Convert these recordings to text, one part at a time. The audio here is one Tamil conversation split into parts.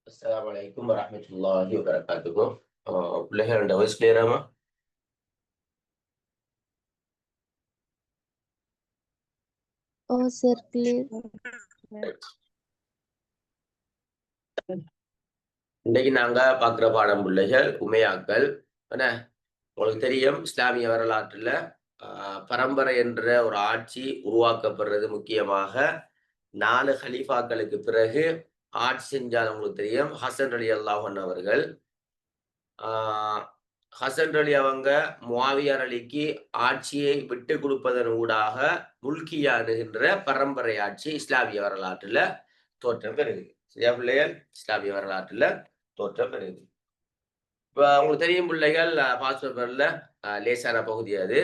Assalamu alaikum warahmatullahi wabarakatuh. பிள்ளைகள் ரெண்டு வாய்ஸ் கிளியராமா? Oh, sir, clear. இன்னைக்கு நாங்க பார்க்குற பாடம் பிள்ளைகள் உமையாக்கள். என்ன உங்களுக்கு தெரியும், இஸ்லாமிய வரலாற்றுல பரம்பரை என்ற ஒரு ஆட்சி உருவாக்கப்படுறது முக்கியமாக 4 ஹலீஃபாக்களுக்கு பிறகு ஆட்சி செஞ்சால் உங்களுக்கு தெரியும் ஹசன் அலி அல்லாஹ் அவர்கள். ஹசன் அலி அவங்க முஆவியர் அலிக்கு ஆட்சியை விட்டு கொடுப்பதன் ஊடாக முல்கியானுகின்ற பரம்பரை ஆட்சி இஸ்லாமிய வரலாற்றுல தோற்றம் பெறுது. சரியா பிள்ளைகள்? இஸ்லாமிய வரலாற்றுல தோற்றம் பெறுது. இப்ப உங்களுக்கு தெரியும் பிள்ளைகள், பாஸ்பேப்பர்ல லேசான பகுதி அது.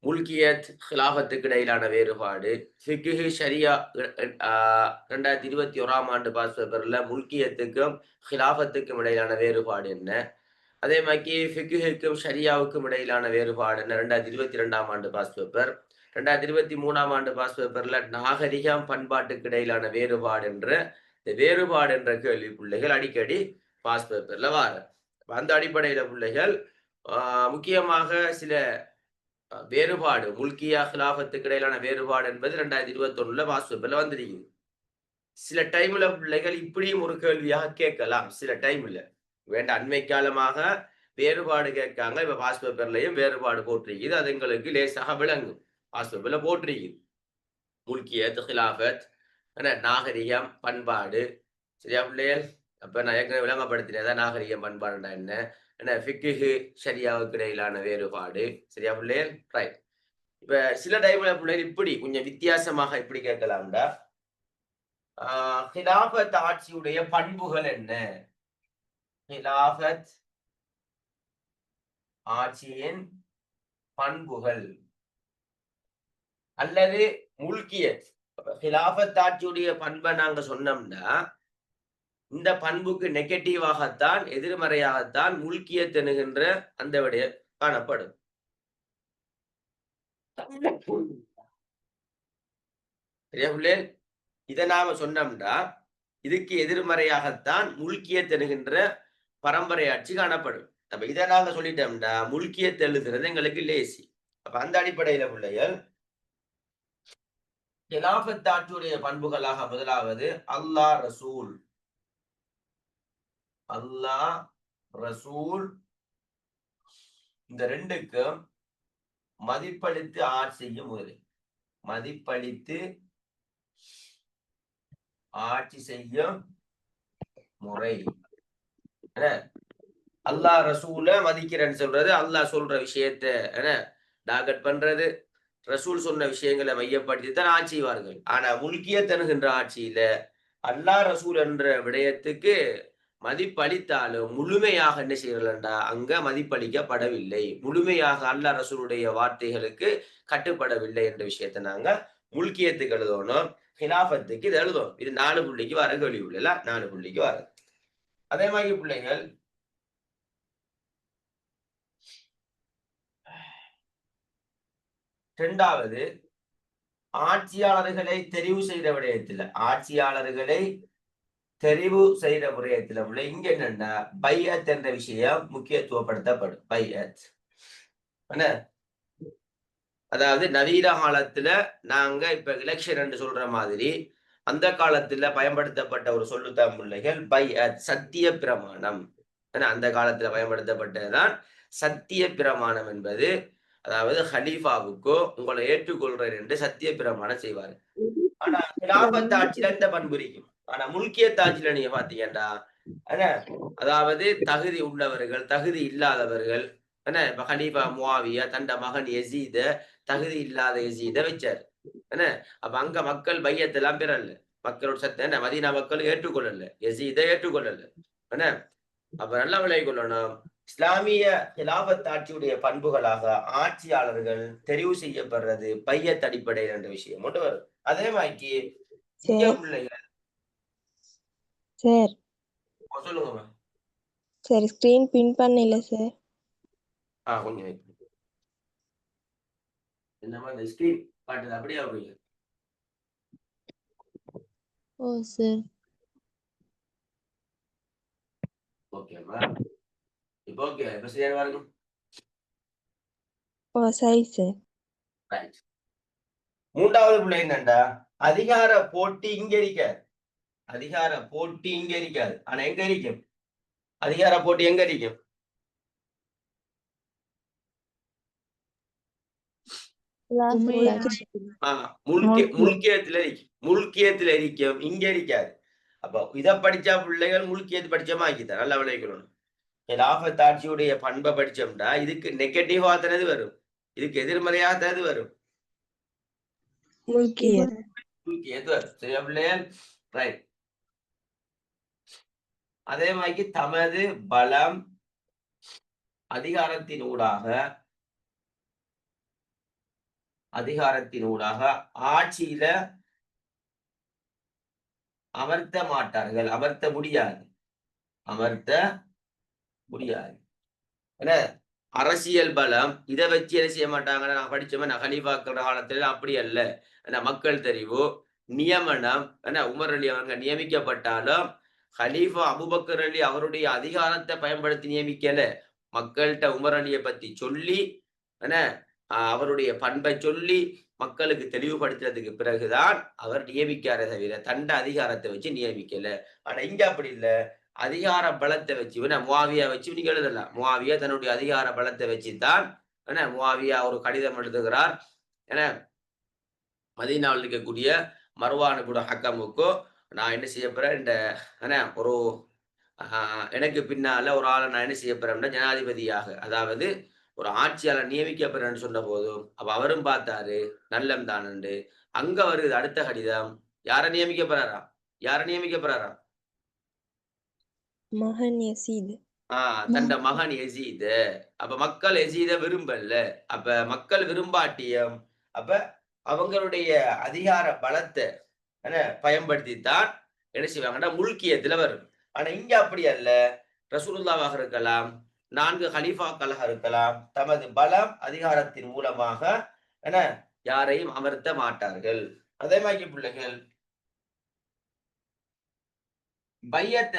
முல்கியத் ஹிலாஃபத்துக்கு இடையிலான வேறுபாடு, ஃபிக்ஹு ஷரியா 2021ஆம் ஆண்டு பாஸ்பேப்பர்ல முல்கியத்துக்கும் ஹிலாஃபத்துக்கும் இடையிலான வேறுபாடு என்ன? அதே மாதிரி ஃபிக்ஹுக்கும் ஷரியாவுக்கும் இடையிலான வேறுபாடு என்ன? 2022ஆம் ஆண்டு பாஸ் பேப்பர். 2023ஆம் ஆண்டு பாஸ் பேப்பர்ல நாகரிகம் பண்பாட்டுக்கு இடையிலான வேறுபாடு என்ற இந்த வேறுபாடு என்ற கேள்வி பிள்ளைகள் அடிக்கடி பாஸ் பேப்பர்ல வார. அந்த அடிப்படையில பிள்ளைகள் முக்கியமாக சில வேறுபாடு முல்கியா ஹிலாஃபத்துக்கு இடையிலான வேறுபாடு என்பது 2021ல பாஸ் பேப்பர்ல வந்திருக்குது. சில டைம்ல பிள்ளைகள் இப்படியும் ஒரு கேள்வியாக கேட்கலாம். சில டைம்ல வேண்டாம், அண்மை காலமாக வேறுபாடு கேட்காங்க. இப்ப பாஸ் பேப்பர்லயும் வேறுபாடு போட்டிருக்குது. அது எங்களுக்கு லேசாக விளங்கும். பாஸ் பேப்பர்ல போட்டிருக்குது முல்கியத் ஹிலாஃபத், நாகரிகம் பண்பாடு. சரியா பிள்ளைகள்? அப்ப நான் ஏற்கனவே விளங்கப்படுத்தினேன் நாகரிகம் பண்பாடுனா என்ன ஃபிக்ஹு ஷரியாவுக்கு இடையிலான வேறுபாடு. சரியா பிள்ளைகள்? ரைட். இப்ப சில டைம்ல பிள்ளைகள் இப்படி கொஞ்சம் வித்தியாசமாக இப்படி கேட்கலாம்டா, ஹிலாஃபத் ஆட்சியுடைய பண்புகள் என்ன? ஹிலாஃபத் ஆட்சியின் பண்புகள் அல்லது முல்கியத். ஹிலாஃபத் ஆட்சியுடைய பண்பை நாங்க சொன்னோம்னா இந்த பண்புக்கு நெகட்டிவாகத்தான், எதிர்மறையாகத்தான் முல்கியத் என்கின்ற அந்த விடைய காணப்படும். இதை நாம சொன்னோம்னா இதுக்கு எதிர்மறையாகத்தான் முல்கியத் என்கின்ற பரம்பரை ஆட்சி காணப்படும். அப்ப இதை நாங்க சொல்லிட்டோம்னா முல்கியத் எழுதுறது எங்களுக்கு லேசி. அப்ப அந்த அடிப்படையில பிள்ளைகள் ஹிலாஃபத் ஆட்சியுடைய பண்புகளாக முதலாவது அல்லாஹ் ரசூல். அல்லாஹ் ரசூல் இந்த ரெண்டுக்கும் மதிப்பளித்து ஆட்சி செய்யும் முறை. மதிப்பளித்து ஆட்சி செய்யும் முறை. அல்லாஹ் ரசூல மதிக்கிறேன்னு சொல்றது, அல்லாஹ் சொல்ற விஷயத்த டார்கெட் பண்றது, ரசூல் சொன்ன விஷயங்களை மையப்படுத்தி தான் ஆட்சி செய்வார்கள். ஆனா முல்கியத் என்கின்ற ஆட்சியில அல்லாஹ் ரசூல் என்ற விடயத்துக்கு மதிப்பளித்தாலும் முழுமையாக என்ன செய்யறா அங்க மதிப்பளிக்கப்படவில்லை. முழுமையாக அல்லாஹ் ரசூலுடைய வார்த்தைகளுக்கு கட்டுப்படவில்லை என்ற விஷயத்தை நாங்க முல்கியத்துக்கு எழுதணும். ஹிலாஃபத்துக்கு இது எழுதணும். இது 4 புள்ளிக்கு வர கேள்வி இல்ல, 4 புள்ளிக்கு வர. அதே மாதிரி பிள்ளைகள் இரண்டாவது ஆட்சியாளர்களை தெரிவு செய்த விடயத்தில், ஆட்சியாளர்களை தெரிவு செய்த விடயத்தில் உள்ள இங்க என்னன்னா பையத் என்ற விஷயம் முக்கியத்துவப்படுத்தப்படும். பையத் அதாவது நவீன காலத்துல நாங்க இப்ப எலெக்ஷன் என்று சொல்ற மாதிரி அந்த காலத்துல பயன்படுத்தப்பட்ட ஒரு சொல்லுத்தான் பிள்ளைகள் பையத், சத்திய பிரமாணம். அந்த காலத்துல பயன்படுத்தப்பட்டதுதான் சத்திய பிரமாணம் என்பது. அதாவது ஹலீஃபாவுக்கோ உங்களை ஏற்றுக்கொள்றேன் என்று சத்திய பிரமாணம் செய்வார். ஆனா கிலாபத் ஆட்சியில இந்த பண்பு இருக்கும். ஆனா முல்கியத் ஆட்சியில நீங்க பாத்தீங்கன்னா அதாவது தகுதி உள்ளவர்கள் தகுதி இல்லாதவர்கள் இப்ப ஹலீஃபா முஆவியா தண்ட மகன் யசீத தகுதி இல்லாத யசீத வச்சார். அப்ப அங்க மக்கள் பையத்தெல்லாம் பெறல, மக்களோட சத்த மதீனா மக்கள் ஏற்றுக்கொள்ளல, யசீத ஏற்றுக்கொள்ளல. அப்ப நல்ல விலை கொள்ளணும். இஸ்லாமிய கிலாபத் ஆட்சியுடைய பண்புகளாக ஆட்சியாளர்கள் தெரிவு செய்யப்படுறது பையத் அடிப்படையில் என்ற விஷயம் கொண்டு வரும். அதே மாதிரி பிள்ளைகள் சொல்லுங்க. சரி, ஸ்கிரீன் பின் பண்ணல சார். கொஞ்சம் இந்த மாதிரி ஸ்கிரீன் காட்டுது, அப்படியே அப்படியே. ஓ சார். ஓகேவா? இப்போ ஓகே. இப்ப சரியா பாருங்க. ஓ சரி சார். ரைட். மூன்றாவது பிள்ளை என்னண்டா, அதிகார போட்டி இங்க இருக்காது. அதிகார போட்டி இங்க இருக்காது. ஆனா எங்க இருக்கும்? அதிகார போட்டி எங்க இருக்கும்? முல்கியத்துல இருக்கும். முல்கியத்துல இருக்கும். இங்க இருக்காது. அப்ப இதை படிச்சா பிள்ளைகள் முல்கியத்து படிச்சமா ஆக்கிதான் நல்லா விளைவிக்கணும். கிலாஃபத் ஆட்சியுடைய பண்பை படிச்சோம்னா இதுக்கு நெகட்டிவா தானது வரும், இதுக்கு எதிர்மறையா தானது வரும், முல்கியத்து வரும். சரியா பிள்ளைகள்? ரைட். அதே மாதிரி தமது பலம் அதிகாரத்தினூடாக ஆட்சியில அமர்த்த மாட்டார்கள். அமர்த்த முடியாது. என்ன அரசியல் பலம் இதை வச்சு என்ன செய்ய மாட்டாங்க. நான் படிச்சோமே நான் ஹலீஃபாக்கள் காலத்துல அப்படி அல்ல. மக்கள் தெரிவு நியமனம் உமர் அலி அவங்க நியமிக்கப்பட்டாலும் ஹலீஃபா அபுபக்கர் அலி அவருடைய அதிகாரத்தை பயன்படுத்தி நியமிக்கல. மக்கள்கிட்ட உமர் அலியை பத்தி சொல்லி அவருடைய பண்பை சொல்லி மக்களுக்கு தெளிவுபடுத்துறதுக்கு பிறகுதான் அவர் நியமிக்கார தவிர தண்ட அதிகாரத்தை வச்சு நியமிக்கல. ஆனா இங்க அப்படி இல்லை. அதிகார பலத்தை வச்சு முவாவியா வச்சு நீங்க எழுதலாம். முவாவியா தன்னுடைய அதிகார பலத்தை வச்சுதான் முவாவியா ஒரு கடிதம் எழுதுகிறார். மதீனாவில் இருக்கக்கூடிய மர்வான் இப்னு ஹக்கமுக்கோ நான் என்ன செய்ய போறேன், இந்த ஒரு எனக்கு பின்னால ஒரு ஆளை நான் என்ன செய்ய போறேன் ஜனாதிபதியாக, அதாவது ஒரு ஆட்சியாளர் நியமிக்கப்படுறேன்னு சொன்ன போதும் அப்ப அவரும் பார்த்தாரு நல்லம் தானண்டு. அங்க வருது அடுத்த கடிதம். யாரை நியமிக்கப்படுறாரா? மகன் யசீத். தண்ட மகன் யசீத். அப்ப மக்கள் யசீத விரும்பல. அப்ப மக்கள் விரும்பாட்டியம் அப்ப அவங்களுடைய அதிகார பலத்தை பயன்படுத்தித்தான் என்ன செய்வாங்கன்னா முல்கியத்துல வரும். ஆனா இங்க அப்படி அல்ல. ரசூலுல்லாவாக இருக்கலாம், 4 ஹலீஃபாக்களாக இருக்கலாம், தமது பலம் அதிகாரத்தின் மூலமாக யாரையும் அமர்த்த மாட்டார்கள். அதே மாதிரி பிள்ளைகள் பையத்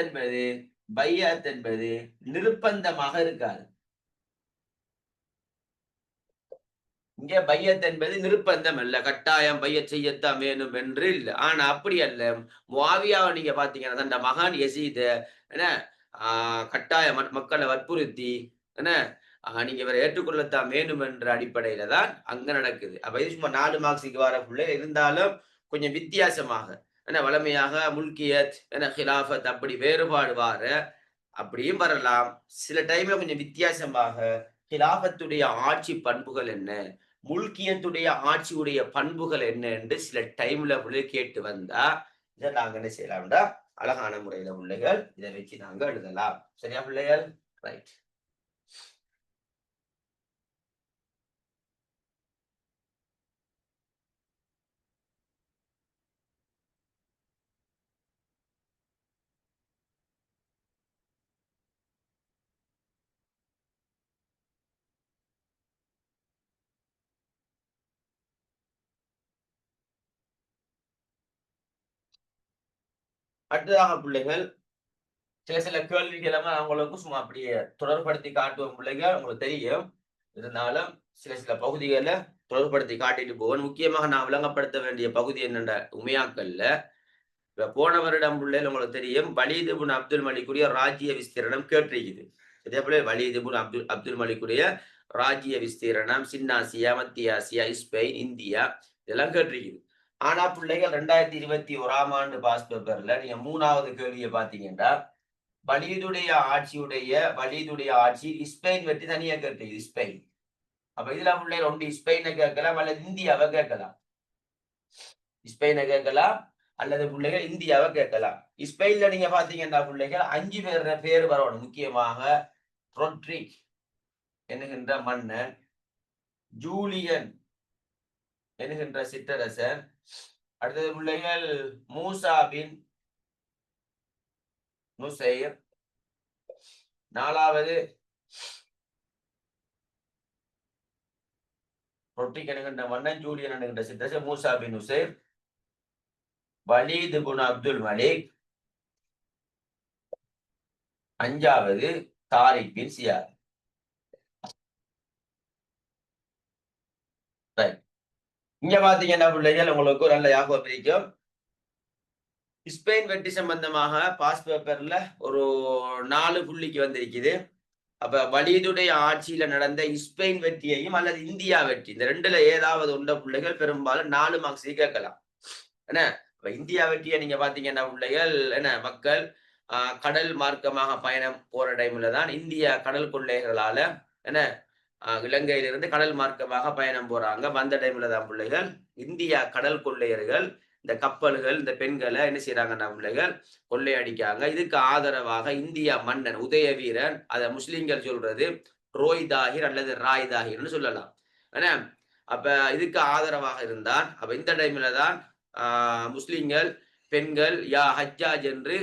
என்பது நிர்பந்தமாக இருக்காது. இங்கே பையத் என்பது நிர்பந்தம் அல்ல, கட்டாயம் பையத் செய்யத்தான் வேணும் என்று இல்லை. ஆனா அப்படி அல்ல. முஆவியாவை நீங்க பாத்தீங்கன்னா அந்த மகான் யசீத கட்டாய மக்களை வற்புறுத்தி நீங்க இவரை ஏற்றுக்கொள்ளத்தான் வேணும் என்ற அடிப்படையில தான் அங்க நடக்குது. அப்ப இது சும்மா 4 மார்க்ஸுக்கு வரக்குள்ள இருந்தாலும் கொஞ்சம் வித்தியாசமாக வளமையாக முல்கியத் ஹிலாஃபத் அப்படி வேறுபாடு வார அப்படியும் வரலாம். சில டைம்ல கொஞ்சம் வித்தியாசமாக ஹிலாஃபத்துடைய ஆட்சி பண்புகள் என்ன, முல்கியத்துடைய ஆட்சியுடைய பண்புகள் என்ன என்று சில டைம்ல கேட்டு வந்தா இதை நாங்க என்ன செய்யலாம்டா அழகான முறையில பிள்ளைகள் இதை வச்சு நாங்க எழுதலாம். சரியா பிள்ளைகள்? ரைட். அடுத்ததாக பிள்ளைகள் சில கேள்விகள் அவங்களுக்கு சும்மா அப்படியே தொடர்படுத்தி காட்டுவோம். பிள்ளைகள் உங்களுக்கு தெரியும், இருந்தாலும் சில பகுதிகளை தொடர்படுத்தி காட்டிட்டு போவேன். முக்கியமாக நான் விளங்கப்படுத்த வேண்டிய பகுதி என்னென்ற உமையாக்கல்ல போன வருடம் பிள்ளைகள் உங்களுக்கு தெரியும் வலீத் இப்னு அப்துல் மலிக்குடைய ராஜ்ய விஸ்தீரணம் கேட்டிருக்குது. இதே போல வலீத் இப்னு அப்துல் மலிக்குடைய ராஜ்ய விஸ்தீரணம் சின்னாசியா, மத்திய ஆசியா, ஸ்பெயின், இந்தியா இதெல்லாம் கேட்டிருக்குது. ஆனா பிள்ளைகள் 2021ஆம் ஆண்டு பாஸ் பேப்பர்ல நீங்க 3வது கேள்வியை பாத்தீங்கன்னா வலீதுடைய ஆட்சி ஸ்பெயின் வெற்றி தனியா கேட்டு ஸ்பெயின். அப்ப இதுல பிள்ளைகள் ஒன்று ஸ்பெயினை கேட்கலாம் அல்லது இந்தியாவை கேட்கலாம். ஸ்பெயினை கேட்கலாம் அல்லது பிள்ளைகள் இந்தியாவை கேட்கலாம். ஸ்பெயின்ல நீங்க பாத்தீங்கன்னா பிள்ளைகள் 5 பேர் வரணும். முக்கியமாக ரொட்ரிக் என்கின்ற மன்னன், ஜூலியன் என்கின்ற சிற்றரசன், அடுத்தது பிள்ளைகள் மூசா பின் நுசைர், 4வது ரொட்ரிக் என்கின்ற மன்னன், ஜூலியன் என்கின்ற சிற்றரசன், மூசா பின் நுசைர், வலீத் இப்னு அப்துல் மலிக், 5வது தாரிக் பின் சியாத். இங்க பாத்தீங்கன்னா பிள்ளைகள் உங்களுக்கு நல்ல ஞாபகம் இருக்கும். ஸ்பெயின் வெற்றி சம்பந்தமாக பாஸ் பேப்பர்ல ஒரு 4 புள்ளிக்கு வந்திருக்குது. அப்ப வலீதுடைய ஆட்சியில நடந்த ஸ்பெயின் வெற்றியையும் அல்லது இந்தியா வெற்றி இந்த ரெண்டுல ஏதாவது உண்ட பிள்ளைகள் பெரும்பாலும் 4 மார்க்ஸ் கேட்கலாம். என்ன இப்ப இந்தியா வெற்றியை நீங்க பாத்தீங்கன்னா பிள்ளைகள் என்ன மக்கள் கடல் மார்க்கமாக பயணம் போற டைம்ல தான் இந்தியா கடல் கொள்ளைகளால என்ன இலங்கையிலிருந்து கடல் மார்க்கமாக பயணம் போறாங்க. வந்த டைம்ல தான் பிள்ளைகள் இந்தியா கடல் கொள்ளையர்கள் இந்த கப்பல்கள் இந்த பெண்களை என்ன செய்யறாங்கன்னா பிள்ளைகள் கொள்ளையடிக்காங்க. இதுக்கு ஆதரவாக இந்தியா மன்னன் உதய வீரன் அதை முஸ்லிம்கள் சொல்றது ரோய் தாகிர் அல்லது ராய் தாகிர்னு சொல்லலாம். ஏன்னா அப்ப இதுக்கு ஆதரவாக இருந்தான். அப்ப இந்த டைம்ல தான் முஸ்லிம்கள் பெண்கள் யா ஹஜ்ஜாஜ் என்று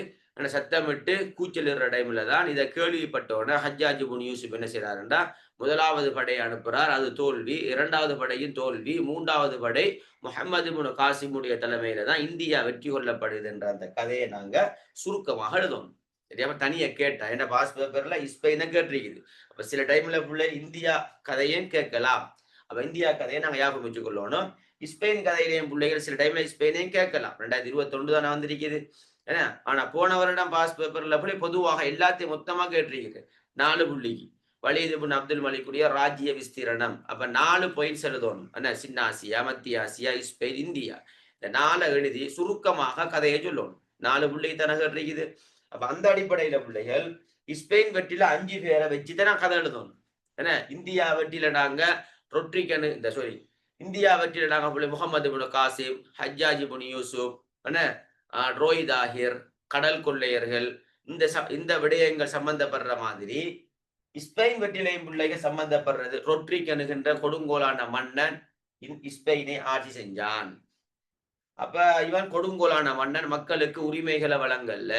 சத்தமிட்டு கூச்சலிடுற டைம்ல தான் இதை கேள்விப்பட்டோன்னா ஹஜ்ஜாஜ் புன் யூசுப் என்ன செய்யறாருன்னா முதலாவது படை அனுப்புறார். அது தோல்வி. 2வது படையும் தோல்வி. 3வது படை முஹம்மது இப்னு காசிமுடைய தலைமையில தான் இந்தியா வெற்றி கொள்ளப்படுது என்ற அந்த கதையை நாங்க சுருக்கமாக எழுதணும். தெரியாம தனியா கேட்டா என்ன பாஸ் பேப்பர்ல ஸ்பெயினை கேட்டிருக்குது. அப்ப சில டைம்ல ஃபுல்லா இந்தியா கதையும் கேட்கலாம். அப்ப இந்தியா கதையை நாங்க ஞாபகம் வச்சுக் கொள்ளணும். ஸ்பெயின் கதையிலேயும் பிள்ளைகள் சில டைம்ல ஸ்பெயினையும் கேட்கலாம். 2021 தானே வந்திருக்குது. ஏன்னா ஆனா போன வருடம் பாஸ் பேப்பர்ல போய் பொதுவாக எல்லாத்தையும் மொத்தமா கேட்டிருக்குது 4 புள்ளிக்கு. வலீத் இப்னு அப்துல் மலிக்குடைய ராஜ்ய விஸ்தீரணம். அப்ப 4 பாயிண்ட்ஸ் எழுதணும். என்ன சின்ன ஆசியா, மத்திய ஆசியா, ஸ்பெயின், இந்தியா. இந்த 4 எழுதி சுருக்கமாக கதையை சொல்லணும். 4 புள்ளி தானே கேட்டிருக்குது. அப்ப அந்த அடிப்படையில பிள்ளைகள் ஸ்பெயின் வெற்றியில 5 பேரை வச்சுதான் நான் கதை எழுதணும். என்ன இந்தியா வெற்றியில நாங்க ரொட்ரிகன் இந்த சாரி இந்தியா வெற்றியில நாங்க பிள்ளை முகமது இப்னு காசிம், ஹஜ்ஜாஜ் இப்னு யூசுப், என்ன ரோய் தாகிர், கடல் கொள்ளையர்கள் இந்த விடயங்கள் சம்பந்தப்படுற மாதிரி ஸ்பெயின் வெற்றிலையும் பிள்ளைகள் சம்பந்தப்படுறது ரொட்ரிக் என்கின்ற கொடுங்கோலான மன்னன் ஸ்பெயினை ஆட்சி செஞ்சான். அப்ப இவன் கொடுங்கோலான மன்னன் மக்களுக்கு உரிமைகளை வழங்கல்ல.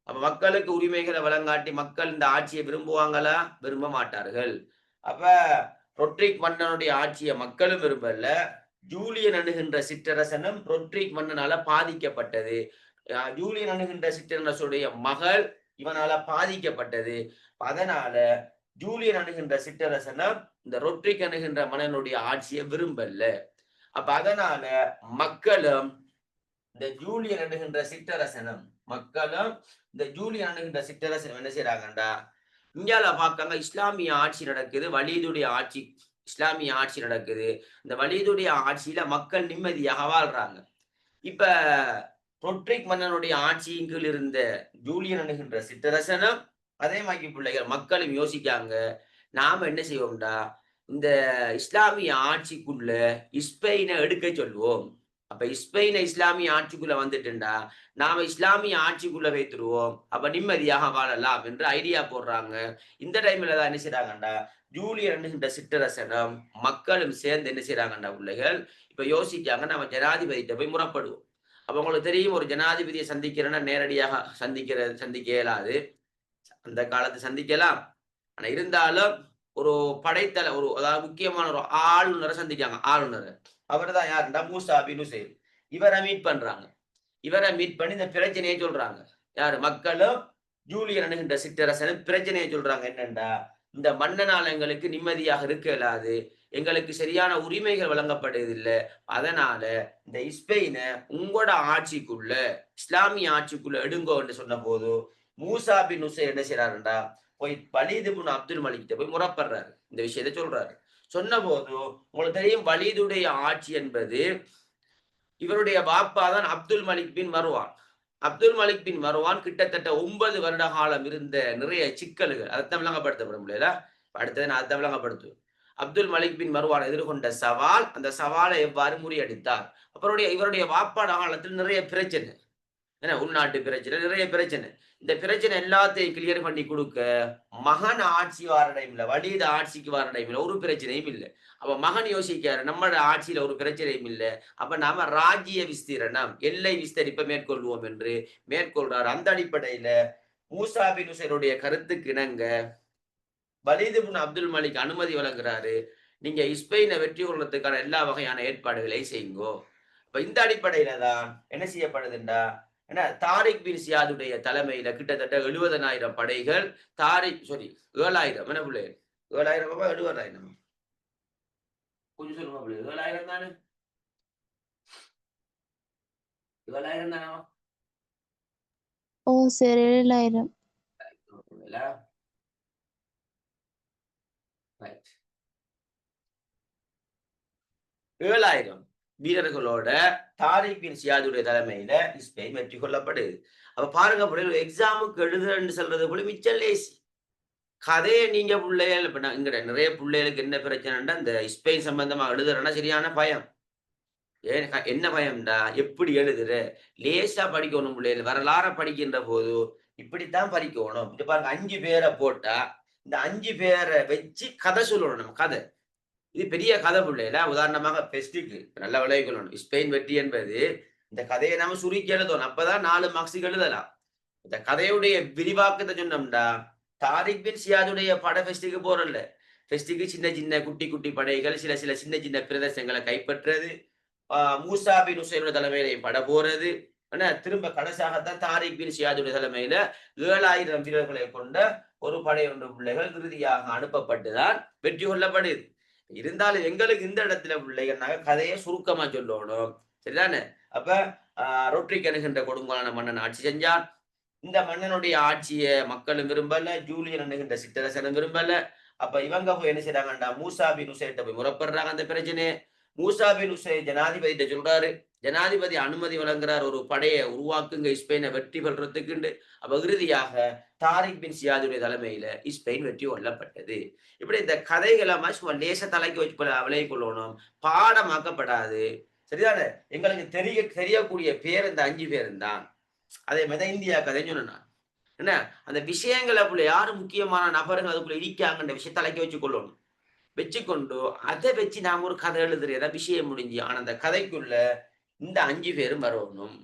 அப்ப மக்களுக்கு உரிமைகளை வழங்காட்டி மக்கள் இந்த ஆட்சியை விரும்புவாங்களா? விரும்ப மாட்டார்கள். அப்ப ரொட்ரிக் மன்னனுடைய ஆட்சியை மக்களும் விரும்பல. ஜூலியன் அணுகின்ற சிற்றரசனும் ரொட்ரிக் மன்னனால பாதிக்கப்பட்டது. ஜூலியன் அணுகின்ற சிற்றரசனுடைய மகள் இவனால பாதிக்கப்பட்டது. அதனால ஜூலியன் அணுகின்ற சிற்றரசனும் இந்த ரொட்ரிக் அணுகின்ற மன்னனுடைய ஆட்சியை விரும்பல. அப்ப அதனால மக்களும் இந்த ஜூலியன் அணுகின்ற சிற்றரசனும் இந்த ஜூலியன் அணுகின்ற சிற்றரசனும் என்ன செய்யறாங்கண்டா இந்தியால பார்க்காங்க இஸ்லாமிய ஆட்சி நடக்குது. வலீதுடைய ஆட்சி இஸ்லாமிய ஆட்சி நடக்குது. இந்த வலீதுடைய ஆட்சியில மக்கள் நிம்மதியாக வாழ்றாங்க. இப்ப ரொட்ரிக் மன்னனுடைய ஆட்சியின் கீழ் இருந்த ஜூலியன் அணுகின்ற சிற்றரசனும் அதே மாதிரி பிள்ளைகள் மக்களும் யோசிக்காங்க. நாம என்ன செய்வோம்டா இந்த இஸ்லாமிய ஆட்சிக்குள்ள ஸ்பெயினை எடுக்க சொல்லுவோம். அப்ப ஸ்பெயினை இஸ்லாமிய ஆட்சிக்குள்ள வந்துட்டுண்டா நாம இஸ்லாமிய ஆட்சிக்குள்ள வைத்துருவோம். அப்ப நிம்மதியாக வாழலாம் என்று ஐடியா போடுறாங்க. இந்த டைம்ல தான் என்ன செய்யறாங்கண்டா ஜூலியன் என்கின்ற சிற்றரசனும் மக்களும் சேர்ந்து என்ன செய்யறாங்கண்டா பிள்ளைகள் இப்ப யோசிக்காங்க நம்ம ஜனாதிபதிட்ட போய் முறப்படுவோம். அப்ப உங்களுக்கு தெரியும் ஒரு ஜனாதிபதியை சந்திக்கிறேன்னா நேரடியாக சந்திக்க இயலாது. அந்த காலத்தை சந்திக்கலாம். ஆனா இருந்தாலும் ஒரு படைத்தலை அதாவது முக்கியமான ஒரு ஆளுநரை சந்திக்காங்க. ஆளுநர் அவர் தான் யாருன்னா மூசா பின் உசைர். இவரை மீட் பண்றாங்க. இவரை மீட் பண்ணி இந்த பிரச்சனையை சொல்றாங்க. யாரு மக்களும் ஜூலியன் அணுகின்ற சிற்றரசனும் பிரச்சனையை சொல்றாங்க. என்னண்டா இந்த மன்னனால் எங்களுக்கு நிம்மதியாக இருக்க இயலாது. எங்களுக்கு சரியான உரிமைகள் வழங்கப்படுவதில்லை. அதனால இந்த ஸ்பெயினை உங்களோட ஆட்சிக்குள்ள இஸ்லாமிய ஆட்சிக்குள்ள எடுங்கோ என்று சொன்ன போது மூசா பின் உசைர் என்ன செய்யறாருண்டா போய் வலீத் இப்னு அப்துல் மலிக்கிட்ட போய் முறப்படுறாரு. இந்த விஷயத்தை சொல்றாரு. சொன்ன போது உங்களுக்கு தெரியும் வலீதுடைய ஆட்சி என்பது இவருடைய பாப்பா தான் அப்துல் மலிக் பின் மர்வான். அப்துல் மலிக் பின் மர்வான் கிட்டத்தட்ட 9 வருட காலம் இருந்த நிறைய சிக்கல்கள் அதைத்தான் விளங்கப்படுத்தப்பட முடியல. அடுத்தது நான் அதை விளங்கப்படுத்துவேன். அப்துல் மலிக் பின் மர்வான் எதிர்கொண்ட சவால், அந்த சவாலை எவ்வாறு முறியடித்தார். அப்புறம் இவருடைய வாப்பாட காலத்தில் நிறைய பிரச்சனை, ஏன்னா உள்நாட்டு பிரச்சனை, நிறைய பிரச்சனை. இந்த பிரச்சனை எல்லாத்தையும் கிளியர் பண்ணி கொடுக்க மகன் ஆட்சி வார டைம்ல வலீத் ஆட்சிக்கு வார டைம்ல ஒரு பிரச்சனையும் இல்லை. அப்ப மகன் யோசிக்காரு நம்மளோட ஆட்சியில ஒரு பிரச்சனையும் இல்லை. அப்ப நாம ராஜ்ய விஸ்தீரணம் எல்லை விஸ்தரிப்பை மேற்கொள்வோம் என்று மேற்கொள்றார். அந்த அடிப்படையில மூசா பின் உசைருடைய கருத்துக்கு இணங்க வலீத் இப்னு அப்துல் மலிக் அனுமதி வழங்குறாரு. நீங்க ஸ்பெயினை வெற்றி கொள்றதுக்கான எல்லா வகையான ஏற்பாடுகளையும் செய்யுங்கோ. இப்ப இந்த அடிப்படையில தான் என்ன செய்யப்படுதுண்டா ஏன்னா தாரிக் பின் சியாதுடைய தலைமையில கிட்டத்தட்ட 70,000 படைகள் தாரிக் 7,000 என்ன பிள்ளை 7,000 70,000 கொஞ்சம் சொல்லுங்க பிள்ளை 7,000 தானே 7,000 தானே ஓ சார் 7,000. ரைட் 7,000 வீரர்களோட தாரிக் பின் சியாதுடைய தலைமையில ஸ்பெயின் வெற்றி கொள்ளப்படுது. அப்ப பாருங்க பிள்ளைகள் எக்ஸாமுக்கு எழுதுறேன்னு சொல்றது போல மிச்சம் லேசி. கதையை நீங்க பிள்ளைகள் இப்ப நான் இங்க நிறைய பிள்ளைகளுக்கு என்ன பிரச்சனைன்னா இந்த ஸ்பெயின் சம்பந்தமா எழுதுறேன்னா சரியான பயம். ஏன் என்ன பயம்டா எப்படி எழுதுற லேசா படிக்கணும் பிள்ளைகள் வரலாற படிக்கின்ற போது இப்படித்தான் படிக்கணும். இது பாருங்க 5 பேரை போட்டா இந்த 5 பேரை வச்சு கதை சொல்லணும் நம்ம கதை. இது பெரிய கதை பிள்ளைல உதாரணமாக பெஸ்டிக்கு நல்ல விளைவிக்கணும். ஸ்பெயின் வெற்றி என்பது இந்த கதையை நம்ம சுருக்கி எழுதணும். அப்பதான் 4 மார்க்ஸுக்கு எழுதலாம். இந்த கதையுடைய விரிவாக்கத்தை சொன்னோம்டா தாரிக் பின் சியாதுடைய பட ஃபெஸ்டிக்கு போறல ஃபெஸ்டிக்கு சின்ன சின்ன குட்டி குட்டி படைகள் சில சில சின்ன சின்ன பிரதேசங்களை கைப்பற்றுறது மூசா பின் உசைனோட தலைமையில பட போறது திரும்ப கடைசியாகத்தான் தாரிக் பின் சியாதுடைய தலைமையில 7,000 வீரர்களை கொண்ட ஒரு படை ஒன்று பிள்ளைகள் இறுதியாக அனுப்பப்பட்டுதான் வெற்றி கொள்ளப்படுது. இருந்தாலும் எங்களுக்கு இந்த இடத்துல பிள்ளைகள்னாக கதையை சுருக்கமா சொல்லணும் சரிதானே. அப்ப ரொட்ரிக் என்கின்ற கொடுங்கோலான மன்னன் ஆட்சி செஞ்சான். இந்த மன்னனுடைய ஆட்சியை மக்களும் விரும்பல, ஜூலியன் என்கின்ற சிற்றரசனும் விரும்பல. அப்ப இவங்க போய் என்ன செய்யறாங்கண்டா மூசா பின் உசைட்ட போய் முறப்படுறாங்க அந்த பிரச்சனையை. மூசா பின் உசை ஜனாதிபதிட்ட சொல்றாரு, ஜனாதிபதி அனுமதி வழங்குறார் ஒரு படையை உருவாக்குங்க ஸ்பெயினை வெற்றி கொள்றதுக்கு. அப்ப இறுதியாக தாரிக் பின் சியாதுடைய தலைமையில ஸ்பெயின் வெற்றி கொள்ளப்பட்டது. இப்படி இந்த கதைகளை சும்மா லேச தலைக்கு வச்சு விளைய கொள்ளணும், பாடமாக்கப்படாது சரிதானே. எங்களுக்கு தெரியக்கூடிய பேர் இந்த 5 பேரும் தான். அதே மாதிரி இந்தியா கதைன்னு சொன்னா என்ன அந்த விஷயங்களை அப்படி யாரு முக்கியமான நபர்கள் அதுக்குள்ள இருக்காங்கன்ற விஷயத்தை தலைக்க வச்சு கொள்ளணும். வச்சுக்கொண்டு அதை வச்சு நாம ஒரு கதை எழுதுறதா விஷயம் முடிஞ்சு. ஆனா அந்த கதைக்குள்ள இந்த 5 பேரும் வரணும்.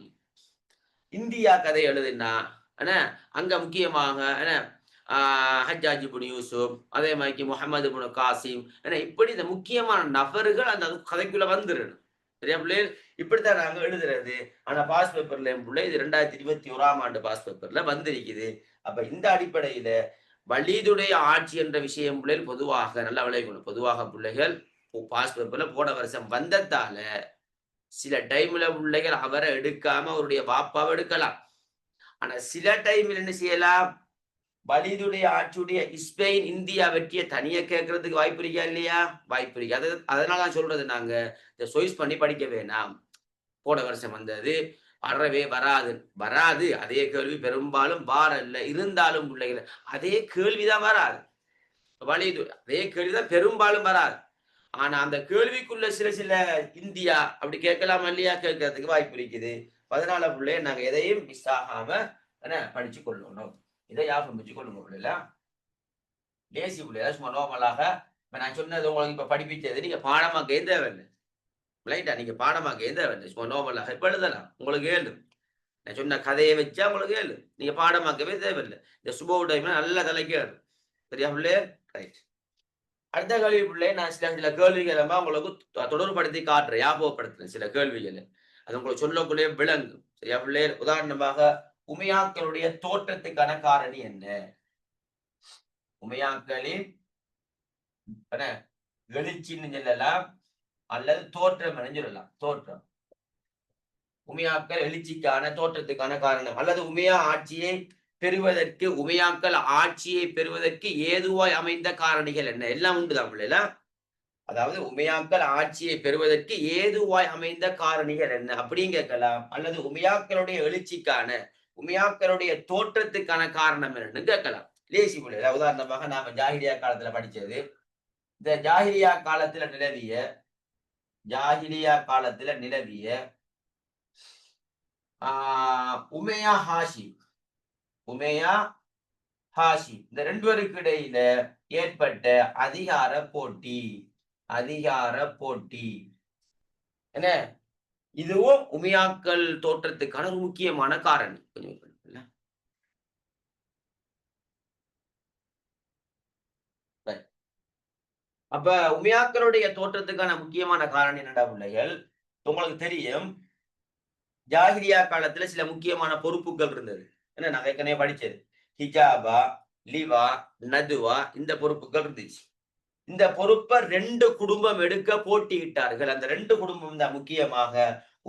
இந்தியா கதை எழுதுனா அங்க முக்கியமாக ஹஜ்ஜாஜ் இப்னு யூசுப் அதே மாதிரி முகமது இப்னு காசிம் இப்படி இந்த முக்கியமான நபர்கள் அந்த கதைக்குள்ள வந்துடணும் சரியா பிள்ளைகள். இப்படித்தான் நாங்க எழுதுறது. ஆனா பாஸ் பேப்பர்ல பிள்ளை இது 2021ஆம் ஆண்டு பாஸ் பேப்பர்ல வந்திருக்குது. அப்ப இந்த அடிப்படையில வலிதுடைய ஆட்சி என்ற விஷயம் பிள்ளைகள் பொதுவாக நல்லா விளைவிக்கணும். பொதுவாக பிள்ளைகள் பாஸ் பேப்பர்ல போட வருஷம் வந்ததால சில டைம்ல பிள்ளைகள் அவரை எடுக்காம அவருடைய பாப்பாவை எடுக்கலாம். ஆனா சில டைம்ல என்ன செய்யலாம் வலிதுடைய ஆட்சியுடைய ஸ்பெயின் இந்தியா வெற்றியை தனியா கேட்கறதுக்கு வாய்ப்பு இருக்கா இல்லையா? வாய்ப்பு இருக்கு. அதனாலதான் சொல்றது நாங்க இதை சொய்ஸ் பண்ணி படிக்க வேணாம். போன வருஷம் வந்தது வரவே வராது அதே கேள்வி பெரும்பாலும் வாரல்ல இருந்தாலும் பிள்ளைகள் அதே கேள்விதான் வராது. வலிது அதே கேள்விதான் பெரும்பாலும் வராது. ஆனா அந்த கேள்விக்குள்ள சில சில இந்தியா அப்படி கேட்கலாமா இல்லையா கேட்கறதுக்கு வாய்ப்பு இருக்குது. அதனால பிள்ளைய நாங்க எதையும் மிஸ் ஆகாம படிச்சு கொள்ளணும். இதை ஞாபகம் வச்சு கொள்ளுங்க பிள்ளைல. லேசி பிள்ளைல சும்மா நோமலாக நான் சொன்னது உங்களுக்கு இப்ப படிப்பிச்சது நீங்க பாடமாக்க தேவையில்லை ரைட்டா. நீங்க பாடமாக்க தேவையில்லை சும்மா நோமலாக இப்ப எழுதலாம். உங்களுக்கு ஏழு நான் சொன்ன கதையை வச்சா உங்களுக்கு ஏழு நீங்க பாடமாக்கவே தேவையில்லை. இந்த சுப டைம்ல நல்ல தலைக்கு ஏறும் சரியா பிள்ளை. ரைட் அடுத்த கேள்வி பிள்ளை நான் சில கேள்விகளை உங்களுக்கு தொடர்புபடுத்தி காட்டுறேன் ஞாபகப்படுத்துறேன் சில கேள்விகளை அது உங்களுக்கு சொல்லக்குள்ளே விளங்கும் சரியா பிள்ளை. உதாரணமாக உமையாக்களுடைய தோற்றத்துக்கான காரணி என்ன? உமையாக்களின் எழுச்சின்னு சொல்லலாம் அல்லது தோற்றம் சொல்லலாம். தோற்றம் உமையாக்கள் எழுச்சிக்கான தோற்றத்துக்கான காரணம் அல்லது உமையாக்கள் ஆட்சியை பெறுவதற்கு ஏதுவாய் அமைந்த காரணிகள் என்ன? எல்லாம் உண்டுதான் பிள்ளைல. அதாவது உமையாக்கள் ஆட்சியை பெறுவதற்கு ஏதுவாய் அமைந்த காரணிகள் என்ன அப்படின்னு கேட்கலாம். அல்லது உமையாக்களுடைய எழுச்சிக்கான உமையாக்களுடைய தோற்றத்துக்கான காரணம் என்னன்னு கேட்கலாம். லேசி பிள்ளைல உதாரணமாக நாம ஜாகிரியா காலத்துல படிச்சது இந்த ஜாகிரியா காலத்துல நிலவிய உமையா ஹாஷி இந்த 2 பேருக்கு இடையில ஏற்பட்ட அதிகார போட்டி என்ன இதுவும் உமையாக்கள் தோற்றத்துக்கான ஒரு முக்கியமான காரணி. அப்ப உமையாக்களுடைய தோற்றத்துக்கான முக்கியமான காரணம் என்னடா பிள்ளைகள் உங்களுக்கு தெரியும். ஜாஹிலியா காலத்துல சில முக்கியமான பொறுப்புகள் இருந்தது. என்ன நான் ஏற்கனவே படிச்சது. ஹிஜாபா, லிவா, நதுவா இந்த பொறுப்புகள் இருந்துச்சு. இந்த பொறுப்பை 2 குடும்பம் எடுக்க போட்டியிட்டார்கள். அந்த 2 குடும்பம் தான் முக்கியமாக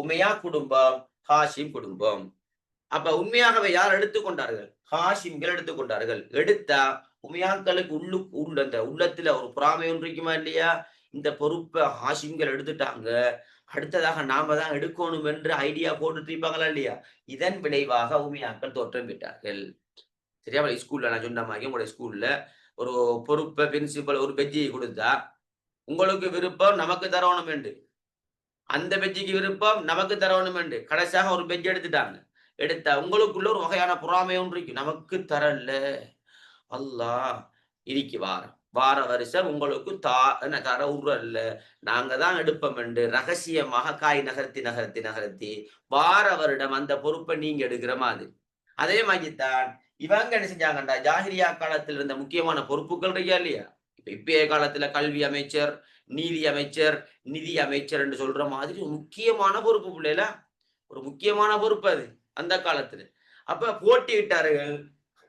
உமையா குடும்பம், ஹாஷிம் குடும்பம். அப்ப உண்மையாகவே யார் எடுத்துக்கொண்டார்கள்? ஹாஷிம்கள் எடுத்துக்கொண்டார்கள். எடுத்தா உமையாக்களுக்கு அந்த உள்ளத்துல ஒரு பொறாமை ஒன்று இருக்குமா இல்லையா? இந்த பொறுப்பை ஹாஷிம்கள் எடுத்துட்டாங்க. அடுத்ததாக நாம தான் எடுக்கணும் என்று ஐடியா போட்டுட்டு இருப்பாங்களா இல்லையா? இதன் விளைவாக உமையாக்கள் தோற்றம் பெற்றார்கள். சரியா? ஸ்கூல்ல நான் சொன்ன மாதிரி உங்களுடைய ஸ்கூல்ல ஒரு பொறுப்பை பிரின்சிபல் ஒரு பெஞ்சியை கொடுத்தா, உங்களுக்கு விருப்பம் நமக்கு தரணும் என்று. அந்த பெஞ்சுக்கு விருப்பம் நமக்கு தரணும் என்று. கடைசியாக ஒரு பெஞ்ச் எடுத்துட்டாங்க. எடுத்தா உங்களுக்குள்ள ஒரு வகையான பொறாமை ஒன்று இருக்கு. நமக்கு தரல. அல்லாஹ் இருக்கு வார வருஷம் உங்களுக்கு என்ன தர உர்றல்ல. நாங்க தான் எடுப்போம் என்று ரகசியமாக காய் நகர்த்தி வார வருடம் அந்த பொறுப்பை நீங்க எடுக்கிற மாதிரி. அதே மாதிரித்தான் இவங்க என்ன செஞ்சாங்கண்டா, ஜாஹிலியா காலத்தில் இருந்த முக்கியமான பொறுப்புகள் இருக்கா இல்லையா? இப்பய காலத்துல கல்வி அமைச்சர், நீதி அமைச்சர், நிதி அமைச்சர் என்று சொல்ற மாதிரி ஒரு முக்கியமான பொறுப்பு பிள்ளைல. ஒரு முக்கியமான பொறுப்பு அது அந்த காலத்துல. அப்ப போட்டியிட்டார்கள்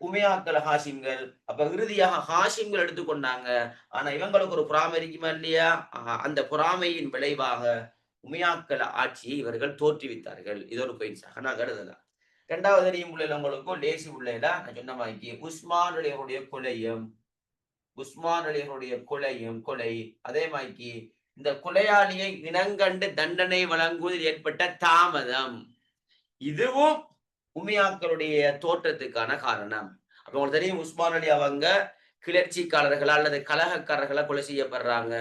உமையாக்கள், ஹாஷிம்கள். அப்ப இறுதியாக ஹாஷிம்கள் எடுத்துக்கொண்டாங்க. ஆனா இவங்களுக்கு ஒரு பொறாமை இருக்குமா இல்லையா? அந்த பொறாமையின் விளைவாக உமையாக்கள் ஆட்சியை இவர்கள் தோற்றுவித்தார்கள். இது ஒரு பாயிண்ட்ஸாக நான் கருதலாம். 2வது அறியும் பிள்ளைல உங்களுக்கும் லேசி பிள்ளைல நான் சொன்ன மாதிரி உஸ்மான் அலியருடைய கொலை. அதே மாதிரி இந்த கொலையாளியை இனங்கண்டு தண்டனை வழங்குவதில் ஏற்பட்ட தாமதம். இதுவும் உமையாக்களுடைய தோற்றத்துக்கான காரணம். அப்ப உங்களுக்கு தெரியும் உஸ்மான் அலி அவங்க கிளர்ச்சிக்காரர்களா அல்லது கலகக்காரர்களா கொலை செய்யப்படுறாங்க.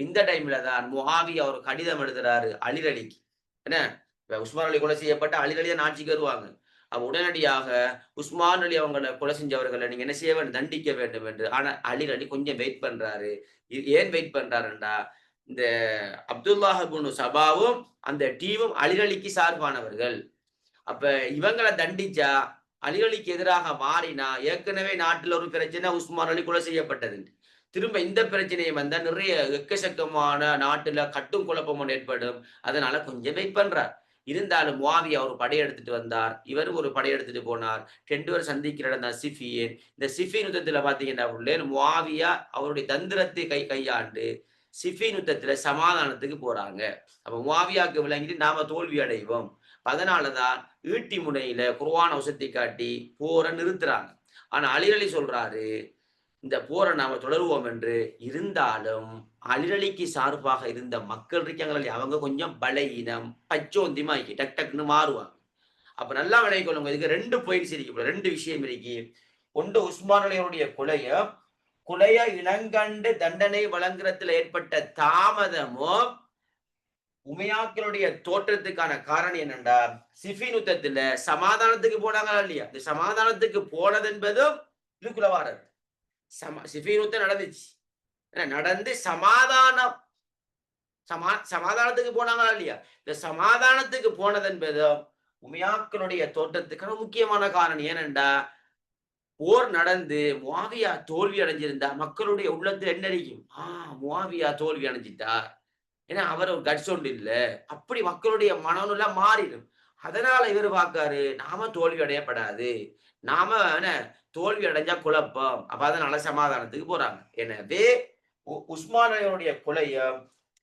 இந்த டைம்ல தான் முஆவியா ஒரு கடிதம் எழுதுறாரு அலிரலிக்கு. என்ன உஸ்மான் அலி கொலை செய்யப்பட்ட அலிரலி தான் ஆட்சிக்கு வருவாங்க. அப்ப உடனடியாக உஸ்மான் அலி அவங்களை கொலை செஞ்சவர்களை நீங்க என்ன செய்ய வேண்டும், தண்டிக்க வேண்டும் என்று. ஆனா அலிரலி கொஞ்சம் வெயிட் பண்றாரு. ஏன் வெயிட் பண்றாருண்டா, இந்த அப்துல்லாஹ் இப்னு சபாவும் அந்த டீமும் அலிரலிக்கு சார்பானவர்கள். அப்ப இவங்களை தண்டிச்சா அலிரலிக்கு எதிராக மாறினா ஏற்கனவே நாட்டில் ஒரு பிரச்சனை, உஸ்மான் அலி கொலை செய்யப்பட்டது. திரும்ப இந்த பிரச்சனையை வந்தா நிறைய எக்கச்சக்கமான நாட்டுல கட்டும் குழப்பமும் ஏற்படும். அதனால கொஞ்சம் வெயிட் பண்றார். இருந்தாலும் முஆவியா ஒரு படையெடுத்துட்டு வந்தார். இவரும் ஒரு படையெடுத்துட்டு போனார். 2 பேரும் சந்திக்கிற இடம் தான் சிஃபியேன். இந்த சிஃபியன் யுத்தத்துல பாத்தீங்கன்னா முஆவியா அவருடைய தந்திரத்தை கையாண்டு சிஃபியன் யுத்தத்துல சமாதானத்துக்கு போறாங்க. அப்ப முஆவியாவுக்கு விளங்கிட்டு நாம தோல்வி அடைவோம். அதனாலதான் ஈட்டி முனையில குர்ஆன் வசனத்தை காட்டி போரை நிறுத்துறாங்க. ஆனா அலி சொல்றாரு, இந்த போரை நாம தொடருவோம் என்று. இருந்தாலும் அலிரலிக்கு சார்பாக இருந்த மக்கள் இருக்காங்களே அவங்க கொஞ்சம் பலகீனம், பச்சோந்திமாக்கி டக் டக்குன்னு மாறுவாங்க. அப்ப நல்லா விளைவிக்கொள்ளுங்க. இதுக்கு 2 பாயிண்ட்ஸ் இருக்கு, 2 விஷயம் இருக்கு. ஒன்று உஸ்மான் அலியுடைய கொலைய இனங்கண்டு தண்டனை வழங்குறதுல ஏற்பட்ட தாமதமும் உமையாக்களுடைய தோற்றத்துக்கான காரணம் என்னண்டா, சிஃபின் யுத்தத்துல சமாதானத்துக்கு போனாங்களா இல்லையா? இந்த சமாதானத்துக்கு போனது என்பதும் இதுக்குள்ள வாரது. சிஃபின் யுத்தம் நடந்துச்சு. நடந்து சமாதானத்துக்கு போனாங்களா இல்லையா? இந்த சமாதானத்துக்கு போனது என்பதும் உமையாக்களுடைய தோற்றத்துக்கான முக்கியமான காரணம். ஏனென்றா போர் நடந்து முஆவியா தோல்வி அடைஞ்சிருந்தா மக்களுடைய உள்ளத்துல என்ன இருக்கும்? முஆவியா தோல்வி அடைஞ்சிட்டார். ஏன்னா அவர் ஒரு கட்ஸ் ஒன்று இல்ல. அப்படி மக்களுடைய மனநெல்லாம் மாறிடும். அதனால இவர் பார்க்காரு, நாம தோல்வி அடையப்படாது. நாம என்ன தோல்வி அடைஞ்சா குழப்பம். அப்ப அதனால சமாதானத்துக்கு போறாங்க. எனவே உஸ்மான் அலியுடைய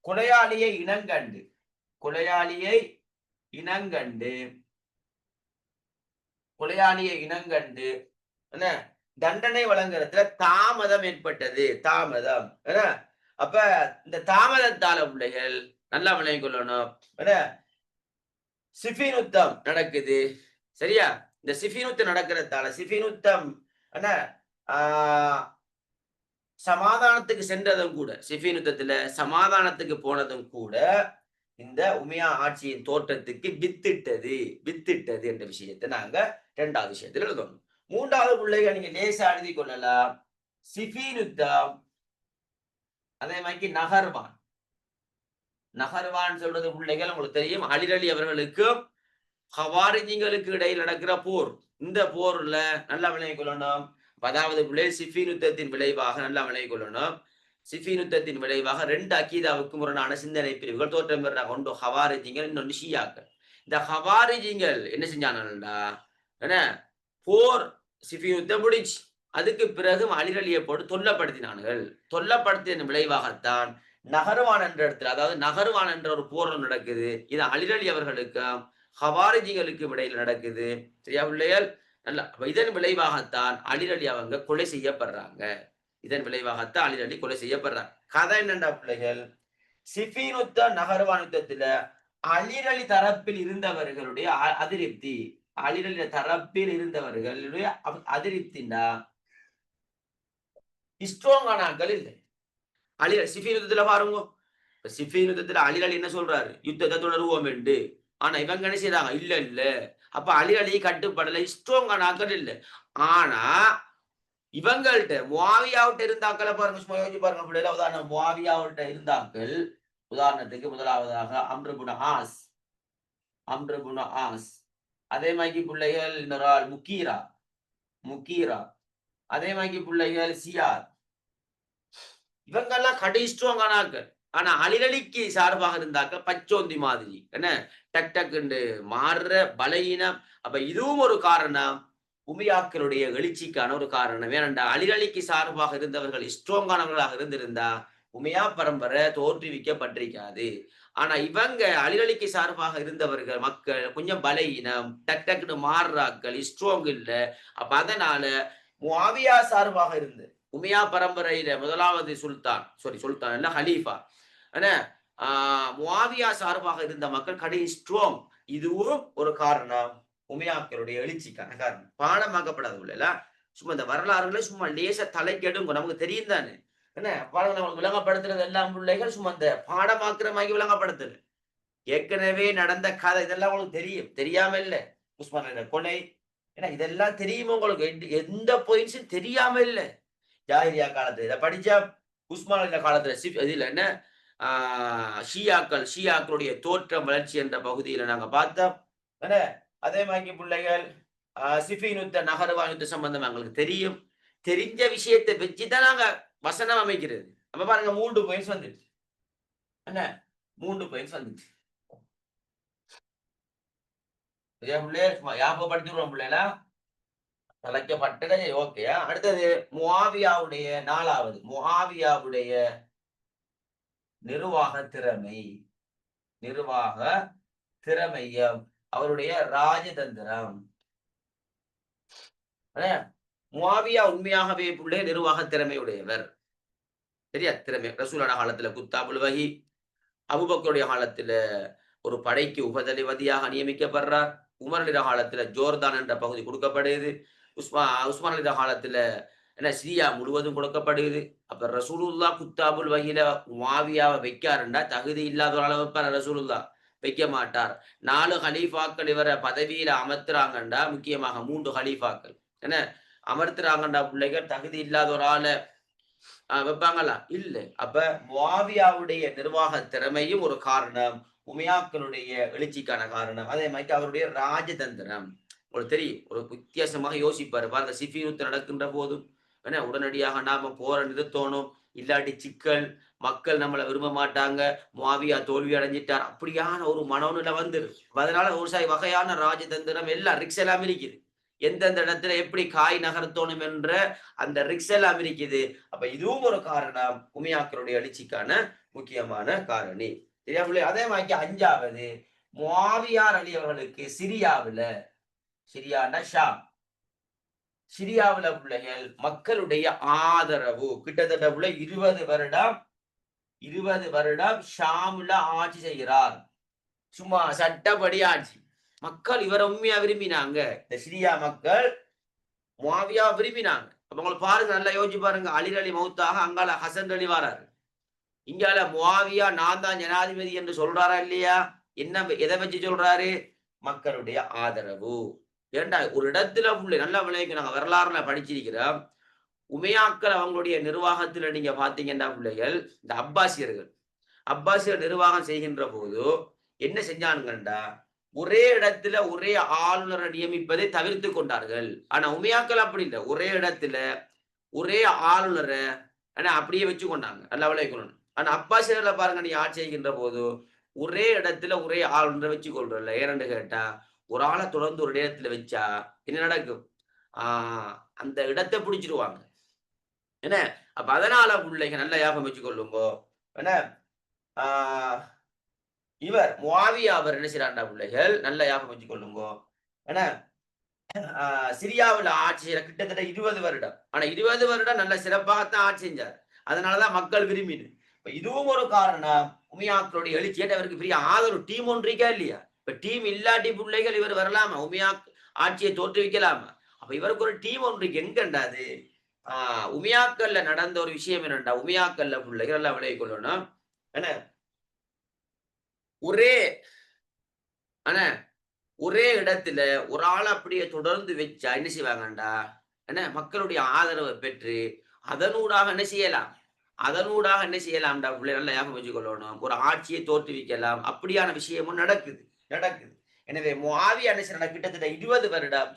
கொலையாளியை இனங்கண்டு என்ன தண்டனை வழங்குறதுல தாமதம் ஏற்பட்டது. என்ன அப்ப இந்த தாமதத்தால பிள்ளைகள் நல்லா விளங்கிக் கொள்ளணும். என்ன சிஃபின் யுத்தம் நடக்குது, சரியா? இந்த சிஃபின் யுத்தம் நடக்கிறதால சிஃபின் யுத்தம் என்ன சமாதானத்துக்கு சென்றதும் கூட, சிஃபின் யுத்தத்துல சமாதானத்துக்கு போனதும் கூட இந்த உமையா ஆட்சியின் தோற்றத்துக்கு வித்திட்டது என்ற விஷயத்தை நாங்க 2வது விஷயத்தில் எழுதணும். 3வது பிள்ளைகள் நீங்க லேசா எழுதி கொள்ளலாம். சிஃபின் யுத்தம், அதே மாதிரி நகர்வான் சொல்றது பிள்ளைகள் உங்களுக்கு தெரியும். அலிரலி அவர்களுக்கும் ஹவாரிஜிங்களுக்கு இடையில் நடக்கிற போர். இந்த போர்ல நல்லா விளங்கிக் கொள்ளணும். அதாவது பிள்ளை சிஃபின் யுத்தத்தின் விளைவாக நல்லா விளங்கிக் கொள்ளணும். சிஃபின் யுத்தத்தின் விளைவாக 2 அக்கீதாவுக்கு முரணான சிந்தனை பிரிவுகள் தோற்றம் பெறாங்க. ஒன்று ஹவாரிஜிங்கள், இன்னொன்று ஷியாக்கள். இந்த ஹவாரிஜிங்கள் என்ன செஞ்சாங்கடா, என்ன போர் சிஃபின் யுத்தம் முடிச்சு அதுக்கு பிறகு அலிரலியை போட்டு தொல்லப்படுத்தினார்கள். தொல்லப்படுத்திய விளைவாகத்தான் நகர்வான் என்ற இடத்துல, அதாவது நகர்வான் என்ற ஒரு போர் நடக்குது. இது அலிரலி அவர்களுக்கும் ஹவாரிஜிகளுக்கும் இடையில நடக்குது. சரியா பிள்ளைகள்? நல்ல இதன் விளைவாகத்தான் அலிரலி அவங்க கொலை செய்யப்படுறாங்க. இதன் விளைவாகத்தான் அலிரலி கொலை செய்யப்படுறாங்க. கதை என்னண்டா பிள்ளைகள், சிஃபின் யுத்தம் நகர்வான் யுத்தத்துல அலிரலி தரப்பில் இருந்தவர்களுடைய அதிருப்தி, அலிரலி தரப்பில் இருந்தவர்களுடைய அதிருப்தினா ஸ்ட்ராங்கான ஆட்கள் இல்லை. சிஃபின் யுத்தத்துல பாருங்க, சிஃபின் யுத்தத்துல அலிரலி என்ன சொல்றாரு, யுத்தத்தை தொடருவோம் என்று. ஆனா இவங்க என்ன செய்யறாங்க, இல்ல இல்ல, அப்ப அலிரலி கட்டுப்படல, ஸ்ட்ராங்கான ஆட்கள் இல்லை. ஆனா இவங்கள்ட்ட முஆவியாவிட்ட இருந்தாக்களை பாருங்க, சும்மா யோசிச்சு பாருங்க பிள்ளைல. உதாரணம் முஆவியாவிட்ட இருந்தாக்கள், உதாரணத்துக்கு முதலாவதாக அம்ர் இப்னு ஆஸ், அம்ர் இப்னு ஆஸ். அதே மாதிரி பிள்ளைகள் இன்னொரு ஆள் முகீரா, முகீரா. அதே மாதிரி பிள்ளைகள் சியார். இவங்கெல்லாம் கடை ஸ்ட்ராங்கான ஆட்கள். ஆனா அலிரலிக்கு சார்பாக இருந்தாக்க பச்சோந்தி மாதிரி, என்ன டக் டக்குண்டு மாறுற பலகீனம். அப்ப இதுவும் ஒரு காரணம், உமையாக்களுடைய எழுச்சிக்கான ஒரு காரணம். ஏனென்றா அலிரலிக்கு சார்பாக இருந்தவர்கள் ஸ்ட்ராங்கானவர்களாக இருந்திருந்தா உமையா பரம்பரை தோற்றுவிக்கப்பட்டிருக்காது. ஆனா இவங்க அலிரலிக்கு சார்பாக இருந்தவர்கள் மக்கள் கொஞ்சம் பலகீனம், டக் டக்குன்னு மாறுறாக்கள், ஸ்ட்ராங் இல்ல. அப்ப அதனால முஆவியா சார்பாக இருந்து உமையா பரம்பரையில முதலாவது சுல்தான், சுல்தான் இல்ல ஹலீஃபா, என்ன முஆவியா சார்பாக இருந்த மக்கள் கடை ஸ்ட்ராங். இதுவும் ஒரு காரணம், உமையாக்களுடைய எழுச்சிக்கான காரணம். பாடமாக்கப்படாது இல்ல, சும்மா இந்த வரலாறுகளை சும்மா லேச தலைக்கெடுங்க, நமக்கு தெரியும் தானே. என்ன பாருங்க, நமக்கு விளங்கப்படுத்துறது எல்லாம் பிள்ளைகள் சும்மா இந்த பாடமாக்குற மாதிரி விளங்கப்படுத்துது. ஏற்கனவே நடந்த கதை இதெல்லாம் உங்களுக்கு தெரியும், தெரியாம இல்ல. உஸ்மான் கொலை, ஏன்னா இதெல்லாம் தெரியுமா உங்களுக்கு, எந்த பாயிண்ட்ஸும் தெரியாம இல்ல. ஜாஹிலியா காலத்துல இதை படிச்சா, உஸ்மான் காலத்துல இதுல என்ன ஷியாக்களுடைய தோற்றம் வளர்ச்சி என்ற பகுதியில நாங்க பார்த்தோம். என்ன அதே மாதிரி பிள்ளைகள் சிஃபின் யுத்த நகர்வான் யுத்த சம்பந்தம் எங்களுக்கு தெரியும். தெரிஞ்ச விஷயத்தை வச்சுதான் நாங்க வசனம் அமைக்கிறது. அப்ப பாருங்க 3 பாயிண்ட்ஸ் வந்துச்சு. என்ன 3 பாயிண்ட்ஸ் வந்துச்சு. ஞாபகப்படுத்திடுவோம் பிள்ளைல, தலைக்கப்பட்டது. ஓகே. அடுத்தது முஆவியாவுடைய 4வது, முஆவியாவுடைய நிர்வாக திறமை, நிர்வாக திறமையம், அவருடைய ராஜதந்திரம். முஆவியா உண்மையாகவே பிள்ளை நிர்வாக திறமை உடையவர். சரியா? திறமை. ரசூலான காலத்துல குத்தாபுல் வஹி, அபூபக்கருடைய காலத்துல ஒரு படைக்கு உபதளபதியாக நியமிக்கப்படுறார். உமருடைய காலத்துல ஜோர்தான் என்ற பகுதி கொடுக்கப்படுது. உஸ்மானுடைய காலத்துல என்ன சிரியா முழுவதும் கொடுக்கப்படுது. அப்ப ரசூலுல்லா குத்தாபுல் வஹில முஆவியாவை வைக்காருண்டா தகுதி இல்லாத ஒரு அளவு வைப்பார் ரசூலுல்லா, வைக்க மாட்டார். 4 ஹலீஃபாக்கள் இவரை பதவியில அமர்த்துறாங்கண்டா, முக்கியமாக 3 ஹலீஃபாக்கள் என்ன அமர்த்துறாங்கண்டா, பிள்ளைகள் தகுதி இல்லாத ஒரு ஆளை வைப்பாங்களா? இல்ல. அப்ப முஆவியாவுடைய நிர்வாக திறமையும் ஒரு காரணம், உமையாக்களுடைய எழுச்சிக்கான காரணம். அதே மாதிரி அவருடைய ராஜதந்திரம். உங்களுக்கு தெரியும், ஒரு வித்தியாசமாக யோசிப்பாரு பாருங்க. சிஃபின் யுத்தம் நடக்கின்ற போதும் என்ன உடனடியாக நாம போரை நிறுத்தணும், இல்லாட்டி சிக்கல், மக்கள் நம்மளை விரும்ப மாட்டாங்க, முஆவியா தோல்வி அடைஞ்சிட்டார், அப்படியான ஒரு மனோநிலை வந்துரு. அதனால ஒரு வகையான ராஜதந்திரம் எல்லாம் ரிக்ஸ் எல்லாம் இருக்குது. எந்தெந்த இடத்துல எப்படி காய் நகர்த்தணும் என்ற அந்த ரிக்ஸ் எல்லாம் இருக்குது. அப்ப இதுவும் ஒரு காரணம், உமையாக்களுடைய எழுச்சிக்கான முக்கியமான காரணி. சரியா? அதே மாதிரி 5வது, முஆவியார் அலி அவர்களுக்கு சிரியாவுல, சிரியானா ஷாம், சிரியாவுல பிள்ளைகள் மக்களுடைய ஆதரவு கிட்டத்தட்ட 20 வருடம் ஷாம்ல ஆட்சி செய்கிறார். சும்மா சட்டப்படி ஆட்சி. மக்கள் இவரை உண்மையா விரும்பினாங்க. இந்த சிரியா மக்கள் முஆவியா விரும்பினாங்க. அப்ப உங்களை பாருங்க, நல்லா யோசிச்சு பாருங்க. அலி மௌத்தாக அங்கால ஹசன் அலி வராரு, இங்கால முஆவியா நான் தான் ஜனாதிபதி என்று சொல்றாரா இல்லையா? என்ன எதை வச்சு சொல்றாரு? மக்களுடைய ஆதரவு. ஏண்டா ஒரு இடத்துல உள்ள நல்ல விளைவுக்கு நாங்க வரலாறுல படிச்சிருக்கிறோம். உமையாக்கள் அவங்களுடைய நிர்வாகத்துல நீங்க பாத்தீங்கன்னா பிள்ளைகள், இந்த அப்பாசியர் நிர்வாகம் செய்கின்ற போது என்ன செஞ்சானுங்கண்டா, ஒரே இடத்துல ஒரே ஆளுநரை நியமிப்பதை தவிர்த்து கொண்டார்கள். ஆனா உமையாக்கள் அப்படி இல்லை, ஒரே இடத்துல ஒரே ஆளுநரை அப்படியே வச்சு கொண்டாங்க. நல்லா விளைவிக்கணும். ஆனா அப்பாசியர்ல பாருங்க, நீ ஆட்சி செய்கின்ற போது ஒரே இடத்துல ஒரே ஆள் ஒன்றை வச்சு கொள்றல. ஏன்னு கேட்டா ஒரு ஆளை தொடர்ந்து ஒரு இடத்துல வச்சா என்ன நடக்கும்? அந்த இடத்தை பிடிச்சிருவாங்க. என்ன? அப்ப அதனால பிள்ளைங்க நல்ல ஞாபகம் வச்சு கொள்ளுங்க. என்ன? இவர் முஆவியா அவர் என்ன செய்யறாருன்னா பிள்ளைகள் நல்ல ஞாபகம் வச்சு கொள்ளுங்க. என்ன? சிரியாவில் ஆட்சி செய்யற கிட்டத்தட்ட 20 வருடம். ஆனா 20 வருடம் நல்ல சிறப்பாகத்தான் ஆட்சி செஞ்சார். அதனாலதான் மக்கள் விரும்பினு. இதுவும் ஒரு காரணம். உமையாக்களுடைய எழுச்சி அவருக்கு பெரிய ஆதரவு டீம் ஒன்று இருக்கா இல்லையா? இப்ப டீம் இல்லாட்டி பிள்ளைகள் இவர் வரலாமா? ஆட்சியை தோற்றுவிக்கலாமா? அப்ப இவருக்கு ஒரு டீம் ஒன்று இருக்கு. எங்கண்டாது உமையாக்கல்ல நடந்த ஒரு விஷயம் என்னண்டா, உமையாக்கல்ல பிள்ளைகள் எல்லாம் விளைய கொள்ளணும். என்ன? ஒரே ஆனா ஒரே இடத்துல ஒரு ஆள் அப்படியே தொடர்ந்து வச்சா என்ன செய்வாங்கண்டா, என்ன மக்களுடைய ஆதரவை பெற்று அதனூடாக என்ன செய்யலாம்? அதனூடாக என்ன செய்யலாம்டா பிள்ளை நல்லா ஞாபகம் வச்சுக்கொள்ளணும். ஒரு ஆட்சியை தோற்றுவிக்கலாம். அப்படியான விஷயமும் நடக்குது நடக்குது. எனவே முஆவியா என்ன செய்யறாங்க? கிட்டத்தட்ட 20 வருடம்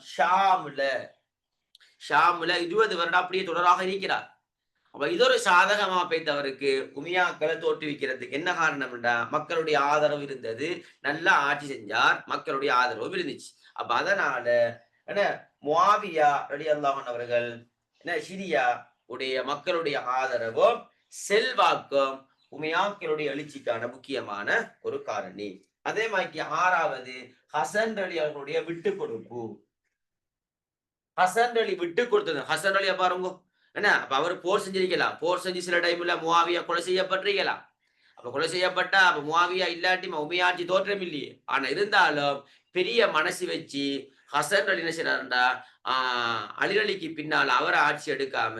ஷாமுல 20 வருடம் அப்படியே தொடராக இருக்கிறார். அப்ப இது ஒரு சாதகமா பெய்தவருக்கு உமையாக்களை தோற்றுவிக்கிறதுக்கு என்ன காரணம்டா, மக்களுடைய ஆதரவு இருந்தது. நல்லா ஆட்சி செஞ்சார். மக்களுடைய ஆதரவு இருந்துச்சு. அப்ப அதனால என்ன முஆவியா ரலியல்லாஹு அன்ஹு அவர்கள் என்ன சிரியா உடைய மக்களுடைய ஆதரவும் செல்வாக்கும் உமையாக்களுடைய எழுச்சிக்கான முக்கியமான ஒரு காரணி. அதே மாதிரி 6வது ஹசன் அலி அவர்களுடைய விட்டு கொடுப்பு. ஹசன் அலி விட்டு கொடுத்தது. ஹசன் அலியை பாருங்க. என்ன? அப்ப அவர் போர் செஞ்சிருக்கலாம். போர் செஞ்சு சில டைம்ல முஆவியா கொலை செய்யப்பட்டிருக்கலாம். அப்ப கொலை செய்யப்பட்டா அப்ப முஆவியா இல்லாட்டி உமையா ஆட்சி தோற்றம் இல்லையே. ஆனா இருந்தாலும் பெரிய மனசு வச்சு ஹசன் அலி என்ன செய்யறாருண்டா, அலிக்கு பின்னால் அவரை ஆட்சி எடுக்காம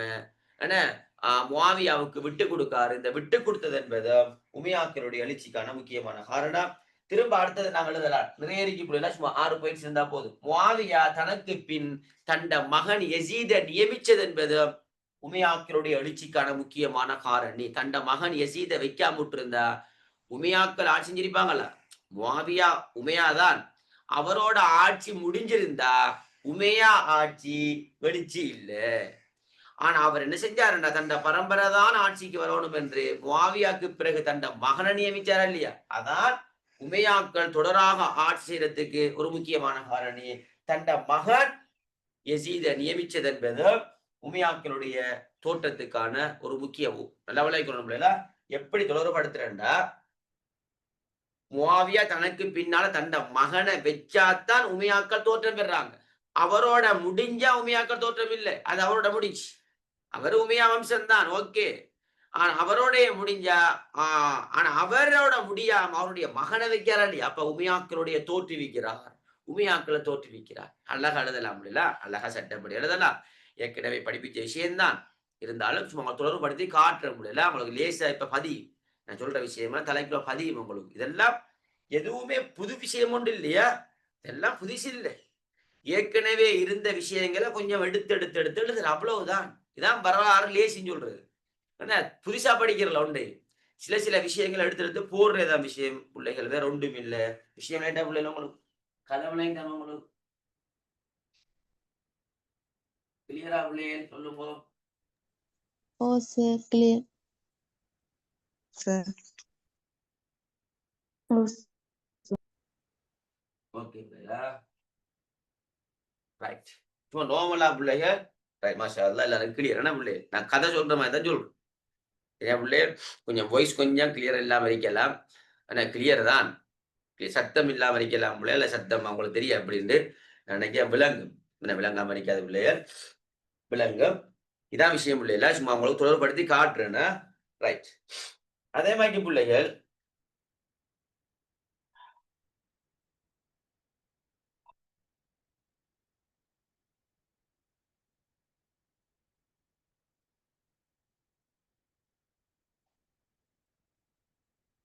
என்ன முஆவியாவுக்கு விட்டு கொடுக்காரு. இந்த விட்டு கொடுத்தது என்பது உமையாக்களுடைய எழுச்சிக்கான முக்கியமான காரணம். திரும்ப அடுத்தது நாங்கள் எழுதலாம். நிறைய இருக்கு. சும்மா 6 பாயிண்ட்ஸ் இருந்தா போதும். முஆவியா தனக்கு பின் தண்ட மகன் யசீதை நியமிச்சது என்பது உமையாக்களுடைய எழுச்சிக்கான முக்கியமான காரணி. தண்ட மகன் யசீதை வைக்காம விட்டிருந்தா உமையாக்கள் ஆட்சி செஞ்சிருப்பாங்கல்ல. முஆவியா உமையாதான். அவரோட ஆட்சி முடிஞ்சிருந்தா உமையா ஆட்சி வெளிச்சி இல்லை. ஆனா அவர் என்ன செஞ்சாருன்னா தண்ட பரம்பரை தான் ஆட்சிக்கு வரணும் என்று முஆவியாக்கு பிறகு தண்ட மகனை நியமிச்சாரா இல்லையா? அதான் உமையாக்கள் தொடராக ஆட்சி செய்யறதுக்கு ஒரு முக்கியமான காரணி. தண்ட மகன் யசீதை நியமிச்சது என்பது உமையாக்களுடைய தோற்றத்துக்கான ஒரு முக்கியமும். நல்லா விளைவிக்கணும். எப்படி தொடர்படுத்துறேன்டா, முஆவியா தனக்கு பின்னால தண்ட மகனை வச்சாத்தான் உமையாக்கள் தோற்றம் பெறாங்க. அவரோட முடிஞ்சா உமையாக்கள் தோற்றம் இல்லை. அது அவரோட முடிஞ்சு. அவர் உமையா வம்சம் தான். ஓகே. ஆனா அவரோடைய முடிஞ்சா ஆனா அவரோட முடியாம அவருடைய மகனை வைக்கிறார் இல்லையா? அப்ப உமையாக்களுடைய தோற்றுவிக்கிறார். உமையாக்களை தோற்றுவிக்கிறார். அழகா எழுதலாம் இல்ல? அழகா சட்டப்படி எழுதலாம். ஏற்கனவே படிப்பிச்ச விஷயம்தான். இருந்தாலும் சும்மா தொடர்புபடுத்தி காட்டுற முடியல. அவங்களுக்கு லேசா இப்ப பதியும். நான் சொல்ற விஷயம்லாம் தலைக்குள்ள பதியும் உங்களுக்கு. இதெல்லாம் எதுவுமே புது விஷயம் ஒன்று இல்லையா? இதெல்லாம் புதுசு இல்லை. ஏற்கனவே இருந்த விஷயங்களை கொஞ்சம் எடுத்து அவ்வளவுதான். இதான் வரலாறு லேசின்னு சொல்றது. என்ன புதுசா படிக்கிறல உண்டு. சில விஷயங்களை எடுத்து போடுறதான் விஷயம் பிள்ளைகள். வேற ஒன்றும் இல்லை. விஷயம் லைட்டா பிள்ளைகள் உங்களுக்கு கலவலையும் தானே உங்களுக்கு கிளியரா பிள்ளைகள் சொல்லுங்க. ஓ சார் கிளியர் சார். ஓகே பிள்ளைகளா, ரைட். சும்மா நார்மலா பிள்ளைகள் ரைட். மாஷா அல்லாஹ் எல்லாரும் கிளியர். என்ன பிள்ளை நான் கதை சொல்ற மாதிரி தான் சொல்றேன். என் பிள்ளை கொஞ்சம் வாய்ஸ் கொஞ்சம் கிளியர் இல்லாம இருக்கலாம். ஆனா கிளியர் தான். சத்தம் இல்லாம இருக்கலாம் பிள்ளை. இல்ல சத்தம் அவங்களுக்கு தெரியும் அப்படின்ட்டு நினைக்க விளங்கும். என்ன விளங்காம இருக்காத பிள்ளைகள் விளங்கும். இதான் விஷயம் பிள்ளைகளா. சும்மா அவங்களுக்கு தொடர்படுத்தி காட்டுறேன்னா ரைட். அதே மாதிரி பிள்ளைகள்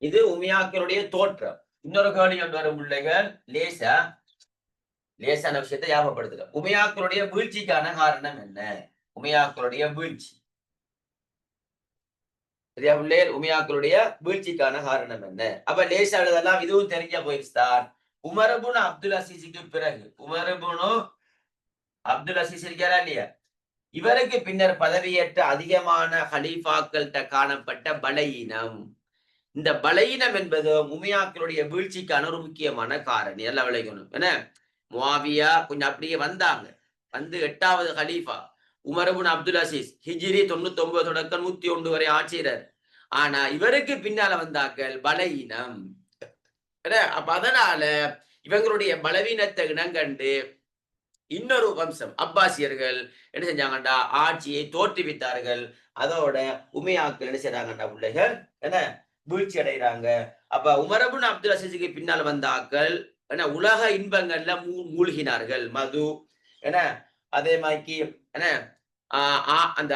இது உமையாக்களுடைய தோற்றம். இன்னொரு கேள்வி கொண்டு வரும் பிள்ளைகள் லேசான விஷயத்தை ஞாபகப்படுத்துக. உமையாக்களுடைய வீழ்ச்சிக்கான காரணம் என்ன? உமையாக்களுடைய வீழ்ச்சி சரியா பிள்ளைகள்? உமையாக்களுடைய வீழ்ச்சிக்கான காரணம் என்ன? அப்ப லேசா எழுதலாம். இதுவும் தெரிஞ்ச போயிடுச்சார். உமரபுன் அப்துல் அசீஸுக்கு பிறகு உமரபுனு அப்துல் அசீஸ் இருக்காரா இல்லையா? இவருக்கு பின்னர் பதவியேற்ற அதிகமான ஹலீஃபாக்கள்கிட்ட காணப்பட்ட பலவீனம். இந்த பலகீனம் என்பது உமையாக்களுடைய வீழ்ச்சிக்கான ஒரு முக்கியமான காரணி. எல்லாம் விளைக்கணும். என்ன முஆவியா கொஞ்சம் அப்படியே வந்தாங்க. வந்து 8வது கலீஃபா உமர் இப்னு அப்துல் அசீஸ் ஹிஜ்ரி 99 தொடக்கம் 101 வரை ஆட்சியர். ஆனா இவருக்கு பின்னால வந்தாக்கள் பலகீனம். அப்ப அதனால இவங்களுடைய பலவீனத்தை இனங்கண்டு இன்னொரு வம்சம் அப்பாசியர்கள் என்ன செஞ்சாங்கண்டா ஆட்சியை தோற்றுவித்தார்கள். அதோட உமையாக்கள் என்ன செய்றாங்கண்டா பிள்ளைகள் என்ன வீழ்ச்சி அடைகிறாங்க. அப்ப உமர் இப்னு அப்துல் அசீஸுக்கு பின்னால் வந்த ஆக்கள் என்ன உலக இன்பங்கள்ல மூழ்கினார்கள். மது என்ன அதே மாதிரி என்ன அந்த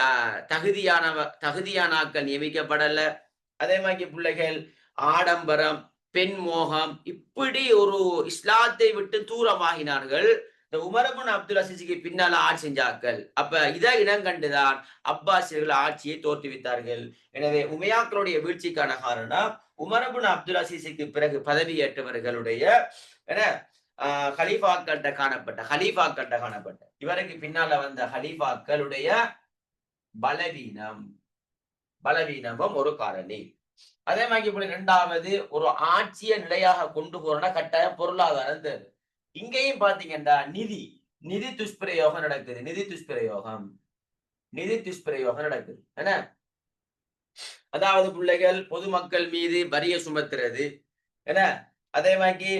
தகுதியான ஆக்கள் நியமிக்கப்படல. அதே மாதிரி பிள்ளைகள் ஆடம்பரம், பெண் மோகம், இப்படி ஒரு இஸ்லாத்தை விட்டு தூரமாகினார்கள். இந்த உமர் இப்னு அப்துல் அசீஸுக்கு பின்னால ஆட்சி செஞ்சார்கள். அப்ப இதை இனங்கண்டுதான் அப்பாசியர்கள் ஆட்சியை தோற்றுவித்தார்கள். எனவே உமையாக்களுடைய வீழ்ச்சிக்கான காரணம் உமர் இப்னு அப்துல் அசீஸுக்கு பிறகு பதவியேற்றவர்களுடைய என்ன ஹலீஃபாக்கள்கிட்ட காணப்பட்ட இவருக்கு பின்னால வந்த ஹலீஃபாக்களுடைய பலவீனமும் ஒரு காரணி. அதே மாதிரி இப்படி 2வது ஒரு ஆட்சியை நிலையாக கொண்டு போறோம்னா கட்டாயம் பொருளாதாரம் தேவை. இங்கேயும் பாத்தீங்கன்னா நிதி துஷ்பிரயோகம் நடக்குது. நிதி துஷ்பிரயோகம் நடக்குது. என்ன அதாவது பிள்ளைகள் பொதுமக்கள் மீது வரிய சுமத்துறது என்ன அதே மாதிரி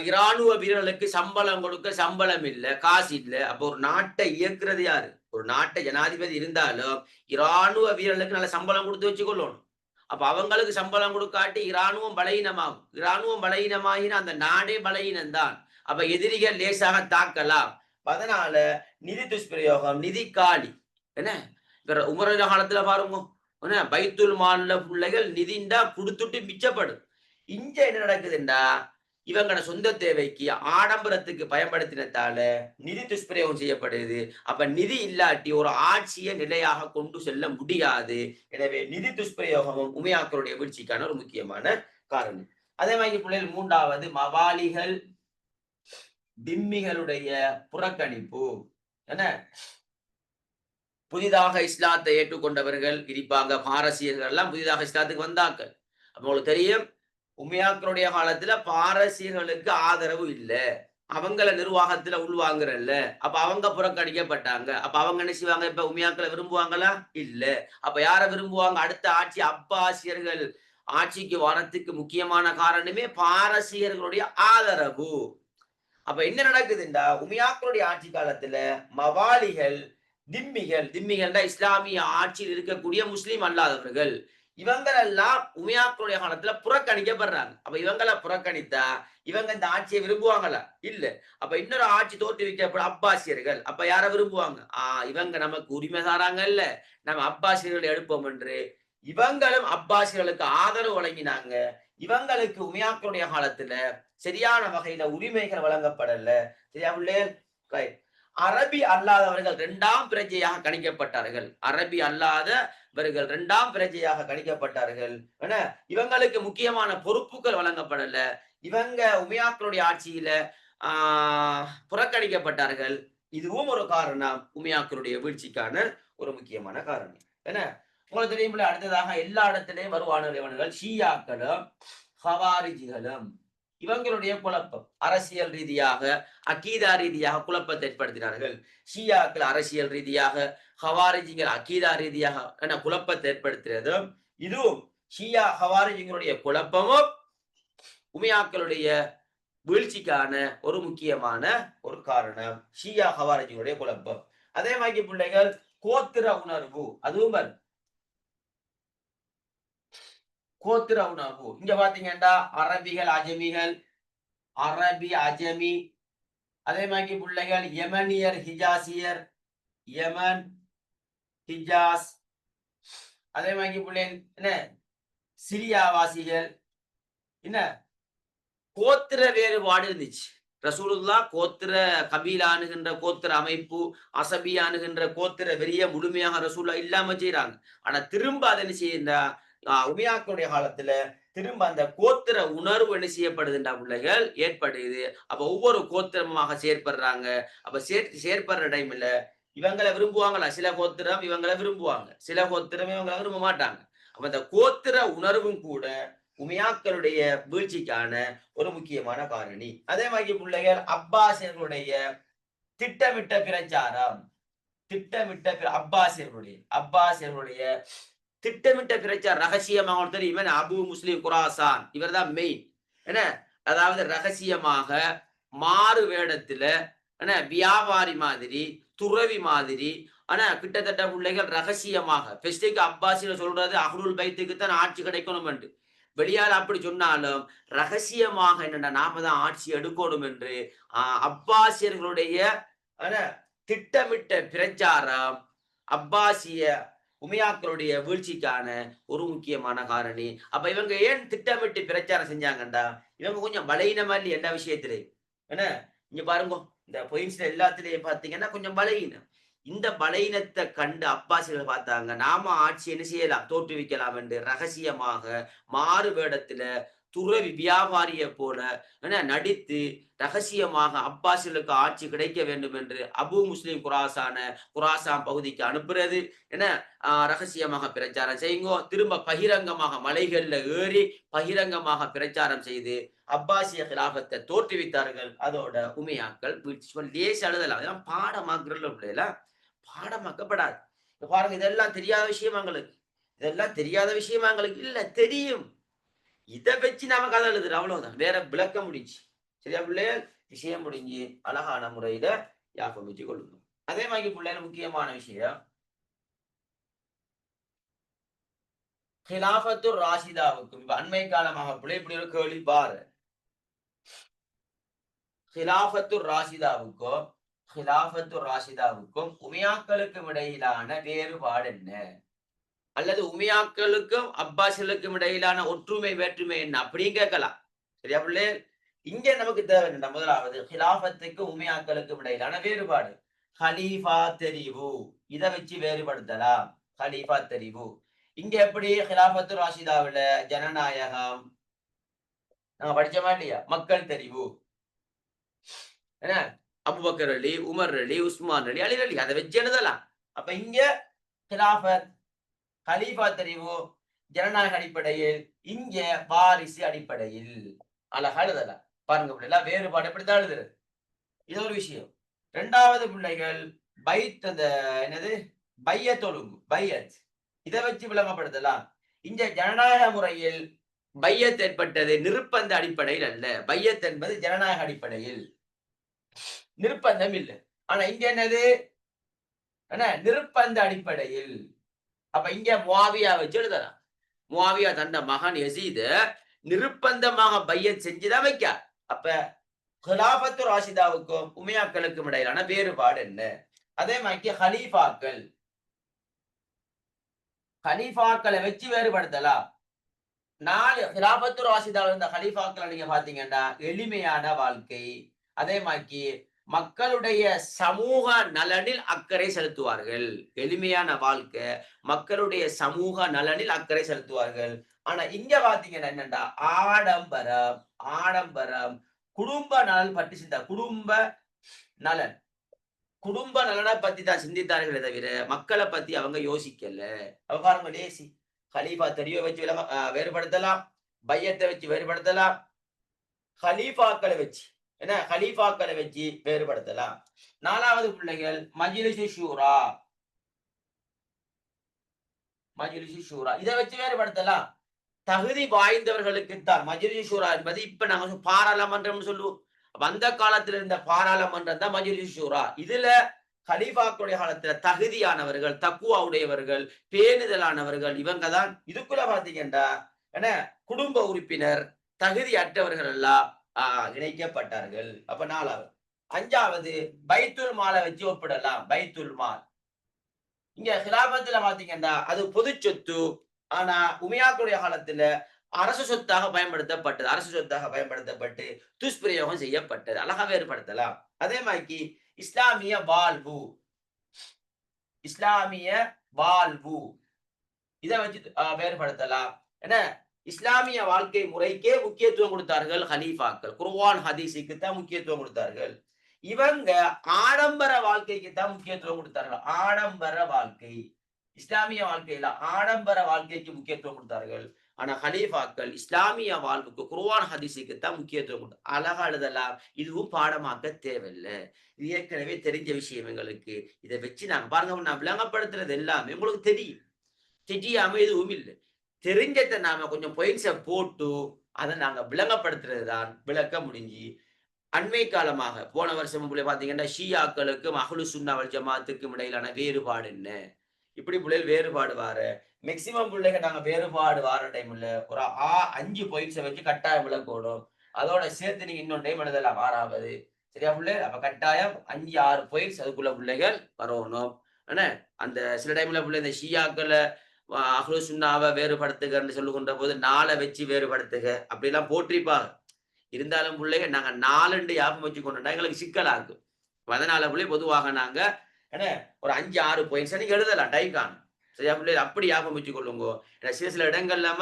இராணுவ வீரர்களுக்கு சம்பளம் கொடுக்க சம்பளம் இல்லை, காசு இல்லை. அப்போ ஒரு நாட்டை இயக்குறது யாரு? ஒரு நாட்டை ஜனாதிபதி இருந்தாலும் இராணுவ வீரர்களுக்கு நல்ல சம்பளம் கொடுத்து வச்சுக்கொள்ளணும். அப்ப அவங்களுக்கு சம்பளம் கொடுக்காட்டி இராணுவம் பலகீனமாகும். இராணுவம் பலகீனமாகினா அந்த நாடே பலகீனம்தான். அப்ப எதிரிகள் லேசாக தாக்கலாம். அதனால நிதி துஷ்பிரயோகம், நிதி காலி என்ன உமர காலத்துல பாருங்க என்ன பைத்துல் மால்ல பிள்ளைகள் நிதிண்டா கொடுத்துட்டு மிச்சப்படும். இங்க என்ன நடக்குதுண்டா இவங்களோட சொந்த தேவைக்கு ஆடம்பரத்துக்கு பயன்படுத்தினதால நிதி துஷ்பிரயோகம் செய்யப்படுது. அப்ப நிதி இல்லாட்டி ஒரு ஆட்சியை நிலையாக கொண்டு செல்ல முடியாது. எனவே நிதி துஷ்பிரயோகமும் உமையாக்களுடைய வீழ்ச்சிக்கான ஒரு முக்கியமான காரணம். அதே மாதிரி பிள்ளைகள் 3வது மவாலிகள், திம்மிகளுடைய புறக்கணிப்பு. என்ன புதிதாக இஸ்லாத்தை ஏற்றுக்கொண்டவர்கள் இருப்பாங்க, பாரசீகர்கள் எல்லாம் புதிதாக இஸ்லாத்துக்கு வந்தாக்கள். அப்ப உங்களுக்கு தெரியும் உமையாக்களுடைய காலத்துல பாரசீகர்களுக்கு ஆதரவு இல்லை, அவங்கள நிர்வாகத்துல உள்வாங்குறல்ல. அப்ப அவங்க புறக்கணிக்கப்பட்டாங்க. அப்ப அவங்க என்ன செய்வாங்க? இப்ப உமையாக்களை விரும்புவாங்களா? இல்ல. அப்ப யார விரும்புவாங்க? அடுத்த ஆட்சி அப்பாசியர்கள் ஆட்சிக்கு வரத்துக்கு முக்கியமான காரணமே பாரசீகர்களுடைய ஆதரவு. அப்ப என்ன நடக்குதுண்டா உமையாக்களுடைய ஆட்சி காலத்துல மவாலிகள், திம்மிகள்னா இஸ்லாமிய ஆட்சியில் இருக்கக்கூடிய முஸ்லிம் அல்லாதவர்கள், இவங்களெல்லாம் உமையாக்களுடைய காலத்துல புறக்கணிக்கப்படுறாங்க. அப்ப இவங்களை புறக்கணித்தா இவங்க இந்த ஆட்சியை விரும்புவாங்களா? இல்ல. அப்ப இன்னொரு ஆட்சி தோற்றுவிக்கப்படும் அப்பாசியர்கள். அப்ப யார விரும்புவாங்க? இவங்க நமக்கு உரிமை தாராங்கல்ல, நம்ம அப்பாசியர்களை எடுப்போம் என்று இவங்களும் அப்பாசியர்களுக்கு ஆதரவு வழங்கினாங்க. இவங்களுக்கு உமையாக்களுடைய காலத்துல சரியான வகையில உரிமைகள் வழங்கப்படல. சரியா உள்ளே? அரபி அல்லாதவர்கள் 2ஆம் பிரஜையாக கணிக்கப்பட்டார்கள். அரபி அல்லாதவர்கள் 2ஆம் பிரஜையாக கணிக்கப்பட்டார்கள். இவங்களுக்கு முக்கியமான பொறுப்புகள் வழங்கப்படல. இவங்க உமையாக்களுடைய ஆட்சியில புறக்கணிக்கப்பட்டார்கள். இதுவும் ஒரு காரணம் உமையாக்களுடைய வீழ்ச்சிக்கான ஒரு முக்கியமான காரணம். என்ன உங்களுக்கு தெரியும், அடுத்ததாக எல்லா இடத்திலையும் வருவானவர்கள் ஷியாக்களும் ஹவாரிஜிகளும். இவங்களுடைய குழப்பம் அரசியல் ரீதியாக, அகீதா ரீதியாக குழப்பத்தை ஏற்படுத்தினார்கள். ஷியாக்கள் அரசியல் ரீதியாக, ஹவாரிஜிகள் அகீதா ரீதியாக குழப்பத்தை ஏற்படுத்துறதும், இதுவும் ஷியா ஹவாரிஜிகளுடைய குழப்பமும் உமையாக்களுடைய வீழ்ச்சிக்கான ஒரு முக்கியமான ஒரு காரணம். ஷியா ஹவாரிஜிகளுடைய குழப்பம். அதே மாதிரி பிள்ளைகள் கோத்திர உணர்வு, அதுவும் கோத்திர உணர்வு. இங்க பாத்தீங்கன்னா அரபிகள், அஜமிகள், அரபி அஜமி, அதே மாதிரி பிள்ளைகள் யமனியர், ஹிஜாசியர், யமன், ஹிஜாஸ், அதே மாதிரி பிள்ளைகள் என்ன சிரியாவாசிகள். என்ன கோத்திர வேறுபாடு இருந்துச்சு. ரசூலுல்லாஹ் கோத்திர கபீலானுகின்ற கோத்திர அமைப்பு, அசபியானுகின்ற கோத்திர வெறிய முழுமையாக ரசூலுல்லாஹ் இல்லாம செய்யறாங்க. ஆனா திரும்ப அதை என்ன செய்ய உமையாக்களுடைய காலத்துல திரும்ப அந்த கோத்திர உணர்வு என்ன செய்யப்படுதுன்றா பிள்ளைகள் ஏற்படுது. அப்ப ஒவ்வொரு கோத்திரமாக செயற்படுறாங்க. அப்ப செயற்படுற டைம்ல இவங்களை விரும்புவாங்களா? சில கோத்திரம் இவங்களை விரும்புவாங்க, சில கோத்திரம் இவங்களை விரும்ப மாட்டாங்க. அப்ப அந்த கோத்திர உணர்வும் கூட உமையாக்களுடைய வீழ்ச்சிக்கான ஒரு முக்கியமான காரணி. அதே மாதிரி பிள்ளைகள் அப்பாசியர்களுடைய திட்டமிட்ட பிரச்சாரம், அப்பாசியர்களுடைய திட்டமிட்ட பிரச்சாரம் ரகசியமாக தெரியும். அபு முஸ்லிம் குராசான் இவர் தான் மெயின். என்ன, அதாவது ரகசியமாக மாறு வேடத்துல வியாபாரி மாதிரி, துறவி மாதிரி, ஆனா கிட்டத்தட்ட பிள்ளைகள் ரகசியமாக பெஸ்டிக் அப்பாசில சொல்றது அஹ்லுல் பைத்துக்கு தான் ஆட்சி கிடைக்கணும் என்று. வெளியால் அப்படி சொன்னாலும் ரகசியமாக என்னென்ன நாம தான் ஆட்சி எடுக்கணும் என்று அப்பாசியர்களுடைய திட்டமிட்ட பிரச்சாரம் அப்பாசிய உமையாக்களுடைய வீழ்ச்சிக்கான ஒரு முக்கியமான காரணி. அப்ப இவங்க ஏன் திட்டமிட்டு பிரச்சாரம் செஞ்சாங்கண்டா, இவங்க கொஞ்சம் பலகீனமா இல்லையா எல்லா விஷயத்திலையும். என்ன, இங்க பாருங்க, இந்த பொயின்ஸ்ல எல்லாத்திலையும் பாத்தீங்கன்னா கொஞ்சம் பலகீனம். இந்த பலகீனத்தை கண்டு அப்பாசிகள் பார்த்தாங்க, நாம ஆட்சி என்ன செய்யலாம், தோற்றுவிக்கலாம் என்று ரகசியமாக மாறு வேடத்துல துறவி வியாபாரிய போல நடித்து ரகசியமாக அப்பாசிகளுக்கு ஆட்சி கிடைக்க வேண்டும் என்று அபு முஸ்லிம் குராசான் பகுதிக்கு அனுப்புறது. ரகசியமாக பிரச்சாரம் செய்யுங்கோ, திரும்ப பகிரங்கமாக மலைகள்ல ஏறி பகிரங்கமாக பிரச்சாரம் செய்து அப்பாசிய கிலாபத்தை தோற்றுவித்தார்கள். அதோட உமையாக்கள் லேச அழுதலாம். அதெல்லாம் பாடமாக்குறதுல பாடமாக்கப்படாது. பாருங்க, இதெல்லாம் தெரியாத விஷயம் எங்களுக்கு, இல்ல தெரியும். இதை வச்சு நாம கதை எழுதுறோம், அவ்வளவுதான், வேற விளக்க முடிஞ்சு. சரியா பிள்ளைகள், விஷயம் முடிஞ்சு அழகான முறையில யாபம் வச்சு கொள்ளணும். அதே மாதிரி பிள்ளைகள் முக்கியமான விஷயம், ஹிலாஃபத்து ராஷிதாவுக்கும் இப்ப அண்மை காலமாக பிள்ளை இப்படி ஒரு கேள்வி பாரு, ஹிலாஃபத்து ராஷிதாவுக்கும் உமையாக்களுக்கும் இடையிலான வேறுபாடு என்ன, அல்லது உமையாக்களுக்கும் அப்பாசிகளுக்கும் இடையிலான ஒற்றுமை வேற்றுமை என்ன அப்படின்னு கேட்கலாம். சரியா பிள்ளை, இங்க நமக்கு தேவை என்ன, முதலாவது ஹிலாஃபத்துக்கும் உமையாக்களுக்கும் இடையிலான வேறுபாடு, ஹலீஃபா தெரிவு, இதை வச்சு வேறுபடுத்தலாம். ஹலீஃபா தெரிவு இங்க எப்படி, ஹிலாஃபத்து ராஷிதாவுல ஜனநாயகம் நாங்க படிச்சோமா இல்லையா, மக்கள் தெரிவு, என்ன அபூபக்கர் அலி, உமர் அலி, உஸ்மான் அலி, அலி அலி, அதை வச்சு எழுதலாம். அப்ப இங்க ஹிலாஃபத் ஹலீஃபா தெரிவு ஜனநாயக அடிப்படையில், இங்க வாரிசு அடிப்படையில் அழகா எழுதலாம். பாருங்க பிள்ளைகளா, வேறுபாடு எப்படித்தான் எழுதுறது, இது ஒரு விஷயம். இரண்டாவது பிள்ளைகள் பைத், அந்த என்னது பையத் ஒழுங்கு, பையத், இதை வச்சு விளங்கப்படுத்தலாம். இங்க ஜனநாயக முறையில் பையத் ஏற்பட்டது நிர்பந்த அடிப்படையில் அல்ல, பையத் என்பது ஜனநாயக அடிப்படையில், நிர்பந்தம் இல்லை. ஆனா இங்க என்னது நிர்பந்த அடிப்படையில். அப்ப இங்க முஆவியா வச்சு எழுதலாம். முஆவியா தந்த மகன் யசீத நிர்பந்தமாக பையத் செஞ்சுதான் வைக்க. அப்ப ஹிலாஃபத்து ராஷிதாவுக்கும் உமையாக்களுக்கும் இடையிலான வேறுபாடு என்ன? அதே மாதிரி ஹலீஃபாக்களை வச்சு வேறுபடுத்தலாம். 4 ஹிலாஃபத்து ராஷிதாவில் இருந்த ஹலீஃபாக்களை நீங்க பாத்தீங்கன்னா எளிமையான வாழ்க்கை, அதே மாதிரி மக்களுடைய சமூக நலனில் அக்கறை செலுத்துவார்கள். எளிமையான வாழ்க்கை, மக்களுடைய சமூக நலனில் அக்கறை செலுத்துவார்கள். ஆனா இங்க பாத்தீங்கன்னா என்னண்டா ஆடம்பரம், குடும்ப நலன் பற்றி குடும்ப நலனை பத்தி தான் சிந்தித்தார்களே தவிர மக்களை பத்தி அவங்க யோசிக்கல. அவ பாருங்க, லேசி ஹலீஃபா தெரிய வச்சு வேறுபடுத்தலாம், பையத்தை வச்சு வேறுபடுத்தலாம், ஹலீஃபாக்களை வச்சு வேறுபடுத்தலாம். 4வது பிள்ளைகள் மஜ்லிஸ் ஷூரா, இதை வச்சு வேறுபடுத்தலாம். தகுதி வாய்ந்தவர்களுக்குத்தான் மஜ்லிஸ் ஷூரா என்பது இப்ப நாங்க பாராளுமன்றம் சொல்லுவோம். அந்த காலத்துல இருந்த பாராளுமன்றம் தான் மஜ்லிஸ் ஷூரா. இதுல கலீஃபாக்களுடைய காலத்துல தகுதியானவர்கள், தக்குவா உடையவர்கள், பேணுதலானவர்கள், இவங்க தான் இதுக்குள்ள பாத்தீங்கன்னா குடும்ப உறுப்பினர் தகுதி அற்றவர்கள் எல்லாம் இணைக்கப்பட்டார்கள். அப்ப 4வது. 5வது பைத்துல் மாலை வச்சு ஒப்பிடலாம். பைத்துல் மால் இங்க ஹிலாபத்துல பாத்தீங்கன்னா அது பொது சொத்து, ஆனா உமையாக்களுடைய காலத்துல அரசு சொத்தாக பயன்படுத்தப்பட்டு துஷ்பிரயோகம் செய்யப்பட்டது. அழகா வேறுபடுத்தலாம். அதே மாதிரி இஸ்லாமிய வாழ்வு இதை வச்சு வேறுபடுத்தலாம். இஸ்லாமிய வாழ்க்கை முறைக்கே முக்கியத்துவம் கொடுத்தார்கள் ஹலீஃபாக்கள். குர்ஆன் ஹதீஸுக்கு தான் முக்கியத்துவம் கொடுத்தார்கள். இவங்க ஆடம்பர வாழ்க்கைக்கு தான் முக்கியத்துவம் கொடுத்தார்கள். ஆடம்பர வாழ்க்கை இஸ்லாமிய வாழ்க்கையில ஆடம்பர வாழ்க்கைக்கு முக்கியத்துவம் கொடுத்தார்கள். ஆனா ஹலீஃபாக்கள் இஸ்லாமிய வாழ்வுக்கு குர்ஆன் ஹதீஸுக்கு தான் முக்கியத்துவம் கொடுத்தாங்க. அழகா எழுதலாம், இதுவும் பாடமாக்க தேவையில்லை, இது ஏற்கனவே தெரிஞ்ச விஷயம் எங்களுக்கு, இதை வச்சு நாங்க பாருங்க நான் விளங்கப்படுத்துறது எல்லாமே உங்களுக்கு தெரியும், தெரியாம எதுவும் இல்லை. தெரிஞ்சதை நாம கொஞ்சம் பாயிண்ட்ஸை போட்டு அதை நாங்க விளங்கப்படுத்துறது தான் விளக்க முடிஞ்சு. அண்மை காலமாக போன வருஷம் பாத்தீங்கன்னா ஷியாக்களுக்கும் அஹ்லு சுன்னா வல் ஜமாத்துக்கும் இடையிலான வேறுபாடு என்ன, இப்படி பிள்ளைகள் வேறுபாடு வார மேக்சிமம் பிள்ளைங்க நாங்க வேறுபாடு வார டைம்ல ஒரு 5 பாயிண்ட்ஸை வச்சு கட்டாயம் விளக்கணும். அதோட சேர்த்து நீங்க இன்னொரு டைம் எழுதலாம் 6வது. சரியா பிள்ளை? அப்ப கட்டாயம் 5-6 பாயிண்ட்ஸ் அதுக்குள்ள பிள்ளைகள் வரணும். ஆனா அந்த சில டைம்ல பிள்ளை இந்த ஷியாக்களை அஹ்லு சுன்னாவை வேறுபடுத்துகன்னு சொல்லுகின்ற போது 4 வச்சு வேறுபடுத்துக அப்படிலாம் போட்டிருப்பாங்க. இருந்தாலும் பிள்ளைங்க நாங்க 4 ஞாபகம் வச்சு கொண்டோம்னா எங்களுக்கு சிக்கலா இருக்கும். அதனால பிள்ளை பொதுவாக நாங்க என்ன ஒரு 5-6 பாயிண்ட்ஸ் நீங்க எழுதலாம் டைக்கான். சரியா பிள்ளைகள்? அப்படி ஞாபகம் வச்சு கொள்ளுங்க. ஏன்னா சில இடங்கள்லாம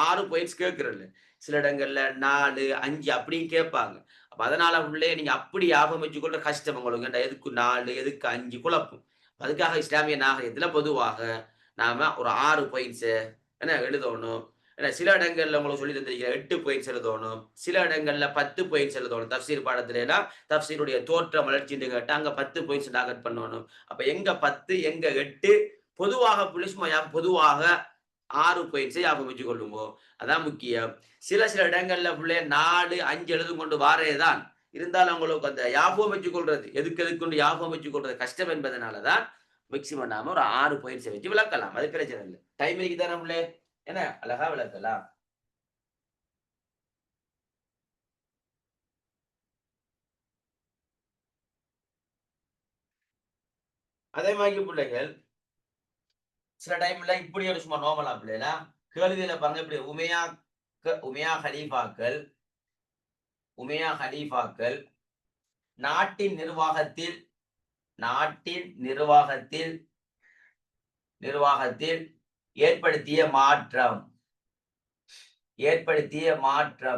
6 பாயிண்ட்ஸ் கேட்கறது, சில இடங்கள்ல 4, 5 அப்படியும் கேட்பாங்க. அப்ப அதனால பிள்ளைய நீங்க அப்படி ஞாபகம் வச்சுக்கொள்ற கஷ்டம் உங்களுக்கு. எதுக்கு 4 எதுக்கு 5 குழப்பம். அதுக்காக இஸ்லாமிய நாகரிகத்துல பொதுவாக நாம ஒரு 6 பாயிண்ட்ஸ் என்ன எழுதணும். ஏன்னா சில இடங்கள்ல உங்களுக்கு சொல்லி தந்திருக்கிறேன் 8 பாயிண்ட்ஸ் எழுதணும், சில இடங்கள்ல 10 பாயிண்ட்ஸ் எழுதணும். தப்சீர் பாடத்துல எல்லாம் தப்சீருடைய தோற்ற வளர்ச்சின்னு கேட்டா அங்க 10 பாயிண்ட்ஸ் டார்கெட் பண்ணணும். அப்ப எங்க 10 எங்க 8 பொதுவாக பொதுவாக 6 பாயிண்ட்ஸை ஞாபகம் வச்சு கொள்ளுங்க. அதான் முக்கியம். சில இடங்கள்ல பிள்ளைய 4, 5 எழுதும் கொண்டு வாரேதான். இருந்தாலும் உங்களுக்கு அந்த ஞாபகம் வச்சு கொள்றது எதுக்கு கொண்டு ஞாபகம் வச்சு கொள்றது கஷ்டம் என்பதனாலதான் மேக்சிமம் நாம ஒரு 6 பாயிண்ட்ஸை வச்சு விளக்கலாம். அது பிரச்சனை இல்லை. டைம் இருக்கு தானே பிள்ளை, என்ன அழகா விளக்கலாம். அதே மாதிரி பிள்ளைகள் சில டைம்ல இப்படி ஒரு சும்மா நோமலா பிள்ளைனா கேள்வியில பாருங்க இப்படி உமையா ஹலீஃபாக்கள் நாட்டின் நிர்வாகத்தில் ஏற்படுத்திய மாற்றம்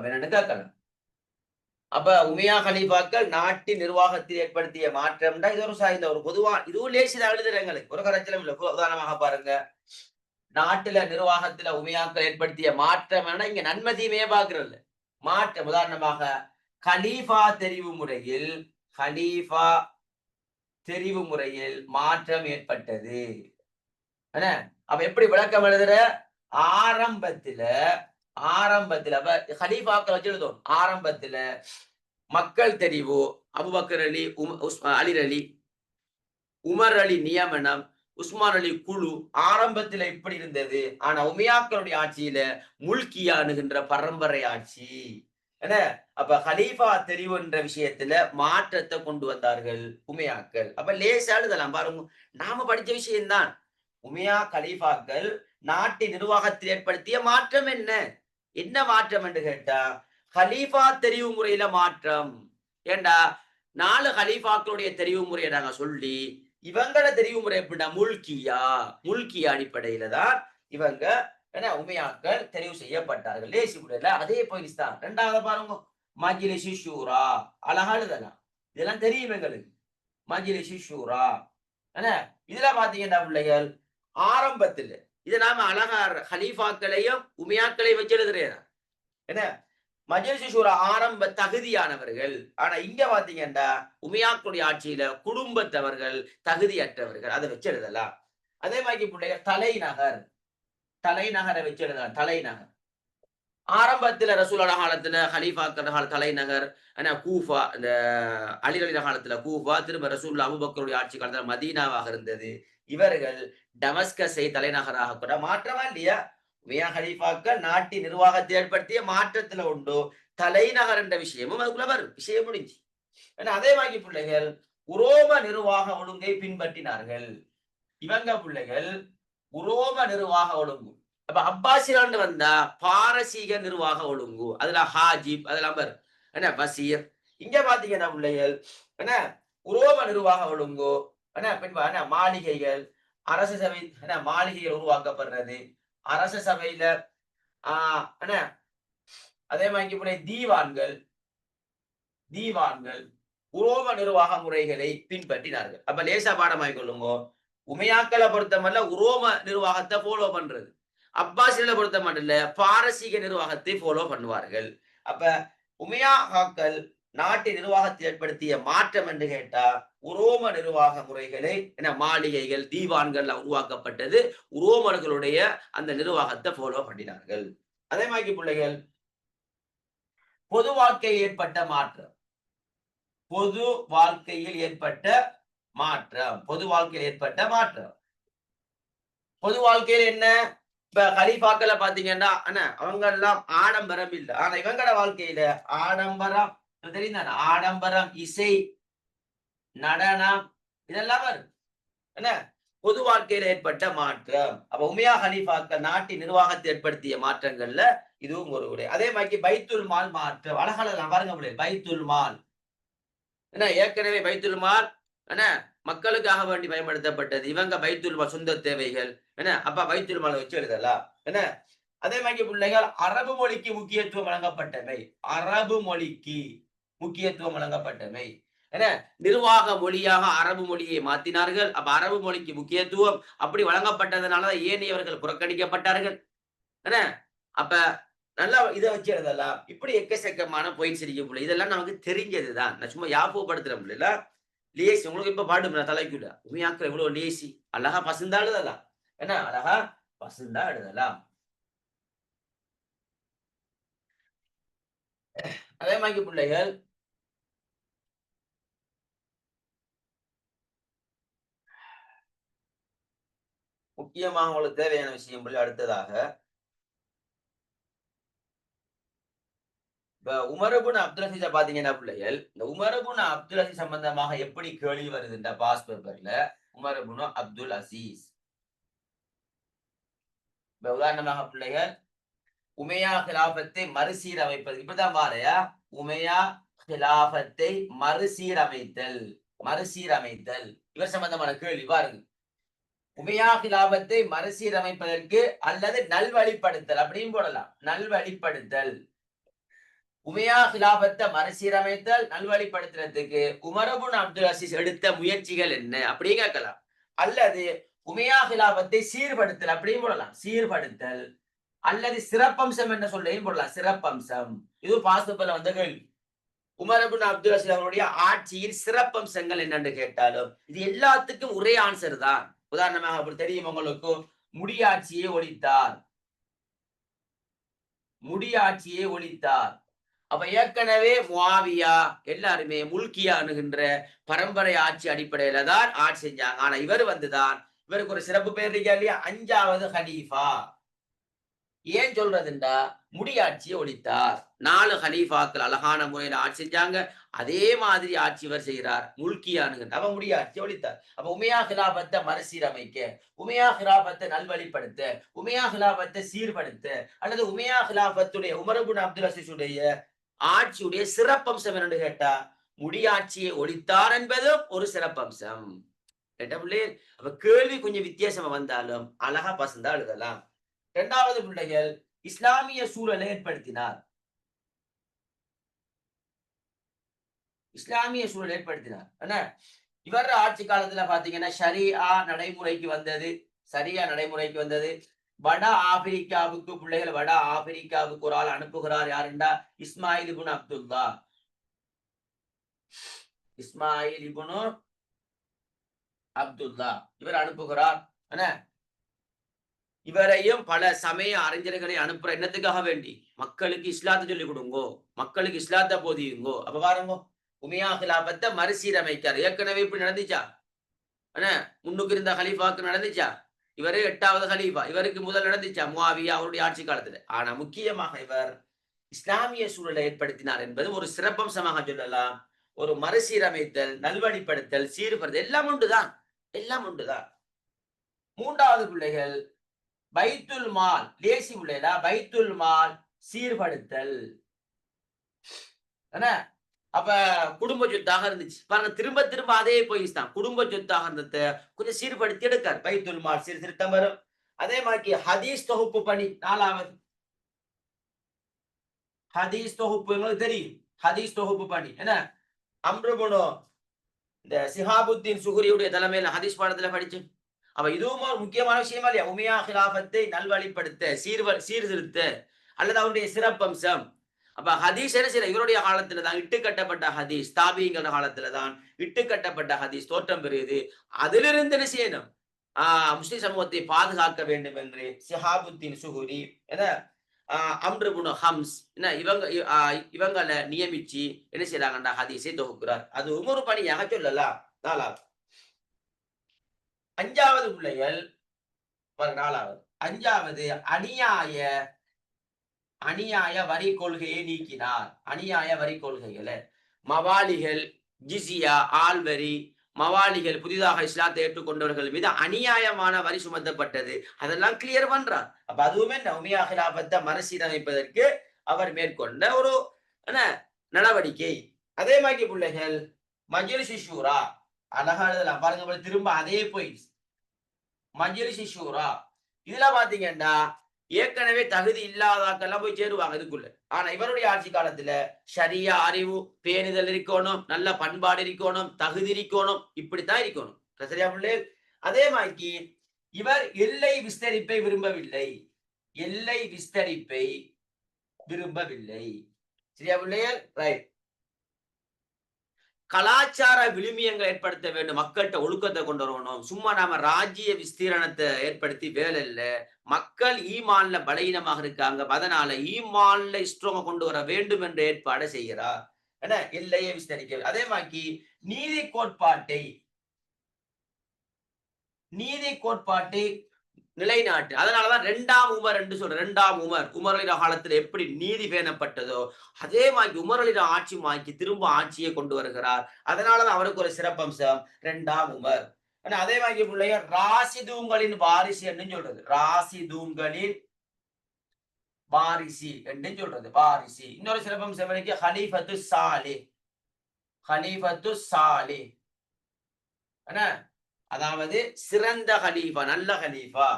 என்னன்னு கேட்கலாம். அப்ப உமையா ஹலீஃபாக்கள் நாட்டின் நிர்வாகத்தில் ஏற்படுத்திய மாற்றம் தான் இது ஒரு சாய்ந்த ஒரு பொதுவா இதுவும் லேசிதான் எழுதுறங்களுக்கு ஒரு கரைச்சலும் இல்லை. உதாரணமாக பாருங்க, நாட்டுல நிர்வாகத்துல உமையாக்கள் ஏற்படுத்திய மாற்றம் என்ன, இங்க நன்மை தீமையே பாக்குறது மாற்றம். உதாரணமாக ஹலீஃபா தெரிவு முறையில் மாற்றம் ஏற்பட்டது. அப்ப எப்படி விளக்கம் எழுதுற, ஆரம்பத்துல அப்ப ஹலீஃபாக்கள் வச்சு எழுதும். ஆரம்பத்துல மக்கள் தெரிவு, அபூபக்கர் அலி, அலி அலி, உமர் அலி நியமனம், உஸ்மான் அலி குழு ஆரம்பத்துல இப்படி இருந்தது. ஆனா உமையாக்களுடைய ஆட்சியில முல்கியானுகின்ற பரம்பரை ஆட்சி. என்ன அப்ப ஹலீஃபா தெரிவு என்ற விஷயத்துல மாற்றத்தை கொண்டு வந்தார்கள் உமையாக்கள். அப்ப லேசா எழுதலாம் பாருங்க, நாம படிச்ச விஷயம்தான். உமையா கலீஃபாக்கள் நாட்டின் நிர்வாகத்தில் ஏற்படுத்திய மாற்றம் என்ன மாற்றம் என்று கேட்டா ஹலீஃபா தெரிவு முறையில மாற்றம். ஏண்டா 4 ஹலீஃபாக்களுடைய தெரிவு முறையை நாங்க சொல்லி இவங்கள தெரிவு முறை எப்படின்னா முல்கியா அடிப்படையில தான் இவங்க என்ன உமையாக்கள் தெரிவு செய்யப்பட்டார்கள். லேசி முறையில அதே பாயிண்ட்ஸ் தான். 2வது பாருங்க மஜ்லிஸு ஷூரா, அழகா எழுதலாம், இதெல்லாம் தெரியும் எங்களுக்கு. மஜ்லிஸு ஷூரா என்ன இதுல பாத்தீங்கன்னா பிள்ளைகள் ஆரம்பத்தில் இதை நாம அழகா ஹலீஃபாக்களையும் உமையாக்களையும் வச்சு எழுதுறேன். என்ன மஜ்லிஸு ஷூரா ஆரம்ப தகுதியானவர்கள். ஆனா இங்க பாத்தீங்கன்னா உமையாக்களுடைய ஆட்சியில குடும்பத்தவர்கள் தகுதியற்றவர்கள், அதை வச்சு எழுதலாம். அதே மாதிரி பிள்ளைகள் தலைநகரை வச்சு எழுதலாம். தலைநகர் ஆரம்பத்துல ரசூலுல்லாஹ் காலத்துல ஹலீஃபாக்கள் தலைநகர் கூஃபா, இந்த அலி காலத்துல கூஃபா, திரும்ப ரசூலுல்லாஹ் அபூபக்கருடைய ஆட்சி காலத்துல மதீனாவாக இருந்தது. இவர்கள் டமஸ்கஸை தலைநகராக கூட மாற்றமா இல்லையா? உமையா ஹலீஃபாக்கள் நாட்டின் நிர்வாகத்தை ஏற்படுத்திய மாற்றத்துல உண்டு. தலைநகர் என்ற விஷயமும் அதுக்குள்ள வரும். விஷயம் முடிஞ்சு. அதே மாதிரி பிள்ளைகள் உரோம நிர்வாக ஒழுங்கை பின்பற்றினார்கள். இவங்க பிள்ளைகள் உரோம நிர்வாக ஒழுங்கு. அப்ப அப்பாசிலாண்டு வந்தா பாரசீக நிர்வாக ஒழுங்கு, அதுல ஹாஜிப் அதெல்லாம் வரும். என்ன பசீர். இங்க பாத்தீங்கன்னா பிள்ளைகள் என்ன உரோம நிர்வாக ஒழுங்கு, என்ன மாளிகைகள், அரச சபை மாளிகைகள் உருவாக்கப்படுறது, அரச சபையில என்ன அதே மாதிரி தீவான்கள் உரோம நிர்வாக முறைகளை பின்பற்றினார்கள். அப்ப லேசா பாடமாய் கொள்ளுங்க, உமையாக்களை பொறுத்த மட்டும் உரோம நிர்வாகத்தை ஃபாலோ பண்றது. அப்பாசிகளை பொறுத்த மட்டும் இல்ல பாரசீக நிர்வாகத்தை ஃபாலோ பண்ணுவார்கள். அப்ப உமையாக்கள் நாட்டு நிர்வாகத்தில் ஏற்படுத்திய மாற்றம் என்று கேட்டா உரோம நிர்வாக முறைகளை மாளிகைகள் தீவான்கள் உருவாக்கப்பட்டது. உரோமர்களுடைய அந்த நிர்வாகத்தை ஃபாலோ பண்ணினார்கள். அதே மாதிரி பிள்ளைகள் பொது வாழ்க்கையில் ஏற்பட்ட மாற்றம். பொது வாழ்க்கையில் ஏற்பட்ட மாற்றம். பொது வாழ்க்கையில் ஏற்பட்ட மாற்றம். பொது வாழ்க்கையில் என்ன? இப்ப கலீஃபாக்களை பாத்தீங்கன்னா அவங்க எல்லாம் ஆடம்பரம் இல்லை. ஆனா இவங்கட வாழ்க்கையில ஆடம்பரம் தெரியுதானே? ஆடம்பரம், இசை, நடனம் இதெல்லாம் வரும். என்ன? பொது வாழ்க்கையில ஏற்பட்ட மாற்றம். அப்ப உமையா ஹலீஃபாக்கள் நாட்டின் நிர்வாகத்தை ஏற்படுத்திய மாற்றங்கள்ல இதுவும் ஒரு உரை. அதே மாதிரி பைத்துல் மால் மாற்றம். அழகாலாம் பாருங்க முடியாது. பைத்துல் மால் என்ன ஏற்கனவே பைத்துல் மால் என்ன மக்களுக்காக வேண்டி பயன்படுத்தப்பட்டது. இவங்க பைத்துல் மால் சொந்த தேவைகள் என்ன அப்ப பைத்துல் மாலை வச்சு எழுதலாம். என்ன அதே மாதிரி பிள்ளைகள் அரபு மொழிக்கு முக்கியத்துவம் வழங்கப்பட்டவை. அரபு மொழிக்கு முக்கியத்துவம் வழங்கப்பட்டவை. என்ன நிர்வாக மொழியாக அரபு மொழியை மாத்தினார்கள். அப்ப அரபு மொழிக்கு முக்கியத்துவம் அப்படி வழங்கப்பட்டதுனாலதான் ஏனையவர்கள் புறக்கணிக்கப்பட்டார்கள். என்ன அப்ப நல்லா இதை வச்சு எழுதலாம். இப்படி எக்கச்சக்கமான பாயிண்ட்ஸ் இருக்கு. இதெல்லாம் நமக்கு தெரிஞ்சதுதான். நான் சும்மா ஞாபகப்படுத்துறேன் இல்ல. லேசி உங்களுக்கு இப்ப பாடுமே தலைக்குள்ள உண்மையாக்க எவ்வளவு லேசி. அழகா பசுந்தா எழுதலாம். என்ன அழகா பசுந்தா எழுதலாம். அதே மாதிரி பிள்ளைகள் முக்கியமாக உங்களுக்கு தேவையான விஷயம் அடுத்ததாக இப்ப உமரபுன் அப்துல் அசீஸ பாத்தீங்கன்னா பிள்ளைகள் இந்த உமரபுன் அப்துல் அசீஸ் சம்பந்தமாக எப்படி கேள்வி வருது இந்த பாஸ் பேப்பர்ல? உமரபுன் அப்துல் அசீஸ் உதாரணமாக பிள்ளைகள் உமையா கிலாபத்தை மறுசீரமைப்பது இப்படிதான் வாரையா. உமையா கிலாபத்தை மறுசீரமைத்தல். மறுசீரமைத்தல் இவர் சம்பந்தமான கேள்வி பாருங்க. உமையா கிலாபத்தை மறுசீரமைப்பதற்கு அல்லது நல்வழிப்படுத்தல் அப்படின்னு போடலாம். நல்வழிப்படுத்தல். உமையா கிலாபத்தை மறுசீரமைத்தல் நல்வழிப்படுத்துறதுக்கு உமரபுன் அப்துல் அசீஸ் எடுத்த முயற்சிகள் என்ன அப்படி கேட்கலாம். அல்லது உமையா கிலாபத்தை சீர்படுத்தல் அப்படின்னு போடலாம். சீர்படுத்தல் அல்லது சிறப்பம்சம் என்ற சொல்லையும் போடலாம். சிறப்பம்சம் இது பாஸ்பேப்பர்ல வந்த கேள்வி. உமரபுன் அப்துல் அசீஸ் அவருடைய ஆட்சியின் சிறப்பம்சங்கள் என்னன்னு கேட்டாலும் இது எல்லாத்துக்கும் ஒரே ஆன்சர் தான். உதாரணமாக அப்படி தெரியும் உங்களுக்கு, முடியாட்சியை ஒழித்தார். முடியாட்சியை ஒழித்தார். அப்ப ஏற்கனவே முஆவியா எல்லாருமே முல்கியா அணுகின்ற பரம்பரை ஆட்சி அடிப்படையில தான் ஆட்சி செஞ்சாங்க. ஆனா இவர் வந்துதான் இவருக்கு ஒரு சிறப்பு பேர் இருக்கா இல்லையா, 5வது ஹலீஃபா. ஏன் சொல்றதுண்டா முடியாட்சியை ஒழித்தார். 4 ஹலீஃபாக்கள் அழகான முறையில ஆட்சி செஞ்சாங்க. அதே மாதிரி ஆட்சி இவர் செய்கிறார். முல்கியானுங்க அவன் முடியாட்சியை ஒழித்தார். அப்ப உமையா கிலாபத்தை மறுசீரமைக்க, உமையா கிலாபத்தை நல்வழிப்படுத்த, உமையா கிலாபத்தை சீர்படுத்த அல்லது உமையா கிலாபத்துடைய உமரபுன் அப்துல் அசீஸுடைய ஆட்சியுடைய சிறப்பம்சம் என்னன்னு கேட்டா முடியாட்சியை ஒழித்தார் என்பதும் ஒரு சிறப்பம்சம். அப்ப கேள்வி கொஞ்சம் வித்தியாசமா வந்தாலும் அழகா பசந்தா எழுதலாம். 2வது பிள்ளைகள் இஸ்லாமிய சூழலை ஏற்படுத்தினார். இஸ்லாமிய சூழல் ஏற்படுத்தினார். என்ன இவர் ஆட்சி காலத்துல பாத்தீங்கன்னா ஷரியா நடைமுறைக்கு வந்தது. சரியா நடைமுறைக்கு வந்தது. வட ஆப்பிரிக்காவுக்கு பிள்ளைகள் வட ஆப்பிரிக்காவுக்கு ஒரு ஆள் அனுப்புகிறார். யாருண்டா இஸ்மாயில் இப்னு அப்துல்லா. இஸ்மாயில் இப்னு அப்துல்லா இவர் அனுப்புகிறார். என்ன இவரையும் பல சமய அறிஞர்களை அனுப்புற என்னத்துக்காக வேண்டி மக்களுக்கு இஸ்லாத்தை சொல்லிக் கொடுங்கோ, மக்களுக்கு இஸ்லாத்தை போதியுங்கோ. அப்ப பாருங்க உமையா கிலாபத்தை மறுசீரமைக்கார். ஏற்கனவே இப்படி நடந்துச்சா? முன்னுக்கு இருந்த ஹலீஃபாக்கு நடந்துச்சா? இவரு 8வது ஹலீஃபா. இவருக்கு முதல் நடந்துச்சா முஆவியா அவருடைய ஆட்சி காலத்துல. ஆனா முக்கியமாக இவர் இஸ்லாமிய சூழலை ஏற்படுத்தினார் என்பது ஒரு சிறப்பம்சமாக சொல்லலாம். ஒரு மறுசீரமைத்தல், நல்வழிப்படுத்தல், சீர்படுத்தல் எல்லாம் உண்டுதான். எல்லாம் உண்டுதான். 3வது பிள்ளைகள் பைத்துல் மால். லேசி பிள்ளைகளா பைத்துல் மால் சீர்படுத்தல். என்ன அப்ப குடும்ப சொத்தாக இருந்துச்சு பாருங்க. திரும்ப திரும்ப அதே போயிஸ்தான். குடும்ப சொத்தாக இருந்ததை கொஞ்சம் சீர்படுத்தி எடுக்கார். பைத்துல் மால் சீர்திருத்தம் வரும். அதே மாதிரி ஹதீஸ் தொகுப்பு பணி 4வது. ஹதீஸ் தொகுப்பு எங்களுக்கு தெரியும். ஹதீஸ் தொகுப்பு பணி என்ன அம்ருபுனோ இந்த சிஹாபுத்தீன் சுஹரியுடைய தலைமையில ஹதீஸ் பாடத்துல படிச்சு அப்ப இதுவும் ஒரு முக்கியமான விஷயமா இல்லையா? உமையா ஹிலாபத்தை நல்வழிப்படுத்த சீர்திருத்த அல்லது அவருடைய சிறப்பம்சம். அப்ப ஹதீஸ் என்ன செய்யற இவருடைய காலத்துல தான் இட்டுக்கட்டப்பட்ட ஹதீஸ், தாபிங்கிற காலத்துல தான் இட்டுக்கட்டப்பட்ட ஹதீஸ் தோற்றம் பெறுகிறது. அதிலிருந்து என்ன செய்யணும்? முஸ்லிம் சமூகத்தை பாதுகாக்க வேண்டும் என்று சிஹாபுத்தீன் சுஹுரி என அம்ரு இப்னு ஹம்ஸ் என்ன இவங்களை நியமிச்சு என்ன செய்யறாங்கன்ற ஹதீஸை தொகுக்கிறார். அது ஒரு பணியாக சொல்லலாம். 4வது 5வது பிள்ளைகள் 4வது 5வது அநியாய வரி கொள்கையை நீக்கினார். அநியாய வரி கொள்கைகளை மவாலிகள், ஜிசியா, ஆள்வரி, மவாலிகள் புதிதாக இஸ்லாத்தை ஏற்றுக்கொண்டவர்கள் மீது அநியாயமான வரி சுமத்தப்பட்டது. அதெல்லாம் கிளியர் பண்றார். அப்ப அதுவுமே உமையா ஹிலாபத்தை மறுசீரமைப்பதற்கு அவர் மேற்கொண்ட ஒரு நடவடிக்கை. அதே மாதிரி பிள்ளைகள் மஜ்லிஸ் ஷூரா அழகா எழுதலாம் பாருங்க. திரும்ப அதே போய் மஜ்லிஸ் ஷூரா இதுல பாத்தீங்கன்னா ஏற்கனவே தகுதி இல்லாதாக்கெல்லாம் போய் சேருவாங்க இதுக்குள்ள. ஆனா இவருடைய ஆட்சி காலத்துல ஷரியா அறிவு பேணுதல் இருக்கணும், நல்ல பண்பாடு இருக்கணும், தகுதி இருக்கணும், இப்படித்தான் இருக்கணும். சரியா பிள்ளை? அதே மாதிரி இவர் எல்லை விஸ்தரிப்பை விரும்பவில்லை. எல்லை விஸ்தரிப்பை விரும்பவில்லை. சரியா பிள்ளைகள்? ரைட். கலாச்சார விழுமியங்களை ஏற்படுத்த வேண்டும். மக்கள்கிட்ட ஒழுக்கத்தை கொண்டு வரணும். சும்மா நாம ராஜ்ய விஸ்தீரணத்தை ஏற்படுத்தி வேலை இல்லை. மக்கள் ஈமான்ல பலகீனமாக இருக்காங்க. அதனால ஈமான்ல ஸ்ட்ராங்க கொண்டு வர வேண்டும் என்ற ஏற்பாடை செய்கிறார். என்ன எல்லையை விஸ்தரிக்க. அதே மாதிரி நீதி கோட்பாட்டை நிலைநாட்டு. அதனாலதான் 2ஆம் உமர் என்று சொல்ற. 2ஆம் உமரலிட காலத்துல எப்படி நீதி பேணப்பட்டதோ அதே மாதிரி உமரலிட ஆட்சி மாக்கி திரும்ப ஆட்சியை கொண்டு வருகிறார். அதனாலதான் அவருக்கு ஒரு சிறப்பம்சம் 2ஆம் உமர். அதே மாதிரி பிள்ளைய ராசிதூங்களின் வாரிசு என்று சொல்றது. ராசிதூங்களின் வாரிசி என்று சொல்றது. வாரிசி. இன்னொரு சிறப்பம்சம் ஹலீஃபத்து சாலி. அதாவது சிறந்த ஹலீஃபா, நல்ல ஹலீஃபா.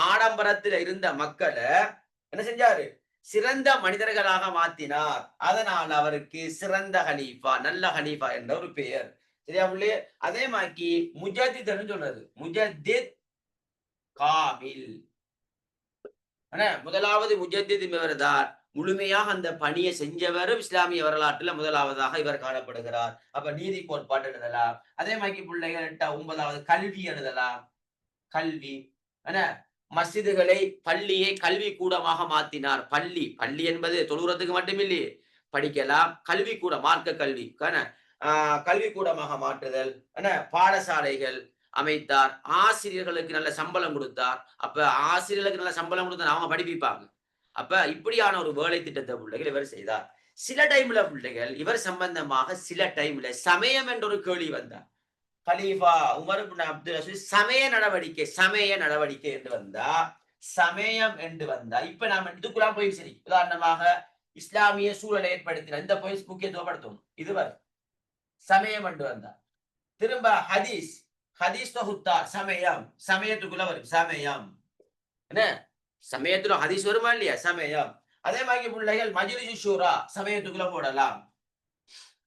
ஆடம்பரத்தில் இருந்த மக்களை என்ன செஞ்சாரு? சிறந்த மனிதர்களாக மாத்தினார். அதனால் அவருக்கு சிறந்த ஹலீஃபா, நல்ல ஹலீஃபா என்ற ஒரு பெயர். சரியா பிள்ளை? அதே மாதிரி முஜத்தித் சொல்றது. முஜத்தித் காமில். முதலாவது முஜத்தித் இவர்தான். முழுமையாக அந்த பணியை செஞ்சவரும் இஸ்லாமிய வரலாற்றுல முதலாவதாக இவர் காணப்படுகிறார். அப்ப நீதி கோட்பாடு எழுதலாம். அதே மாதிரி பிள்ளைகள் 9வது கல்வி எழுதலாம். கல்வி மஸ்ஜிதுகளை பள்ளியை கல்வி கூடமாக மாத்தினார். பள்ளி என்பது தொழுறதுக்கு மட்டுமில்லையே, படிக்கலாம். கல்வி கூட மார்க்க கல்வி கல்வி கூடமாக மாற்றுதல். பாடசாலைகள் அமைத்தார். ஆசிரியர்களுக்கு நல்ல சம்பளம் கொடுத்தார். அப்ப ஆசிரியர்களுக்கு நல்ல சம்பளம் கொடுத்தா அவங்க படிப்பிப்பாங்க. அப்ப இப்படியான ஒரு வேலை திட்டத்தை பிள்ளைகள் இவர் செய்தார். சில டைம்ல பிள்ளைகள் இவர் சம்பந்தமாக சில டைம்ல சமயம் என்ற ஒரு கேள்வி வந்தார். கலீஃபா உமர் இப்னு அப்துல் அசீஸ் சமய நடவடிக்கை என்று வந்தா, சமயம் என்று வந்தா இப்ப நாம இதுக்குலாம் போய் சரி உதாரணமாக இஸ்லாமிய சூழலை ஏற்படுத்தின இந்த போய் முக்கியத்துவப்படுத்தும். இதுவரை சமயம் என்று வந்தா திரும்ப ஹதீஸ் தொகுத்தா சமயத்துக்குள்ள வரும். சமயம் என்ன சமயத்துல ஹதீஸ் வருமா இல்லையா? சமயம். அதே மாதிரி பிள்ளைகள் மஜ்லிஸ் ஷூரா சமயத்துக்குள்ள போடலாம்.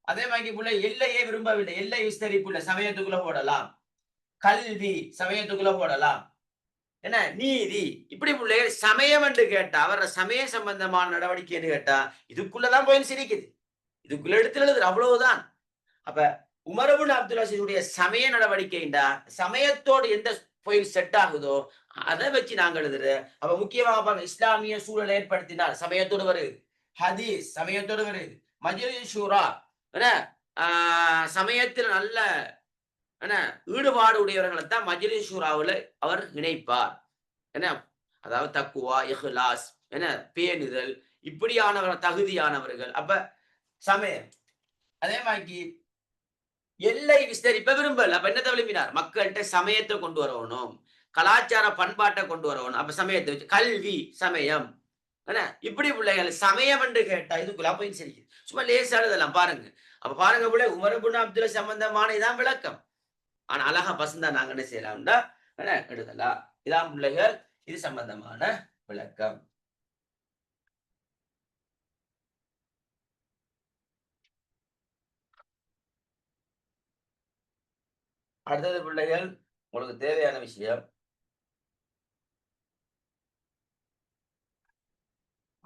அதே மாதிரி பிள்ளை எல்லையே விரும்பவில்லை, எல்லை விஸ்தரிப்புள்ள சமயத்துக்குள்ள போடலாம். கல்வி சமயத்துக்குள்ள போடலாம். என்ன நீதி இப்படி பிள்ளைகள் சமயம் என்று கேட்டா அவர சமய சம்பந்தமான நடவடிக்கைன்னு கேட்டா இதுக்குள்ளதான் போய் சிரிக்குது. இதுக்குள்ள எடுத்து எழுதுற அவ்வளவுதான். அப்ப உமர் இப்னு அப்துல் அசீஸுடைய சமய நடவடிக்கைண்டா சமயத்தோடு எந்த போய் செட் ஆகுதோ அதை வச்சு நாங்க எழுதுற. அப்ப முக்கியமாக பாருங்க, இஸ்லாமிய சூழலை ஏற்படுத்தினால் சமயத்தோடு வருது. ஹதீஸ் சமயத்தோடு வருது. மஜ்லிஸ் ஷூரா சமயத்தில் நல்ல ஈடுபாடு உடையவர்களைத்தான் மஜ்லிஸ் ஷூராவில் அவர் இணைப்பார். அதாவது தக்குவா, இஹ்லாஸ், பேணுதல், இப்படியானவர்கள் தகுதியானவர்கள். அப்ப சமயம். அதே மாதிரி எல்லை விஸ்தரிப்ப விரும்பல. அப்ப என்னத்தை விரும்பினார்? மக்கள்கிட்ட சமயத்தை கொண்டு வரணும், கலாச்சார பண்பாட்டை கொண்டு வரணும். அப்ப சமயத்தை வச்சு கல்வி சமயம் இப்படி பிள்ளைகள் சமயம் என்று கேட்டா இதுக்குள்ள போய் சரி சும்மா லேசா எழுதலாம் பாருங்க. அப்ப பாருங்க பிள்ளை உமர் இப்னு அப்துல் சம்பந்தமான இதான் விளக்கம். ஆனா அழகா பசந்தா நாங்க என்ன செய்யலாம்டா எழுதலாம். இதான் பிள்ளைகள் இது சம்பந்தமான விளக்கம். அடுத்தது பிள்ளைகள் உங்களுக்கு தேவையான விஷயம்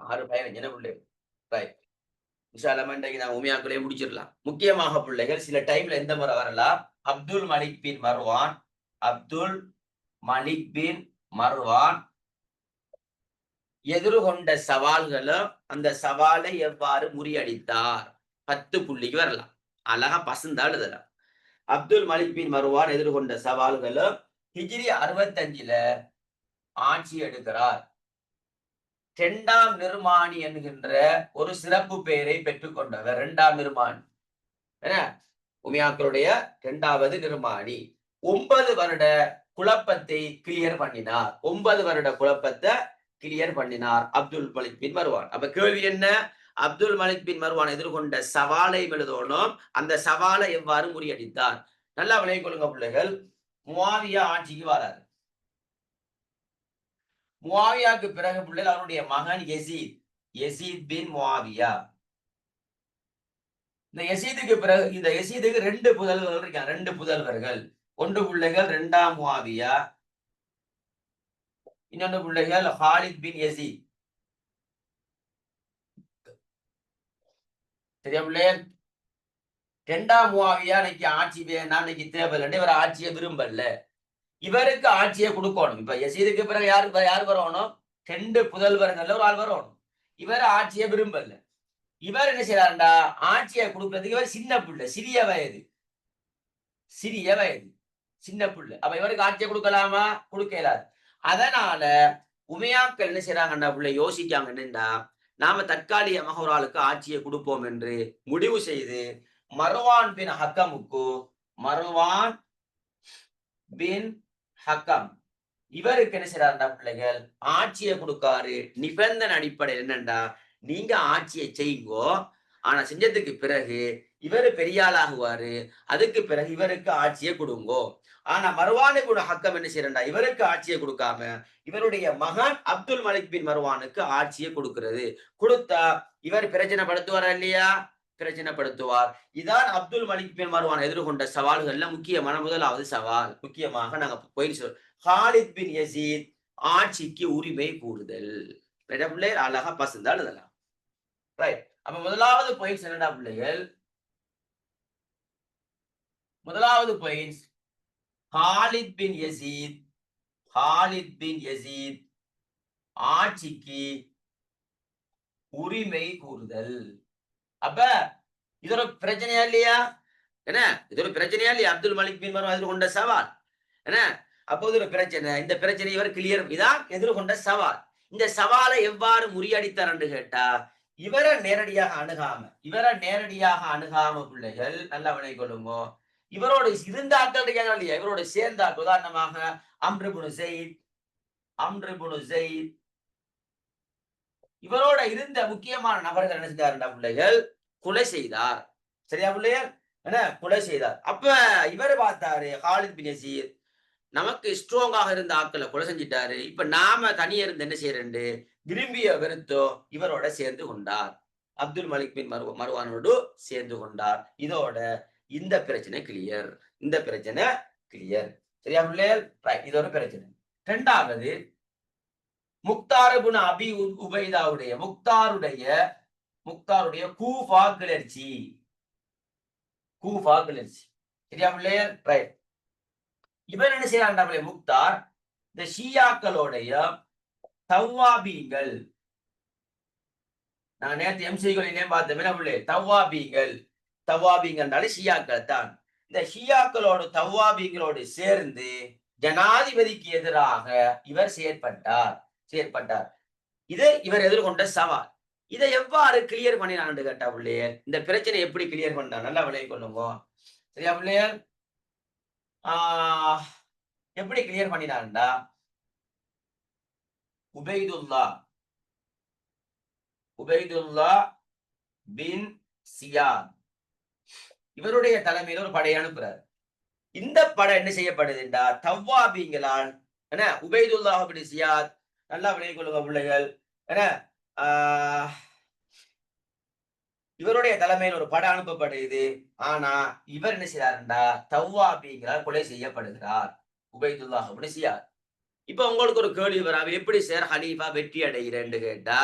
6:15 என்ன பிள்ளை ரைட். விஷாலமா இன்றைக்கு நான் உமையாக்களே முடிச்சிடலாம். முக்கியமாக பிள்ளைகள் சில டைம்ல எந்த முறை வரலாம், அப்துல் மலிக் பின் மர்வான், அப்துல் மலிக் பின் மர்வான் எதிர்கொண்ட சவால்களும் அந்த சவாலை எவ்வாறு முறியடித்தார் 10 புள்ளிக்கு வரலாம். அழகா பசந்தா எழுதலாம். அப்துல் மலிக் பின் மர்வான் எதிர்கொண்ட சவால்களும் ஹிஜ்ரி 65ல ஆட்சி எடுக்கிறார். 2ஆம் நிர்மாணி என்கின்ற ஒரு சிறப்பு பெயரை பெற்றுக்கொண்டவர். 2ஆம் நிர்மாணி என்ன, உமையாக்களுடைய 2வது நிர்மாணி. 9 வருட குழப்பத்தை கிளியர் பண்ணினார். 9 வருட குழப்பத்தை கிளியர் பண்ணினார் அப்துல் மலிக் பின் மர்வான். அப்ப கேள்வி என்ன, அப்துல் மலிக் பின் மர்வான் எதிர்கொண்ட சவாலை எழுதணும், அந்த சவாலை எவ்வாறு முறியடித்தார். நல்லா விளங்கிக் கொள்ளுங்க பிள்ளைகள். முஆவியா ஆட்சிக்கு வராரு. முஆவியாவுக்கு பிறகு பிள்ளைகள் அவருடைய மகன் யசீத், யசீத் பின் முஆவியா. இந்த யசீதுக்கு பிறகு இந்த யசீதுக்கு 2 புதல்வர்கள் இருக்காங்க. 2 புதல்வர்கள். ஒன்று பிள்ளைகள் 2ஆம் முஆவியா, இன்னொன்று பிள்ளைகள் ஹாலித் பின் யசீத். சரியா பிள்ளைகள்? 2ஆம் முஆவியா இன்னைக்கு ஆட்சி வேணாம், இன்னைக்கு தேவையில்லை, இவர் ஆட்சியை விரும்பல, இவருக்கு ஆட்சியை கொடுக்கணும். இப்ப யசீதுக்கு பிறகு யார் வரணும், 2 புதல்வர்கள் ஒரு ஆள் வரணும். இவர் ஆட்சியை விரும்பல. இவர் என்ன செய்யறாருண்டா, ஆட்சியை கொடுக்கறதுக்கு இவர் சின்ன பிள்ளை, சிறிய வயது, சின்ன பிள்ளை. அப்ப இவருக்கு ஆட்சியை கொடுக்கலாமா, கொடுக்க இயலாது. அதனால உமையாக்கள் என்ன செய்யறாங்கன்னா பிள்ளை யோசிக்காங்க, என்னண்டா நாம தற்காலிகமாக ஒரு ஆளுக்கு ஆட்சியை கொடுப்போம் என்று முடிவு செய்து மர்வான் பின் ஹக்கமுக்கு, மர்வான் பின் ஹக்கம் இவருக்கு என்ன செய்யறாருண்டா பிள்ளைகள் ஆட்சியை கொடுக்காரு. நிபந்தனை அடிப்படையில் என்னண்டா, நீங்க ஆட்சியை செய்யுங்கோ, ஆனா செஞ்சதுக்கு பிறகு இவரு பெரியாளாகுவாரு, அதுக்கு பிறகு இவருக்கு ஆட்சியை கொடுங்கோ. ஆனா மர்வான் இப்னு ஹக்கம் என்ன செய்யறா, இவருக்கு ஆட்சியை கொடுக்காம இவருடைய மகன் அப்துல் மலிக் பின் மர்வானுக்கு ஆட்சியை கொடுக்கிறது. கொடுத்தா இவர் பிரச்சனைப்படுத்துவாரா இல்லையா, பிரச்சனைப்படுத்துவார். இதான் அப்துல் மலிக் பின் மர்வான் எதிர்கொண்ட சவால்கள்ல முக்கியமான முதலாவது சவால். முக்கியமாக நாங்க போய் ஹாலித் பின் யசீத் ஆட்சிக்கு உரிமை கூறுதல். அழகா பசந்தா எழுதலாம். ரைட். அப்ப முதலாவது பாயிண்ட்ஸ் என்னடா பிள்ளைகள், முதலாவது points Khalid bin Yazid, Khalid bin Yazid ஆட்சிக்கு உரிமை கூறுதல். அப்ப இது ஒரு பிரச்சனையா இல்லையா, என்ன இது ஒரு பிரச்சனையா இல்லையா, அப்துல் மலிக் பின் மர்வான் எதிர்கொண்ட சவால் என்ன. அப்போது ஒரு பிரச்சனை, இந்த பிரச்சனை இவர் கிளியர், இதான் எதிர்கொண்ட சவால். இந்த சவாலை எவ்வாறு முறியடித்தார் என்று கேட்டா, இவரை நேரடியாக அணுகாம பிள்ளைகள் நல்லா விளங்கிக் கொள்ளுங்க. இவரோட இருந்த ஆட்கள் இருக்காங்க இல்லையா, இவரோட சேர்ந்த ஆட்கள், உதாரணமாக அம்ர் இப்னு ஸைத், இவரோட இருந்த முக்கியமான நபர்கள் என்ன செஞ்சாருண்டா பிள்ளைகள், கொலை செய்தார். சரியா பிள்ளைகள், என்ன கொலை செய்தார். அப்ப இவர் பார்த்தாரு ஹாலித் பின் யசீத், நமக்கு ஸ்ட்ராங்காக இருந்த ஆட்களை கொலை செஞ்சிட்டாரு, இப்ப நாம தனியே இருந்து என்ன செய்யறேன், விரும்பிய வெறுத்தோ இவரோட சேர்ந்து கொண்டார், அப்துல் மலிக் பின் மர்வானோடு சேர்ந்து கொண்டார். இதோட இந்த பிரச்சனை கிளியர், இந்த பிரச்சனை கிளியர். சரியா பிள்ளைகள், இது ஒரு பிரச்சனை. இரண்டாவது முக்தார் இப்னு அபி உபைதாவுடைய முக்தாருடைய கூஃபா கிளர்ச்சி. சரியா பிள்ளைகள், ரைட். இவர் என்ன செய்யறாண்டா முக்தார், இந்த ஷியாக்களுடைய தவ்வாபீங்கள், நான் நேற்று எம்சிகளிலே பார்த்தேன், தவ்வாபீங்கள்னாலே ஷியாக்கள் தான். இந்த ஷியாக்களோடு தவ்வாபீங்களோடு சேர்ந்து ஜனாதிபதிக்கு எதிராக இவர் செயற்பட்டார். இது இவர் எதிர்கொண்ட சவால். இதை எவ்வாறு கிளியர் பண்ணினான்னு கேட்டா பிள்ளையர், இந்த பிரச்சனை எப்படி கிளியர் பண்ணா நல்லா விளங்கிக் கொள்ளுங்க. சரியா பிள்ளையர், எப்படி கிளியர் பண்ணினான்டா, உபைதுல்லா பின் சியாத் இவருடைய தலைமையில ஒரு படையை அனுப்புறார். இந்த படை என்ன செய்யப்படுதுண்டா, தவ்வாபீங்களால் என்ன, உபைதுல்லா பின் சியாத் நல்லா விளங்கிக் கொள்ளுங்க பிள்ளைகள், என்ன இவருடைய தலைமையில் ஒரு படை அனுப்பப்படுது. ஆனா இவர் என்ன செய்யறாருண்டா, தவ்வாபீங்களால் கொலை செய்யப்படுகிறார். உபைதுல்லாஹ் இப்னு சியாத். இப்ப உங்களுக்கு ஒரு கேள்வி வராது, எப்படி சார் ஹலீஃபா வெற்றி அடைகிறேன்னு கேட்டா,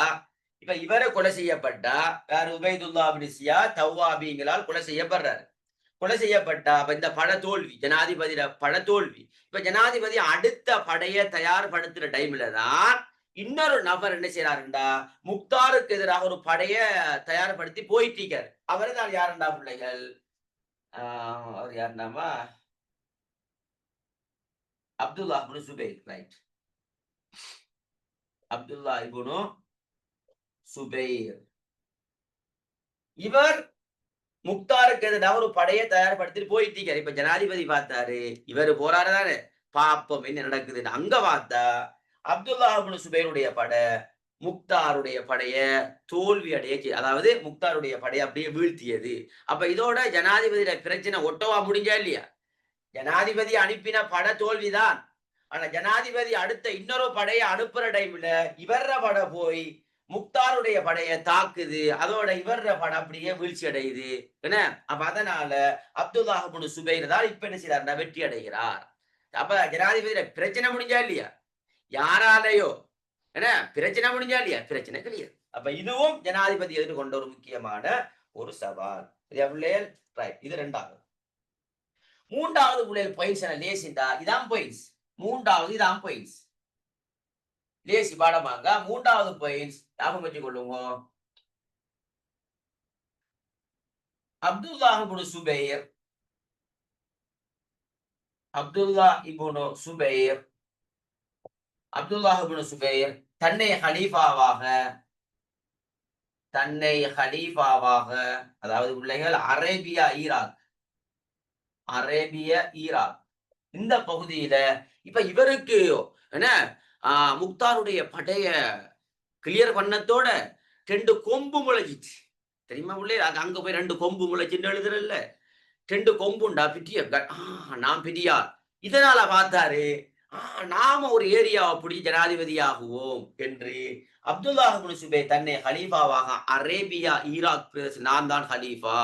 இப்ப இவரை கொலை செய்யப்பட்டா யார்? உபைதுல்லாஹ் இப்னு சியாத் தவ்வாபிங்களால் கொலை செய்யப்படுறாரு. கொலை செய்யப்பட்டா அப்ப இந்த பட தோல்வி, ஜனாதிபதியில பட தோல்வி. இப்ப ஜனாதிபதி அடுத்த படையை தயார்படுத்துற டைம்ல தான் இன்னொரு நபர் என்ன செய்யறாருண்டா, முக்தாருக்கு எதிராக ஒரு படைய தயார்படுத்தி போயிட்டு இருக்காரு. அவரு தான் யாருண்டா பிள்ளைகள்? அவர் யாருண்டாமா? அப்துல்லாஹ் இப்னு சுபைர். ரைட், அப்துல்லாஹ் இப்னு சுபைர். இவர் முக்தாருக்கு எதிராக ஒரு படையை தயார்படுத்திட்டு போயிட்டு இருக்காரு. இப்ப ஜனாதிபதி பார்த்தாரு, இவர் போறாரு தானே, பாப்போம் என்ன நடக்குதுன்னு. அங்க பார்த்தா அப்துல்லாஹ் இப்னு சுபைருடைய படை முக்தாருடைய படைய தோல்வி அடைய, அதாவது முக்தாருடைய படையை அப்படியே வீழ்த்தியது. அப்ப இதோட ஜனாதிபதியில பிரச்சனை ஒட்டவா முடிஞ்சா இல்லையா? ஜனாதிபதி அனுப்பின பட தோல்விதான். ஆனா ஜனாதிபதி அடுத்த இன்னொரு படையை அனுப்புற டைம்ல இவர்ற படை போய் முக்தாருடைய படையை தாக்குது. அதோட இவர்ற படம் அப்படியே வீழ்ச்சி அடையுது. என்ன? அப்ப அதனால அப்துல்லாஹ் இப்னு சுபைர் தான் இப்ப என்ன செய்யறாருன்னா வெற்றி அடைகிறார். அப்ப ஜனாதிபதியில பிரச்சனை முடிஞ்சா இல்லையா? யாராலையோ என்ன பிரச்சனை முடிஞ்சா இல்லையா? பிரச்சனை கிளியர். அப்ப இதுவும் ஜனாதிபதி எதிர்கொண்ட ஒரு முக்கியமான ஒரு சவால். இது ரெண்டாவது. மூன்றாவது புள்ளைகள் பாயிண்ட்ஸ் என லேசிண்டா இதான் பாயிண்ட்ஸ். மூன்றாவது இதான் பாயிண்ட்ஸ். லேசி பாடமாங்க. மூன்றாவது பாயிண்ட்ஸ் ஞாபகம் வச்சுக் கொள்ளுங்க. அப்துல்லாஹ் இப்னு சுபைர், அப்துல்லாஹ் இப்னு சுபைர், அப்துல்லாஹ் இப்னு சுபைர் தன்னை ஹலீஃபாவாக, அதாவது பிள்ளைகள் அரேபியா ஈராக், அரேபிய ஈராக் இந்த பகுதியில இப்ப இவருக்கு என்ன முக்தாருடைய படைய கிளியர் பண்ணத்தோட 2 கொம்பு முளைச்சிச்சு. தெரியுமா உள்ளே? அங்க போய் 2 கொம்பு முளைச்சுன்னு எழுதுறல்ல, 2 கொம்புண்டா பிட்டிய நான் பிடியார். இதனால பார்த்தாரு, நாம ஒரு ஏரியாவை பிடிச்சி ஜனாதிபதியாகுவோம் என்று அப்துல்லாஹ் இப்னு சுபைர் தன்னை ஹலீஃபாவாக அரேபியா ஈராக் பிரதேச நான் தான் ஹலீஃபா,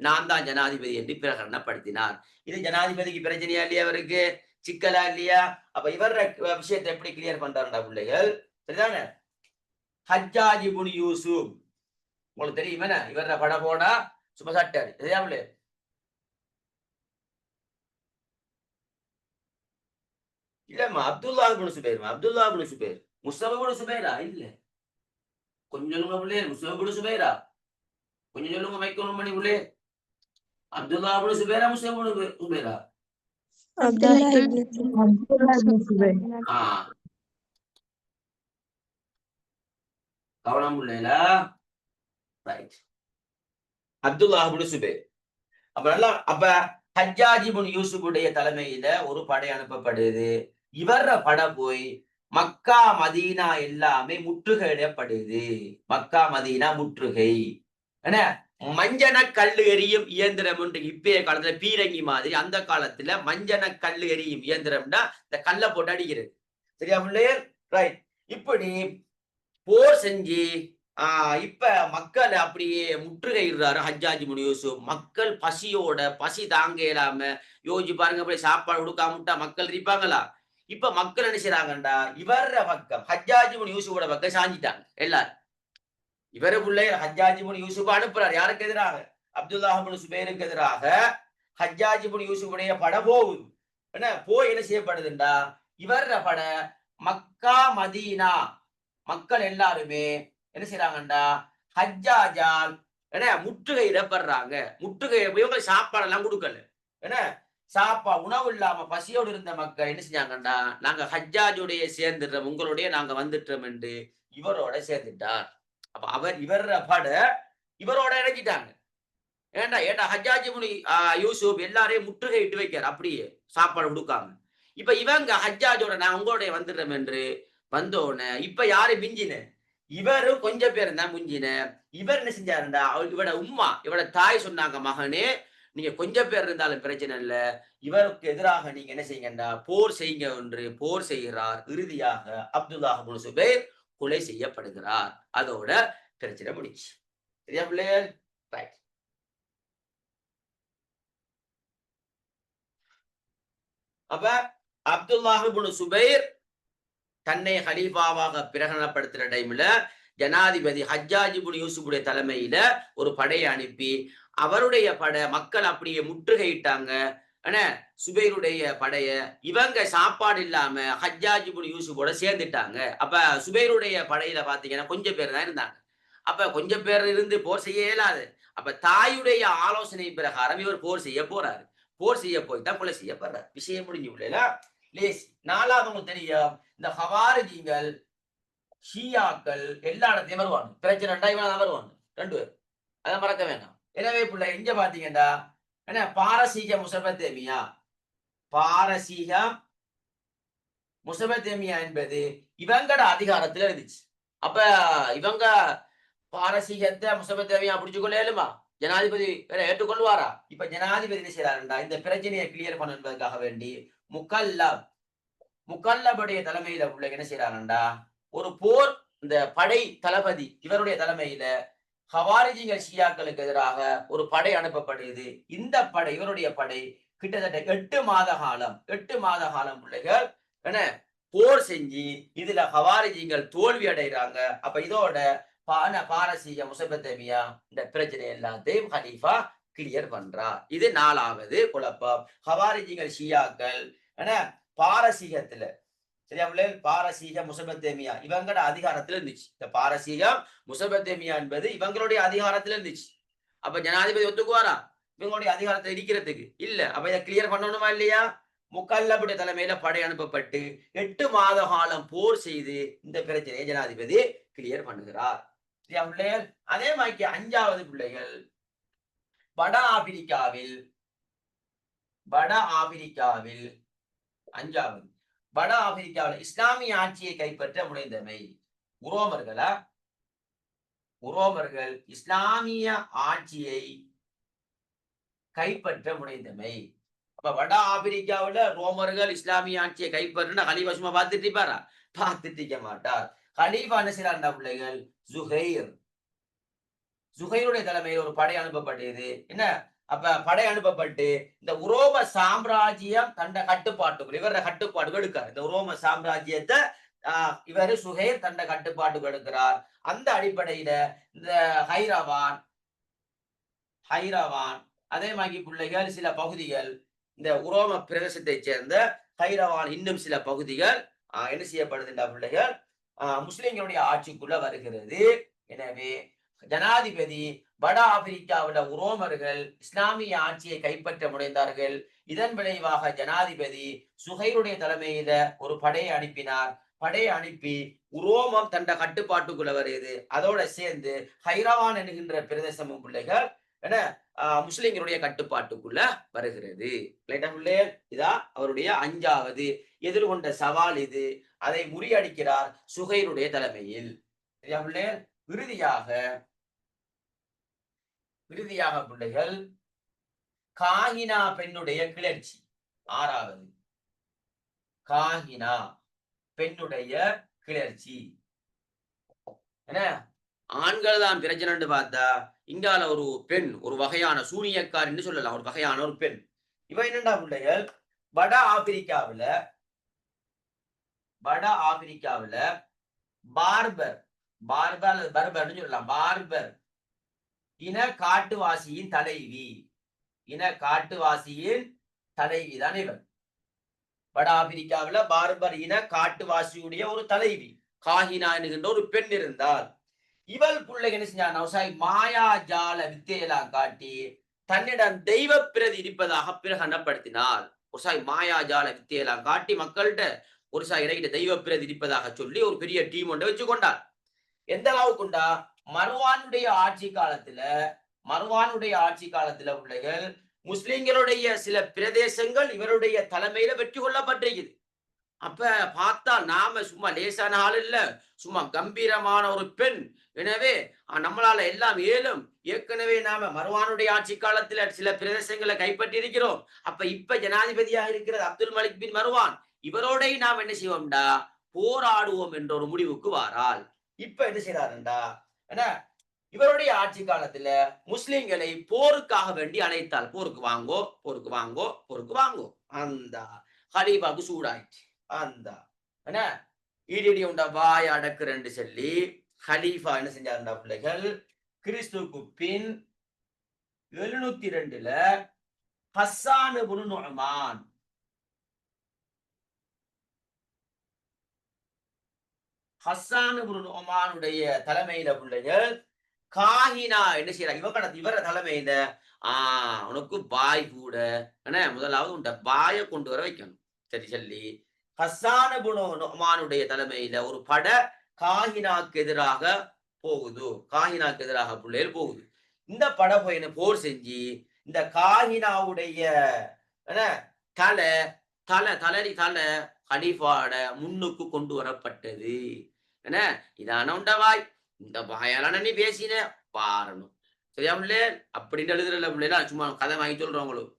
நான் தான் ஜனாதிபதி என்று பிரகடனப்படுத்தினார். இது ஜனாதிபதிக்கு பிரச்சனையா இல்லையா? அவருக்கு சிக்கலா இல்லையா? அப்ப இவர விஷயத்தை எப்படி கிளியர் பண்றாருடா பிள்ளைகள்? சரிதானே? ஹஜ்ஜாஜ் இப்னு யூசுப் உங்களுக்கு தெரியும் என்ன? இவர பட போனா சும்மா சட்டாரு. சரியா பிள்ளை? இல்லம்மா, அப்துல்லாஹ் இப்னு சுபைர், அப்துல்லாஹ் இப்னு சுபைர். முஸ்தபா இப்னு சுபைரா? இல்ல, கொஞ்சம் சொல்லுங்க பிள்ளை. முஸ்தபா இப்னு சுபைரா? கொஞ்சம் சொல்லுங்க மைக்கோன் பண்ணி பிள்ளை. அப்துல்லாஹ் இப்னு சுபைரா, முஸ்தபா இப்னு சுபைரா? அப்துல்லாஹ் இப்னு சுபைர். கவனம் பிள்ளைல. ரைட், அப்துல்லாஹ் இப்னு சுபைர். அப்ப நல்லா, அப்ப ஹஜ்ஜாஜ் இப்னு யூசுஃபுடைய தலைமையில ஒரு படை அனுப்பப்படுது. இவர படை போய் மக்கா மதீனா எல்லாமே முற்றுகையிடப்படுது. மக்கா மதீனா முற்றுகை. என்ன? மஞ்சன கல்லு எரியும் இயந்திரம் உண்டு. இப்பய காலத்துல பீரங்கி மாதிரி, அந்த காலத்துல மஞ்சன கல்லு எரியும் இயந்திரம்னா இந்த கல்லை போட்டு அடிக்கிறது. சரியா பிள்ளையர்? ரைட். இப்படி போர் செஞ்சு இப்ப மக்கள் அப்படியே முற்றுகையிடுறாரு ஹஜ்ஜாஜ் இப்னு யூசுப். மக்கள் பசியோட, பசி தாங்க இயலாம யோசிச்சு பாருங்க, அப்படியே சாப்பாடு கொடுக்காமட்டா மக்கள் இருப்பாங்களா? இப்ப மக்கள் என்ன செய்யறாங்கண்டா, இவர பக்கம் ஹஜ்ஜாஜ் இப்னு யூசுஃபோட பக்கம் சாஞ்சிட்டாங்க எல்லாரும். இவர பிள்ளை ஹஜ்ஜாஜ் இப்னு யூசுப் அனுப்புறாரு. யாருக்கு எதிராக? அப்துல்லாஹ் இப்னு சுபைருக்கு எதிராக ஹஜ்ஜாஜ் இப்னு யூசுஃபுடைய படை போகுது. என்ன போய் என்ன செய்யப்படுதுண்டா, இவர படை மக்கா மதீனா மக்கள் எல்லாருமே என்ன செய்யறாங்கண்டா ஹஜ்ஜாஜால் என்ன முற்றுகையிடப்படுறாங்க. முற்றுகை இவங்க சாப்பாடு எல்லாம் கொடுக்கல. என்ன உணவு இல்லாம பசியோடு இருந்த மக்கள் என்ன செஞ்சாங்கண்டா, நாங்க ஹஜ்ஜாஜுடைய சேர்ந்துடுறோம், உங்களுடைய நாங்க வந்துட்டோம் என்று இவரோட சேர்ந்துட்டார். அப்ப இவர பட இவரோட இறங்கிட்டாங்க. ஏண்டா ஹஜ்ஜாஜ் இப்னு யூசுப் எல்லாரையும் முற்றுகையிட்டு வைக்கிறார், அப்படியே சாப்பாடு கொடுக்காம. இப்ப இவங்க ஹஜ்ஜாஜோட நான் உங்களுடைய வந்துடுறோம் என்று வந்தோடனே இப்ப யாரு மிஞ்சின? இவரும் கொஞ்சம் பேர் தான் முஞ்சின. இவர் என்ன செஞ்சாருண்டா, இவட உம்மா இவட தாய் சொன்னாங்க, மகனே நீங்க கொஞ்சம் பேர் இருந்தாலும் பிரச்சனை இல்ல, இவருக்கு எதிராக நீங்க என்ன செய்யுங்கண்டா போர் செய்யுங்க என்று போர் செய்கிறார். இறுதியாக அப்துல்லாஹ் இப்னு சுபைர் கொலை செய்யப்படுகிறார். அதோட பிரச்சனை முடிச்சு. சரியா பிள்ளைகள்? ரைட். அப்ப அப்துல்லாஹ் இப்னு சுபைர் தன்னை ஹலீஃபாவாக பிரகடனப்படுத்துற டைம்ல ஜனாதிபதி ஹஜ்ஜாஜ் இப்னு யூசுஃபுடைய தலைமையில ஒரு படையை அனுப்பி அவருடைய மக்கள் அப்படியே முற்றுகையிட்டாங்க. ஆனா சுபைருடைய படைய இவங்க சாப்பாடு இல்லாம ஹஜ்ஜாஜ் இப்னு யூசுஃபோட சேர்ந்துட்டாங்க. அப்ப சுபைருடைய படையில பாத்தீங்கன்னா கொஞ்சம் பேர் தான் இருந்தாங்க. அப்ப கொஞ்சம் பேர் இருந்து போர் செய்ய இயலாது. அப்ப தாயுடைய ஆலோசனை பிரகாரம் இவர் போர் செய்ய போறாரு. போர் செய்ய போய் தான் கொலை செய்யப்படுறார். விஷயம் முடிஞ்சு இல்லையா? லேசி. நாலாவது உங்களுக்கு தெரியும், இந்த ஹவாரிஜிகள் ஷியாக்கள் எல்லா இடத்தையும் வருவாங்க. பிரச்சனை இவன் வருவாங்க 2 பேர். அதை மறக்க வேண்டாம். எனவே பிள்ளை இங்க பாத்தீங்கன்னா என்ன பாரசீக முசபத்தேமியா, பாரசீக முசபத்தேமியா என்பது இவங்கட அதிகாரத்துல இருந்துச்சு. அப்ப இவங்க பாரசீகத்தை முசபத்தேமியா பிடிச்சு கொள்ளையிலுமா ஜனாதிபதி ஏற்றுக்கொள்வாரா? இப்ப ஜனாதிபதி என்ன செய்யறாருண்டா இந்த பிரச்சனையை கிளியர் பண்ண என்பதற்காக வேண்டி முக்கல்லபுடைய தலைமையில உள்ள என்ன செய்யறாருண்டா ஒரு போர், இந்த படை தளபதி இவருடைய தலைமையில ஹவாரிஜிகள் ஷியாக்களுக்கு எதிராக ஒரு படை அனுப்பப்படுது. இந்த படை இவருடைய படை கிட்டத்தட்ட 8 மாத காலம் பிள்ளைகள் என்ன போர் செஞ்சு இதுல ஹவாரிஜிகள் தோல்வி அடைகிறாங்க. அப்ப இதோட பாரசீக முசபத்தேமியா இந்த பிரச்சனை எல்லாத்தையும் ஹலீஃபா கிளியர் பண்றா. இது 4வது குழப்பம். ஹவாரிஜிகள் ஷியாக்கள் என்ன பாரசீகத்துல சரியா பிள்ளைகள் பாரசீக முசபத்தேமியா இவங்களோட அதிகாரத்துல இருந்துச்சு. இந்த பாரசீகம் முசபத்தேமியா என்பது இவங்களுடைய அதிகாரத்துல இருந்துச்சு. அப்ப ஜனாதிபதி ஒத்துக்குவாரா இவங்களுடைய அதிகாரத்தை இருக்கிறதுக்கு? இல்ல. அப்ப இதை கிளியர் பண்ணணுமா இல்லையா? முக்கல்லபுடைய தலைமையில படை அனுப்பப்பட்டு 8 மாத காலம் போர் செய்து இந்த பிரச்சனையை ஜனாதிபதி கிளியர் பண்ணுகிறார். சரியா பிள்ளைகள்? அதே மாதிரி 5வது பிள்ளைகள் வட ஆப்பிரிக்காவில் 5வது வட ஆப்பிரிக்காவில் இஸ்லாமிய ஆட்சியை கைப்பற்ற முனைந்தமை. உரோமர்கள் இஸ்லாமிய ஆட்சியை கைப்பற்ற முனைந்தமை. அப்ப வட ஆப்பிரிக்காவில் ரோமர்கள் இஸ்லாமிய ஆட்சியை கைப்பற்றினா ஹலீஃபா சும்மா பார்த்துட்டு இருப்பாரா? பார்த்துட்டு இருக்க மாட்டார். ஹலீஃபா என்ன செய்யறாருன்னா பிள்ளைகள் ஜுஹைருடைய தலைமையில் ஒரு படை அனுப்பப்பட்டது. என்ன அப்ப படை அனுப்பப்பட்டு இந்த உரோம சாம்ராஜ்யம் தண்ட கட்டுப்பாட்டுக்குள் இவர கட்டுப்பாடு எடுக்கார். இந்த உரோம சாம்ராஜ்யத்தை இவரு சுஹைர் தண்ட கட்டுப்பாட்டுக்கு எடுக்கிறார். அந்த அடிப்படையில இந்த ஹைரவான் அதே மாதிரி பிள்ளைகள் சில பகுதிகள் இந்த உரோம பிரதேசத்தை சேர்ந்த ஹைரவான் இன்னும் சில பகுதிகள் என்ன செய்யப்படுதுன்ற பிள்ளைகள் முஸ்லிம்களுடைய ஆட்சிக்குள்ள வருகிறது. எனவே ஜனாதிபதி வட ஆப்பிரிக்காவில் உரோமர்கள் இஸ்லாமிய ஆட்சியை கைப்பற்ற முனைந்தார்கள். இதன் விளைவாக ஜனாதிபதி சுஹைருடைய தலைமையில ஒரு படையை அனுப்பினார். படையை அனுப்பி உரோமம் தண்ட கட்டுப்பாட்டுக்குள்ள வருது. அதோட சேர்ந்து ஹைரவான் என்கின்ற பிரதேசமும் பிள்ளைகள் என முஸ்லிம்களுடைய கட்டுப்பாட்டுக்குள்ள வருகிறது. இதான் அவருடைய 5வது எதிர்கொண்ட சவால். இது அதை முறியடிக்கிறார் சுஹைருடைய தலைமையில். இறுதியாக பிள்ளைகள் காஹினா பெண்ணுடைய கிளர்ச்சி. 6வது காஹினா பெண்ணுடைய கிளர்ச்சி. என்ன ஆண்கள் தான் பிரச்சனை பார்த்தா இங்கால ஒரு பெண், ஒரு வகையான சூனியக்காரின்னு சொல்லலாம், ஒரு வகையான ஒரு பெண். இவ என்னண்டா பிள்ளைகள் வட ஆப்பிரிக்காவில பர்பர்னு சொல்லலாம். பார்பர் இன காட்டுவாசியின் தலைவி தான் இவர். வட ஆப்பிரிக்காவில பார்பர் இன காட்டுவாசியுடைய ஒரு தலைவி காஹினா என்கின்ற ஒரு பெண் இருந்தால் இவள் பிள்ளை என்ன செஞ்சா மாயாஜால வித்தையெல்லாம் காட்டி தன்னிடம் தெய்வ பிரதி இருப்பதாக பிரகடனப்படுத்தினாள். ஒரு மாயாஜால வித்தையெல்லாம் காட்டி மக்கள்கிட்ட ஒரு இடையிட்ட தெய்வ பிரதி இருப்பதாக சொல்லி ஒரு பெரிய டீம் ஒன்றை வச்சு கொண்டார். எந்த அளவுக்குண்டா மர்வானுடைய ஆட்சி காலத்துல பிள்ளைகள் முஸ்லிம்களுடைய சில பிரதேசங்கள் இவருடைய தலைமையில வெற்றி கொள்ளப்பட்டிருக்குது. அப்ப பார்த்தா நாம சும்மா லேசான ஆள் இல்ல, சும்மா கம்பீரமான ஒரு பெண். எனவே நம்மளால எல்லாம் ஏலும். ஏற்கனவே நாம மர்வானுடைய ஆட்சி காலத்துல சில பிரதேசங்களை கைப்பற்றி இருக்கிறோம். இப்ப ஜனாதிபதியாக இருக்கிறது அப்துல் மலிக் பின் மர்வான். இவரோட நாம் என்ன செய்வோம்டா போராடுவோம் என்ற ஒரு முடிவுக்கு வாரால். இப்ப என்ன செய்யறாருண்டா என்ன இவருடைய ஆட்சி காலத்துல முஸ்லிம்களை போருக்காக வேண்டி அழைத்தால் போருக்கு வாங்கோ. அந்த ஹலீஃபாவுக்கு சூடாயிடுச்சு. அந்த என்ன இடி உண்ட வாய் அடக்குறேன்னு சொல்லி ஹலீஃபா என்ன செஞ்சாருண்டா பிள்ளைகள், கிறிஸ்துவுக்கு பின் 702 ஹஸ்ஸான் இப்னு நுஅமான் நுஅமானுடைய தலைமையில பிள்ளைகள் காஹினா என்ன செய்யறாங்க, இவர தலைமையில உனக்கு பாய் கூட என்ன முதலாவது உண்ட பாயை கொண்டு வர வைக்கணும் சரி சொல்லி ஹஸ்ஸான் இப்னு நுஅமானுடைய தலைமையில ஒரு பட காஹினாக்கு எதிராக போகுது. காஹினாக்கு எதிராக பிள்ளைகள் போகுது. இந்த பட போர் செஞ்சு இந்த காஹினாவுடைய தலை ஹலீஃபாட முன்னுக்கு கொண்டு வரப்பட்டது. என்ன இதான உண்டவாய், இந்த வாயாலான நீ பேசின பாரணும் சரியா பிள்ளை அப்படின்னு எழுதுறல பிள்ளைல சும்மா கதை வாங்கி சொல்றவங்களும்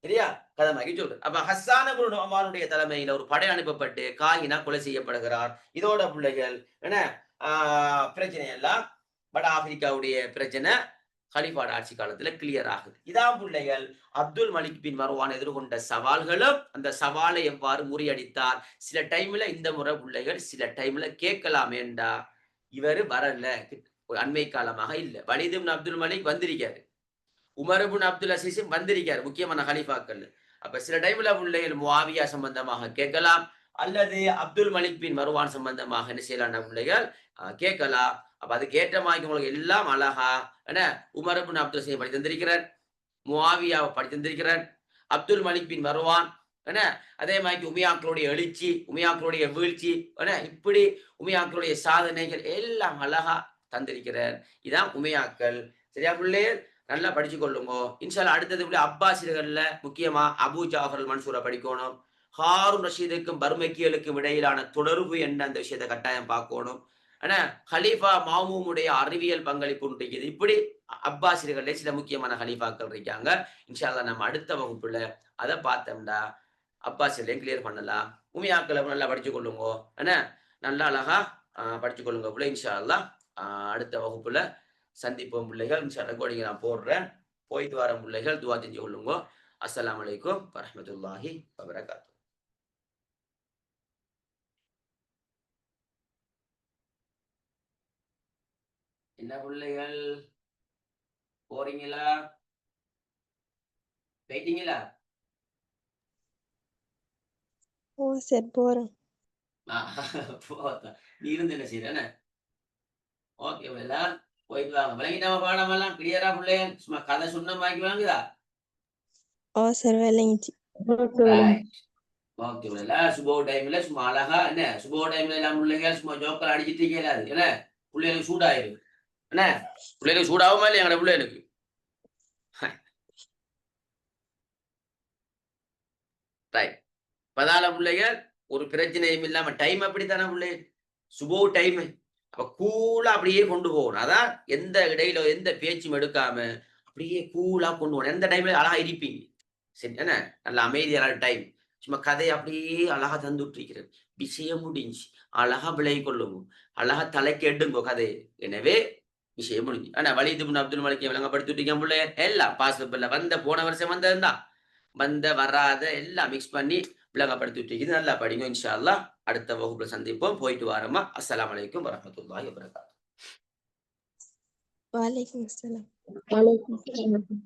சரியா கதை வாங்கி சொல்றேன். அப்ப ஹஸ்ஸான் இப்னு நுஅமானுடைய தலைமையில ஒரு படை அனுப்பப்பட்டு காஹினா கொலை செய்யப்படுகிறார். இதோட பிள்ளைகள் என்ன பிரச்சனை எல்லாம் வட ஆப்பிரிக்காவுடைய பிரச்சனை ஹலீஃபாட ஆட்சி காலத்துல கிளியர் ஆகுது. இதான் பிள்ளைகள் அப்துல் மலிக் பின் மர்வான் எதிர்கொண்ட சவால்களும் அந்த சவாலை எவ்வாறு முறியடித்தார். சில டைம்ல இந்த முறை பிள்ளைகள் சில டைம்ல கேட்கலாமேண்டா இவரு வரல, அண்மை காலமாக இல்ல. வலீத் இப்னு அப்துல் மலிக் வந்திருக்காரு, உமர் இப்னு அப்துல் அசீஸும் வந்திருக்காரு, முக்கியமான ஹலீஃபாக்கள். அப்ப சில டைம்ல பிள்ளைகள் முஆவியா சம்பந்தமாக கேட்கலாம், அல்லது அப்துல் மலிக் பின் மர்வான் சம்பந்தமாக என்ன செய்யலாம் பிள்ளைகள் கேட்கலாம். அப்ப அதுக்கு ஏற்ற மாதிரி உங்களுக்கு எல்லாம் அழகா என்ன உமர் இப்னு அப்துல் அசீஸ் படி தந்திருக்கிறார், முஆவியாவை படி தந்திருக்கிறார், அப்துல் மலிக் பின் மர்வான் என்ன அதே மாதிரி உமையாக்களுடைய எழுச்சி, உமையாக்களுடைய வீழ்ச்சி என்ன இப்படி உமையாக்களுடைய சாதனைகள் எல்லாம் அழகா தந்திருக்கிறார். இதான் உமையாக்கள் சரியா பிள்ளைகள் நல்லா படிச்சு கொள்ளுங்க. இன்ஷால்லா அடுத்தது அப்பாசியர்கள்ல முக்கியமா அபு ஜாஃபர் மன்சூரை படிக்கணும். ஹாரூன் ரஷீதுக்கும் பர்மக்கியலுக்கும் இடையிலான தொடர்பு என்ன அந்த விஷயத்தை கட்டாயம் பார்க்கணும். ஆனா ஹலீஃபா மாமூமுடைய அறிவியல் பங்களிப்பு இருக்குது. இப்படி அப்பாசியர்கள்ல சில முக்கியமான ஹலீஃபாக்கள் இருக்காங்க. இன்ஷால்லா நம்ம அடுத்த வகுப்புல அதை பார்த்தோம்டா அப்பாசியர்களையும் கிளியர் பண்ணலாம். உமையாக்களை நல்லா படிச்சு கொள்ளுங்க, என்ன நல்லா அழகா படிச்சு கொள்ளுங்க பிள்ளை. இன்ஷால்லா அடுத்த வகுப்புல சந்திப்போம் பிள்ளைகள். இன்ஷா ரெக்கார்டிங் நான் போடுறேன். போயிட்டு வர பிள்ளைகள் துவா செஞ்சு கொள்ளுங்க. அஸ்ஸலாமு அலைக்கும் வரஹ்மத்துல்லாஹி வபரகாத்துஹு. என்ன பிள்ளைகள் போறீங்களா, போயிட்டீங்களா? ஓ சரி போறேன். நீ இருந்து என்ன செய்யற? ஓகே எல்லாம் போயிட்டு வாங்க. விளங்கிட்டாம பாடமெல்லாம் கிளியரா பிள்ளைகள்? சும்மா கதை சொன்ன மாதிரி வாங்குதா? ஓ சரி விளங்கிச்சு. ஓகே சுபோ டைம்ல சும்மா அழகா என்ன சுபோ டைம்ல எல்லாம் பிள்ளைங்க சும்மா ஜோக்கர் அடிச்சுட்டு கேளாது என்ன பிள்ளைகளுக்கு சூடாயிரு என்ன பிள்ளைகளுக்கு சூடாகுமா இல்லையா எங்கட பிள்ளைகளுக்கு? ரைட். பதால பிள்ளைகள் ஒரு பிரச்சனையும் இல்லாம டைம் அப்படித்தானே பிள்ளைகள் சுபோ டைம் அப்ப கூலா அப்படியே கொண்டு போகணும். அதான் எந்த இடையில எந்த பேச்சும் எடுக்காம அப்படியே கூலா கொண்டு போகணும். எந்த டைம்ல அழகா இருப்பீங்க சரி என்ன நல்ல அமைதியான டைம். சும்மா கதையை அப்படியே அழகா தந்துட்டு இருக்கிறது. விஷயம் முடிஞ்சு அழகா விலகி கொள்ளுங்க, அழகா தலைக்கு எடுங்க கதையை. எனவே விஷயம் முடிஞ்சு. ஆனா வலீத் இப்னு அப்துல் மலிக் விளங்கப்படுத்திட்டீங்க பிள்ளை எல்லாம் பாசிபிள் வந்த போன வருஷம் வந்ததுதான் வந்த வராத எல்லாம் மிக்ஸ் பண்ணி விளங்கப்படுத்திட்டு இருக்குது. நல்லா படிங்க. இன்ஷா அல்லாஹ் அடுத்த வகுப்புல சந்திப்போம். போயிட்டு வாரமா. அஸ்ஸலாமு அலைக்கும் வரஹ்மத்துல்லாஹி வபரகாத்துஹு. வலைக்கும் அஸ்ஸலாம். வலைக்கும் அஸ்ஸலாம்.